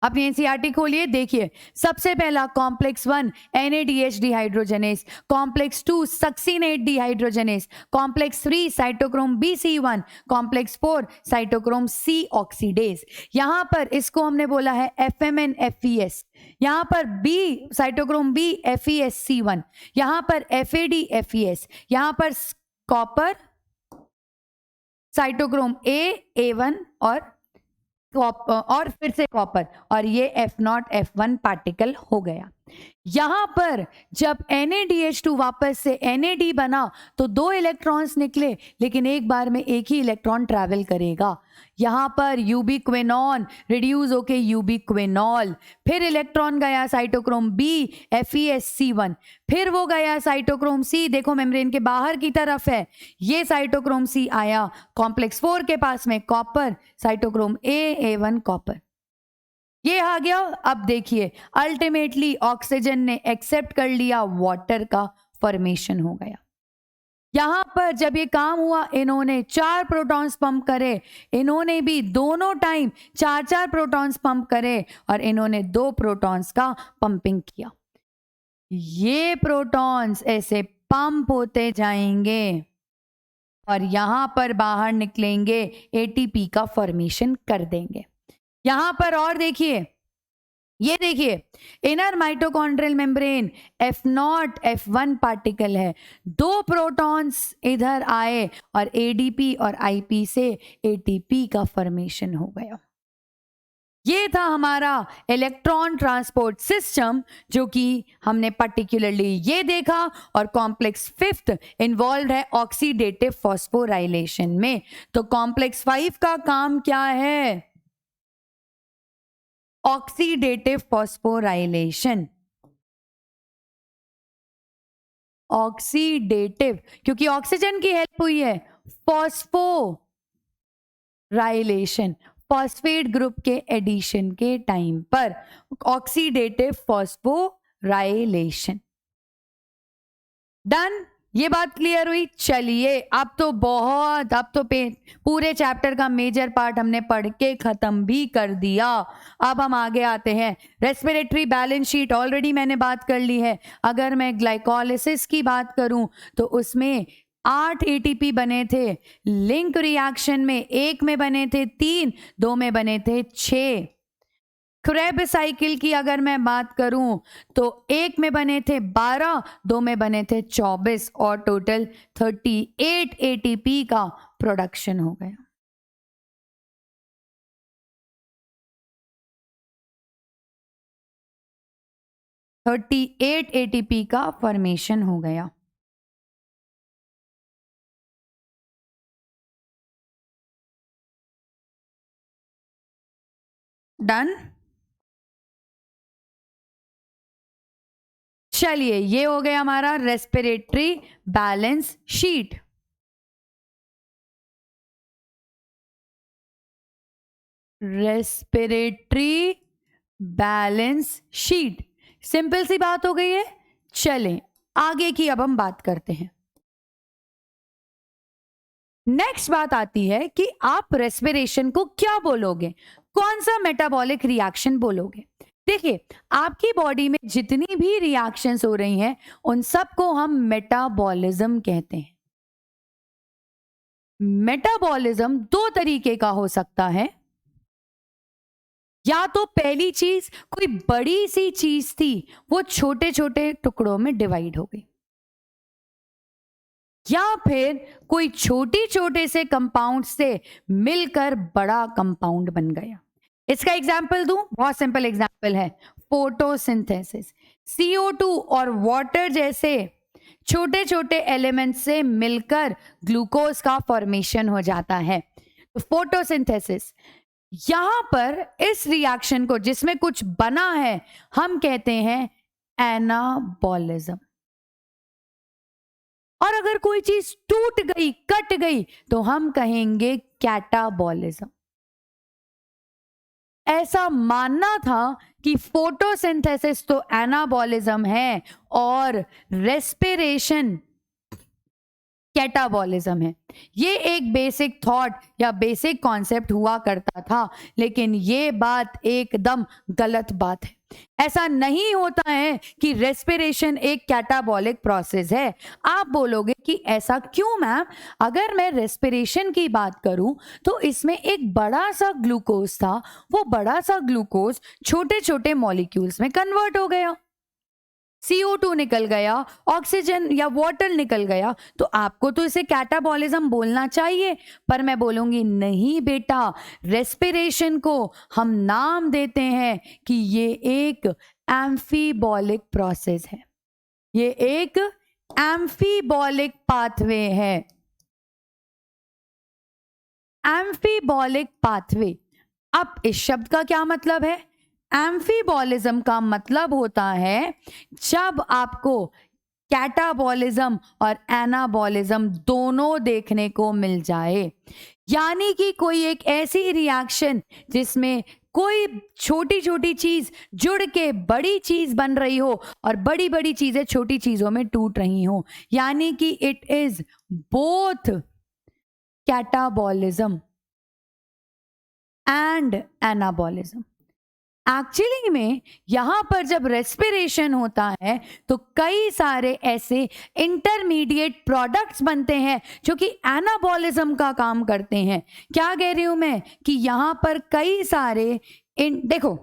अपनी NCERT खोलिए, देखिए सबसे पहला complex 1 NADH dehydrogenase, complex 2 succinate dehydrogenase, complex 3 cytochrome BC1, complex 4 cytochrome C oxidase. यहां पर इसको हमने बोला है FMN FES, यहां पर B साइटोक्रोम B FESC1, यहां पर FAD FES, यहां पर कॉपर साइटोक्रोम A1 और फिर से कॉपर, और ये F0 F1 पार्टिकल हो गया। यहां पर जब NADH2 वापस से NAD बना तो 2 इलेक्ट्रॉन्स निकले, लेकिन एक बार में एक ही इलेक्ट्रॉन ट्रैवल करेगा। यहां पर यूबिक्विनॉन रिड्यूस होके यूबिक्विनॉल, फिर इलेक्ट्रॉन गया साइटोक्रोम B FESC1, फिर वो गया साइटोक्रोम C, देखो मेम्ब्रेन के बाहर की तरफ है, ये साइटोक्रोम C आया कॉम्प्लेक्स 4 के पास में कॉपर, साइटोक्रोम A1 कॉपर, ये आ गया। अब देखिए अल्टीमेटली ऑक्सीजन ने एक्सेप्ट कर लिया, वाटर का फॉर्मेशन हो गया। यहां पर जब ये काम हुआ, इन्होंने 4 प्रोटॉन्स पंप करे, इन्होंने भी दोनों टाइम 4 प्रोटॉन्स पंप करे, और इन्होंने 2 प्रोटॉन्स का पंपिंग किया। ये प्रोटॉन्स ऐसे पंप होते जाएंगे और यहां पर बाहर निकलेंगे, एटीपी का फॉर्मेशन कर देंगे। यहां पर और देखिए ये देखिए, inner mitochondrial membrane F0 F1 particle है, 2 प्रोटॉन्स इधर आए और ADP और IP से ATP का फॉर्मेशन हो गया। ये था हमारा इलेक्ट्रॉन ट्रांसपोर्ट सिस्टम, जो कि हमने पर्टिकुलरली ये देखा। और कॉम्प्लेक्स 5th इन्वॉल्व है ऑक्सीडेटिव फॉस्फोराइलेशन में। तो कॉम्प्लेक्स 5 का काम क्या है? Oxidative phosphorylation. ऑक्सीडेटिव, क्योंकि ऑक्सीजन की हेल्प हुई है, फॉस्फोराइलेशन, फॉस्फेट ग्रुप के एडिशन के टाइम पर ऑक्सीडेटिव फॉस्फोराइलेशन। डन, ये बात क्लियर हुई। चलिए, अब तो पूरे चैप्टर का मेजर पार्ट हमने पढ़ के खत्म भी कर दिया। अब हम आगे आते हैं। रेस्पिरेटरी बैलेंस शीट ऑलरेडी मैंने बात कर ली है। अगर मैं ग्लाइकोलिसिस की बात करूं तो उसमें 8 ATP बने थे। लिंक रिएक्शन में 1 में बने थे 3, 2 में बने थे 6। क्रेब्स साइकिल की अगर मैं बात करूं तो 1 में बने थे 12, 2 में बने थे 24 और टोटल 38 ATP का प्रोडक्शन हो गया। ATP का फॉर्मेशन हो गया। डन। चलिए, ये हो गया हमारा respiratory balance sheet. Respiratory balance sheet, simple सी बात हो गई है। चलें आगे की अब हम बात करते हैं। नेक्स्ट बात आती है कि आप रेस्पिरेशन को क्या बोलोगे, कौन सा मेटाबॉलिक रिएक्शन बोलोगे। देखिए, आपकी बॉडी में जितनी भी रिएक्शंस हो रही हैं उन सबको हम मेटाबॉलिज्म कहते हैं। मेटाबॉलिज्म 2 तरीके का हो सकता है। या तो पहली चीज, कोई बड़ी सी चीज थी, वो छोटे छोटे टुकड़ों में डिवाइड हो गई, या फिर कोई छोटे से कंपाउंड से मिलकर बड़ा कंपाउंड बन गया। इसका एग्जाम्पल दूं, बहुत सिंपल एग्जाम्पल है, फोटोसिंथेसिस। CO2 और वाटर जैसे छोटे छोटे एलिमेंट से मिलकर ग्लूकोज का फॉर्मेशन हो जाता है, तो फोटोसिंथेसिस। यहां पर इस रिएक्शन को, जिसमें कुछ बना है, हम कहते हैं एनाबॉलिज्म। और अगर कोई चीज टूट गई, कट गई, तो हम कहेंगे कैटाबॉलिज्म। ऐसा मानना था कि फोटोसिंथेसिस तो एनाबॉलिज्म है और रेस्पिरेशन कैटाबॉलिज्म है। ये एक बेसिक थॉट या बेसिक कॉन्सेप्ट हुआ करता था, लेकिन ये बात एकदम गलत बात है। ऐसा नहीं होता है कि रेस्पिरेशन एक कैटाबॉलिक प्रोसेस है। आप बोलोगे कि ऐसा क्यों मैम? अगर मैं रेस्पिरेशन की बात करूं तो इसमें एक बड़ा सा ग्लूकोज था, वो बड़ा सा ग्लूकोज छोटे छोटे मॉलिक्यूल्स में कन्वर्ट हो गया, CO2 निकल गया, ऑक्सीजन या वाटर निकल गया, तो आपको तो इसे कैटाबॉलिज्म बोलना चाहिए। पर मैं बोलूंगी नहीं बेटा, रेस्पिरेशन को हम नाम देते हैं कि ये एक एम्फीबॉलिक प्रोसेस है, ये एक एम्फीबॉलिक पाथवे है। एम्फीबॉलिक पाथवे, अब इस शब्द का क्या मतलब है? एम्फीबॉलिज्म का मतलब होता है जब आपको कैटाबॉलिज्म और एनाबॉलिज्म दोनों देखने को मिल जाए, यानी कि कोई एक ऐसी रिएक्शन जिसमें कोई छोटी छोटी चीज जुड़ के बड़ी चीज बन रही हो और बड़ी बड़ी चीजें छोटी चीजों में टूट रही हो, यानी कि it is both catabolism and anabolism. Actually में यहां पर जब रेस्पिरेशन होता है तो कई सारे ऐसे इंटरमीडिएट प्रोडक्ट्स बनते हैं जो कि एनाबॉलिज्म का काम करते हैं। क्या कह रही हूं मैं कि यहां पर कई सारे देखो,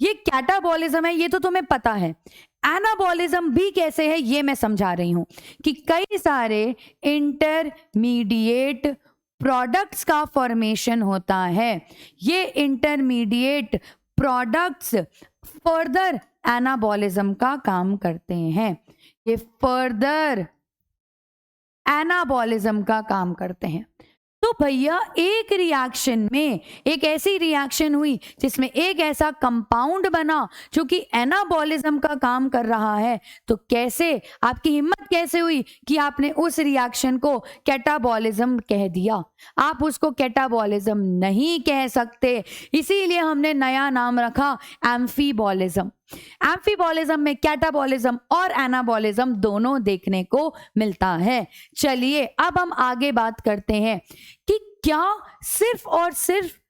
ये कैटाबॉलिज्म है, ये तो तुम्हें पता है। एनाबॉलिज्म भी कैसे है ये मैं समझा रही हूं कि कई सारे इंटरमीडिएट प्रोडक्ट्स का फॉर्मेशन होता है। ये इंटरमीडिएट प्रोडक्ट्स फर्दर एनाबॉलिज्म का काम करते हैं। ये फर्दर एनाबॉलिज्म का काम करते हैं। तो भैया एक रिएक्शन में एक ऐसी रिएक्शन हुई जिसमें एक ऐसा कंपाउंड बना जो कि एनाबॉलिज्म का काम कर रहा है, तो कैसे आपकी हिम्मत कैसे हुई कि आपने उस रिएक्शन को कैटाबॉलिज्म कह दिया? आप उसको कैटाबॉलिज्म नहीं कह सकते, इसीलिए हमने नया नाम रखा एम्फीबॉलिज्म। एम्फीबॉलिज्म में कैटाबॉलिज्म और एनाबॉलिज्म दोनों देखने को मिलता है। चलिए अब हम आगे बात करते हैं कि क्या सिर्फ और सिर्फ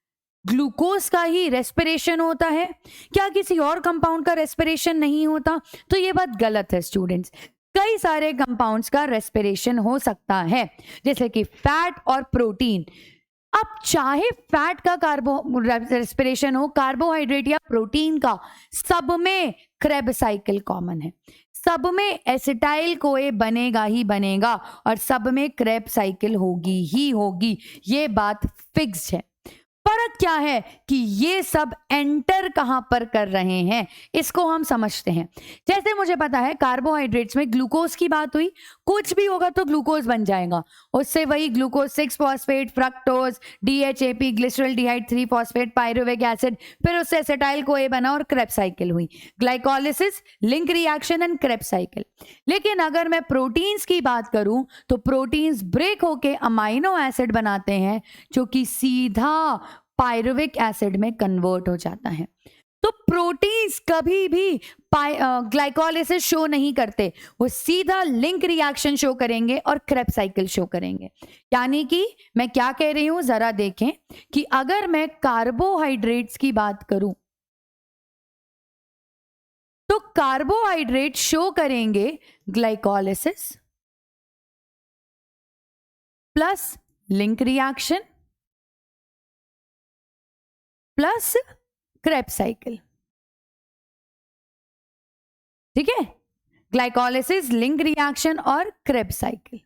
ग्लूकोज का ही रेस्पिरेशन होता है, क्या किसी और कंपाउंड का रेस्पिरेशन नहीं होता? तो ये बात गलत है स्टूडेंट्स। कई सारे कंपाउंड्स का रेस्पिरेशन हो सकता है, जैसे कि फैट और प्रोटीन। अब चाहे फैट का कार्बो रेस्पिरेशन हो, कार्बोहाइड्रेट या प्रोटीन का, सब में क्रेब साइकिल कॉमन है। सब में एसिटाइल कोए बनेगा ही बनेगा और सब में क्रेब साइकिल होगी ही होगी, ये बात फिक्स्ड है। फर्क क्या है कि ये सब एंटर कहां पर कर रहे हैं, इसको हम समझते हैं। जैसे मुझे पता है कार्बोहाइड्रेट्स में ग्लूकोज की बात हुई, कुछ भी होगा तो ग्लूकोज बन जाएगा, उससे वही glucose 6 phosphate, fructose, DHAP, glyceraldehyde 3 phosphate, pyruvic acid, फिर उससे एसिटाइल कोए बना और क्रेब साइकिल हुई, glycolysis, link reaction and Krebs cycle. लेकिन अगर मैं प्रोटीन्स की बात करूं तो प्रोटीन्स ब्रेक होके अमाइनो एसिड बनाते हैं जो कि सीधा पायरुविक एसिड में कन्वर्ट हो जाता है। तो प्रोटीन्स कभी भी ग्लाइकोलिसिस शो नहीं करते, वो सीधा लिंक रिएक्शन शो करेंगे और क्रेब साइकिल शो करेंगे। यानी कि मैं क्या कह रही हूं जरा देखें कि अगर मैं कार्बोहाइड्रेट्स की बात करूं तो कार्बोहाइड्रेट शो करेंगे glycolysis plus link reaction plus Krebs cycle. ठीक है, ग्लाइकोलिसिस, लिंक रिएक्शन और क्रेब साइकिल।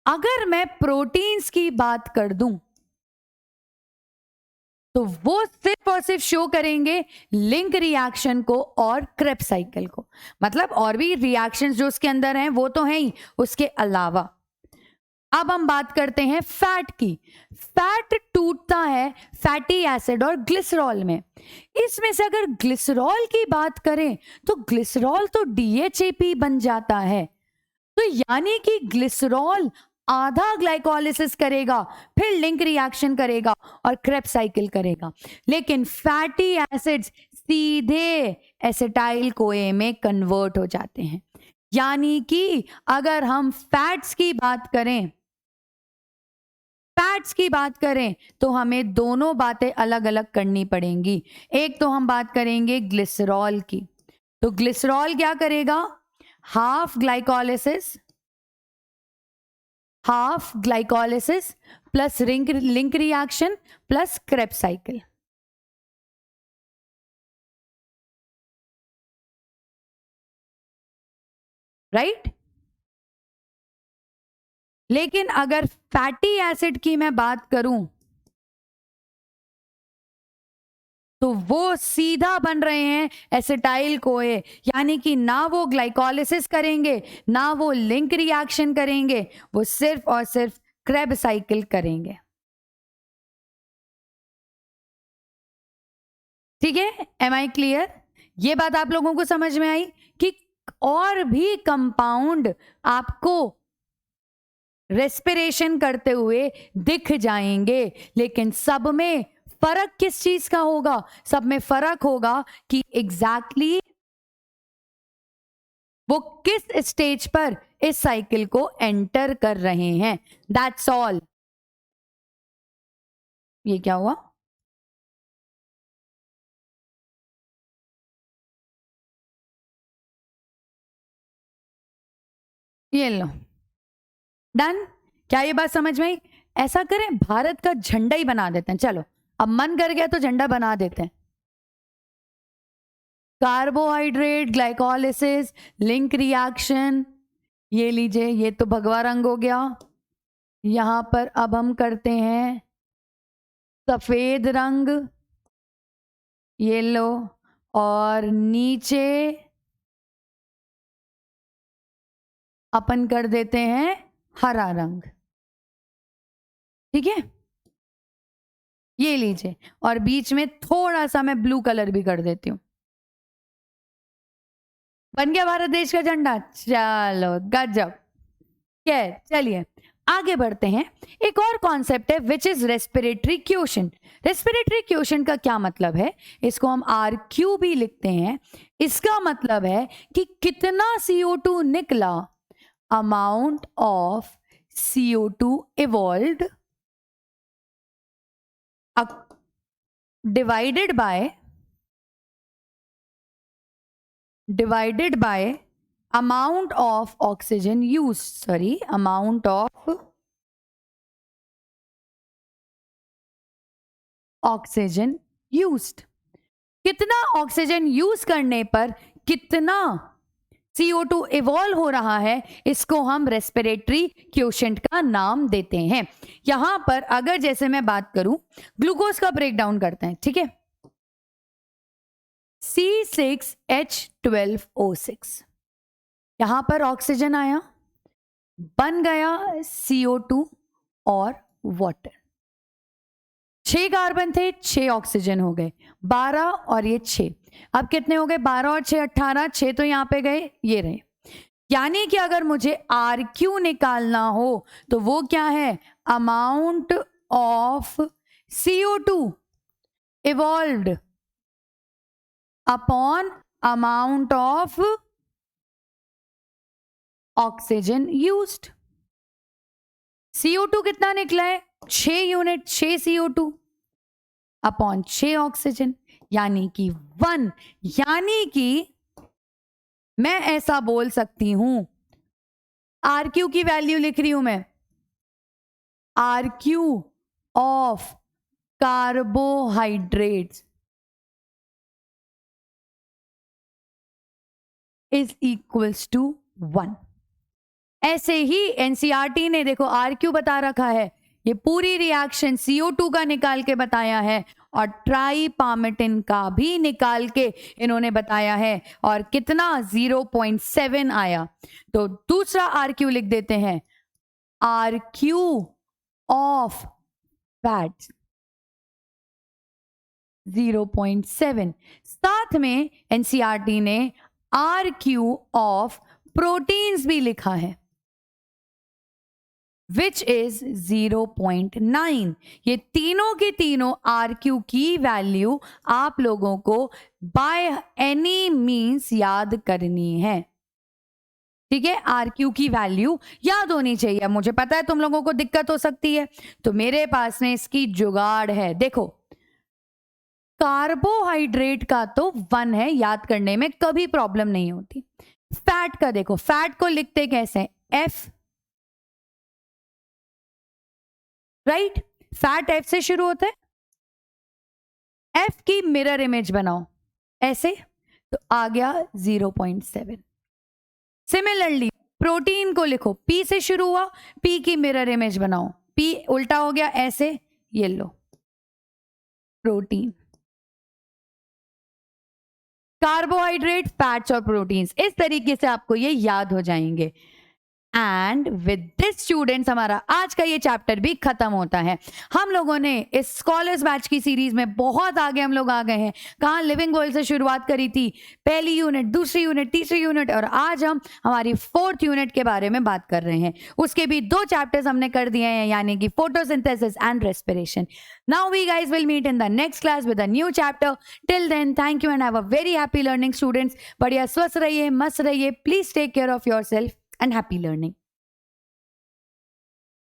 अगर मैं प्रोटीन्स की बात कर दूं तो वो सिर्फ और सिर्फ शो करेंगे लिंक रिएक्शन को और क्रेब साइकिल को। मतलब और भी रिएक्शंस जो उसके अंदर हैं वो तो हैं ही, उसके अलावा। अब हम बात करते हैं फैट की। फैट टूटता है फैटी एसिड और ग्लिसरॉल में। इसमें से अगर ग्लिसरॉल की बात करें तो ग्लिसरॉल तो DHAP बन जाता है, तो यानी कि ग्लिसरॉल आधा ग्लाइकोलिसिस करेगा, फिर लिंक रिएक्शन करेगा और क्रेब साइकिल करेगा। लेकिन फैटी एसिड्स सीधे एसिटाइल कोए में कन्वर्ट हो जाते हैं। यानी कि अगर हम फैट्स की बात करें तो हमें दोनों बातें अलग अलग करनी पड़ेंगी। एक तो हम बात करेंगे ग्लिसरॉल की, तो ग्लिसरॉल क्या करेगा? Half glycolysis plus link reaction plus Krebs cycle. Right? लेकिन अगर फैटी एसिड की मैं बात करूं तो वो सीधा बन रहे हैं एसिटाइल कोए, यानी कि ना वो ग्लाइकोलिसिस करेंगे ना वो लिंक रिएक्शन करेंगे, वो सिर्फ और सिर्फ क्रेब साइकिल करेंगे। ठीक है, एम आई क्लियर? ये बात आप लोगों को समझ में आई कि और भी कंपाउंड आपको रेस्पिरेशन करते हुए दिख जाएंगे, लेकिन सब में फर्क किस चीज का होगा? सब में फर्क होगा कि एग्जैक्टली वो किस स्टेज पर इस साइकिल को एंटर कर रहे हैं। That's all. ये क्या हुआ? ये लो, डन। क्या ये बात समझ में आई? ऐसा करें, भारत का झंडा ही बना देते हैं। चलो, अब मन कर गया तो झंडा बना देते हैं। कार्बोहाइड्रेट, ग्लाइकोलिसिस, लिंक रिएक्शन, ये लीजिए, ये तो भगवा रंग हो गया। यहां पर अब हम करते हैं सफेद रंग, येलो, और नीचे अपन कर देते हैं हरा रंग। ठीक है, ये लीजिए, और बीच में थोड़ा सा मैं ब्लू कलर भी कर देती हूं। बन गया भारत देश का झंडा। चलो गजब। चलिए आगे बढ़ते हैं। एक और कॉन्सेप्ट है which is respiratory question. Respiratory question का क्या मतलब है? इसको हम RQ भी लिखते हैं। इसका मतलब है कि कितना CO2 निकला, amount of CO2 evolved divided by amount of oxygen used, amount of oxygen used। कितना ऑक्सीजन यूज करने पर कितना CO2 इवॉल्व हो रहा है, इसको हम रेस्पिरेटरी क्वोशेंट का नाम देते हैं। यहां पर अगर जैसे मैं बात करूं, ग्लूकोज का ब्रेकडाउन करते हैं, ठीक है। C6H12O6, यहां पर ऑक्सीजन आया, बन गया CO2 और वाटर। 6 कार्बन थे, 6 ऑक्सीजन हो गए, 12 और ये 6। अब कितने हो गए? 12 और 6 18, 6 तो यहां पे गए, ये रहे। यानी कि अगर मुझे RQ निकालना हो तो वो क्या है? Amount of CO2 evolved upon amount of oxygen used. CO2 कितना निकला है? 6 यूनिट, 6 CO2 अपॉन 6 ऑक्सीजन, यानी कि 1। यानी कि मैं ऐसा बोल सकती हूं, RQ की वैल्यू लिख रही हूं मैं, RQ of carbohydrates is equals to 1। ऐसे ही NCERT ने देखो RQ बता रखा है, ये पूरी रिएक्शन CO2 का निकाल के बताया है और ट्राइपामेटिन का भी निकाल के इन्होंने बताया है, और कितना? 0.7 आया। तो दूसरा RQ लिख देते हैं, RQ ऑफ फैट्स 0.7। साथ में NCERT ने RQ ऑफ प्रोटीन्स भी लिखा है, विच इज 0.9। ये तीनों के तीनों RQ की वैल्यू आप लोगों को बाय एनी मीन्स याद करनी है। ठीक है, RQ की वैल्यू याद होनी चाहिए। मुझे पता है तुम लोगों को दिक्कत हो सकती है, तो मेरे पास में इसकी जुगाड़ है। देखो, कार्बोहाइड्रेट का तो 1 है, याद करने में कभी प्रॉब्लम नहीं होती। फैट का देखो, फैट को लिखते कैसे? F, right? फैट F से शुरू होता है। F की मिरर इमेज बनाओ ऐसे, तो आ गया 0.7। सिमिलरली प्रोटीन को लिखो, P से शुरू हुआ, P की मिरर इमेज बनाओ, P उल्टा हो गया ऐसे, ये लो प्रोटीन। कार्बोहाइड्रेट, फैट्स और प्रोटीन्स, इस तरीके से आपको ये याद हो जाएंगे। एंड विद दिस स्टूडेंट्स, हमारा आज का ये चैप्टर भी खत्म होता है। हम लोगों ने इस स्कॉलर्स बैच की सीरीज में बहुत आगे हम लोग आ गए हैं। कहाँ लिविंग वर्ल्ड से शुरुआत करी थी, पहली यूनिट, दूसरी यूनिट, तीसरी यूनिट, और आज हम हमारी 4th यूनिट के बारे में बात कर रहे हैं। उसके भी 2 चैप्टर्स हमने कर दिए हैं, यानी कि photosynthesis and respiration. Now we guys will meet in the next class with a new chapter. Till then, thank you and have a very happy learning students. बढ़िया स्वस्थ रहिए, मस्त रहिए, please take care of your self and happy learning.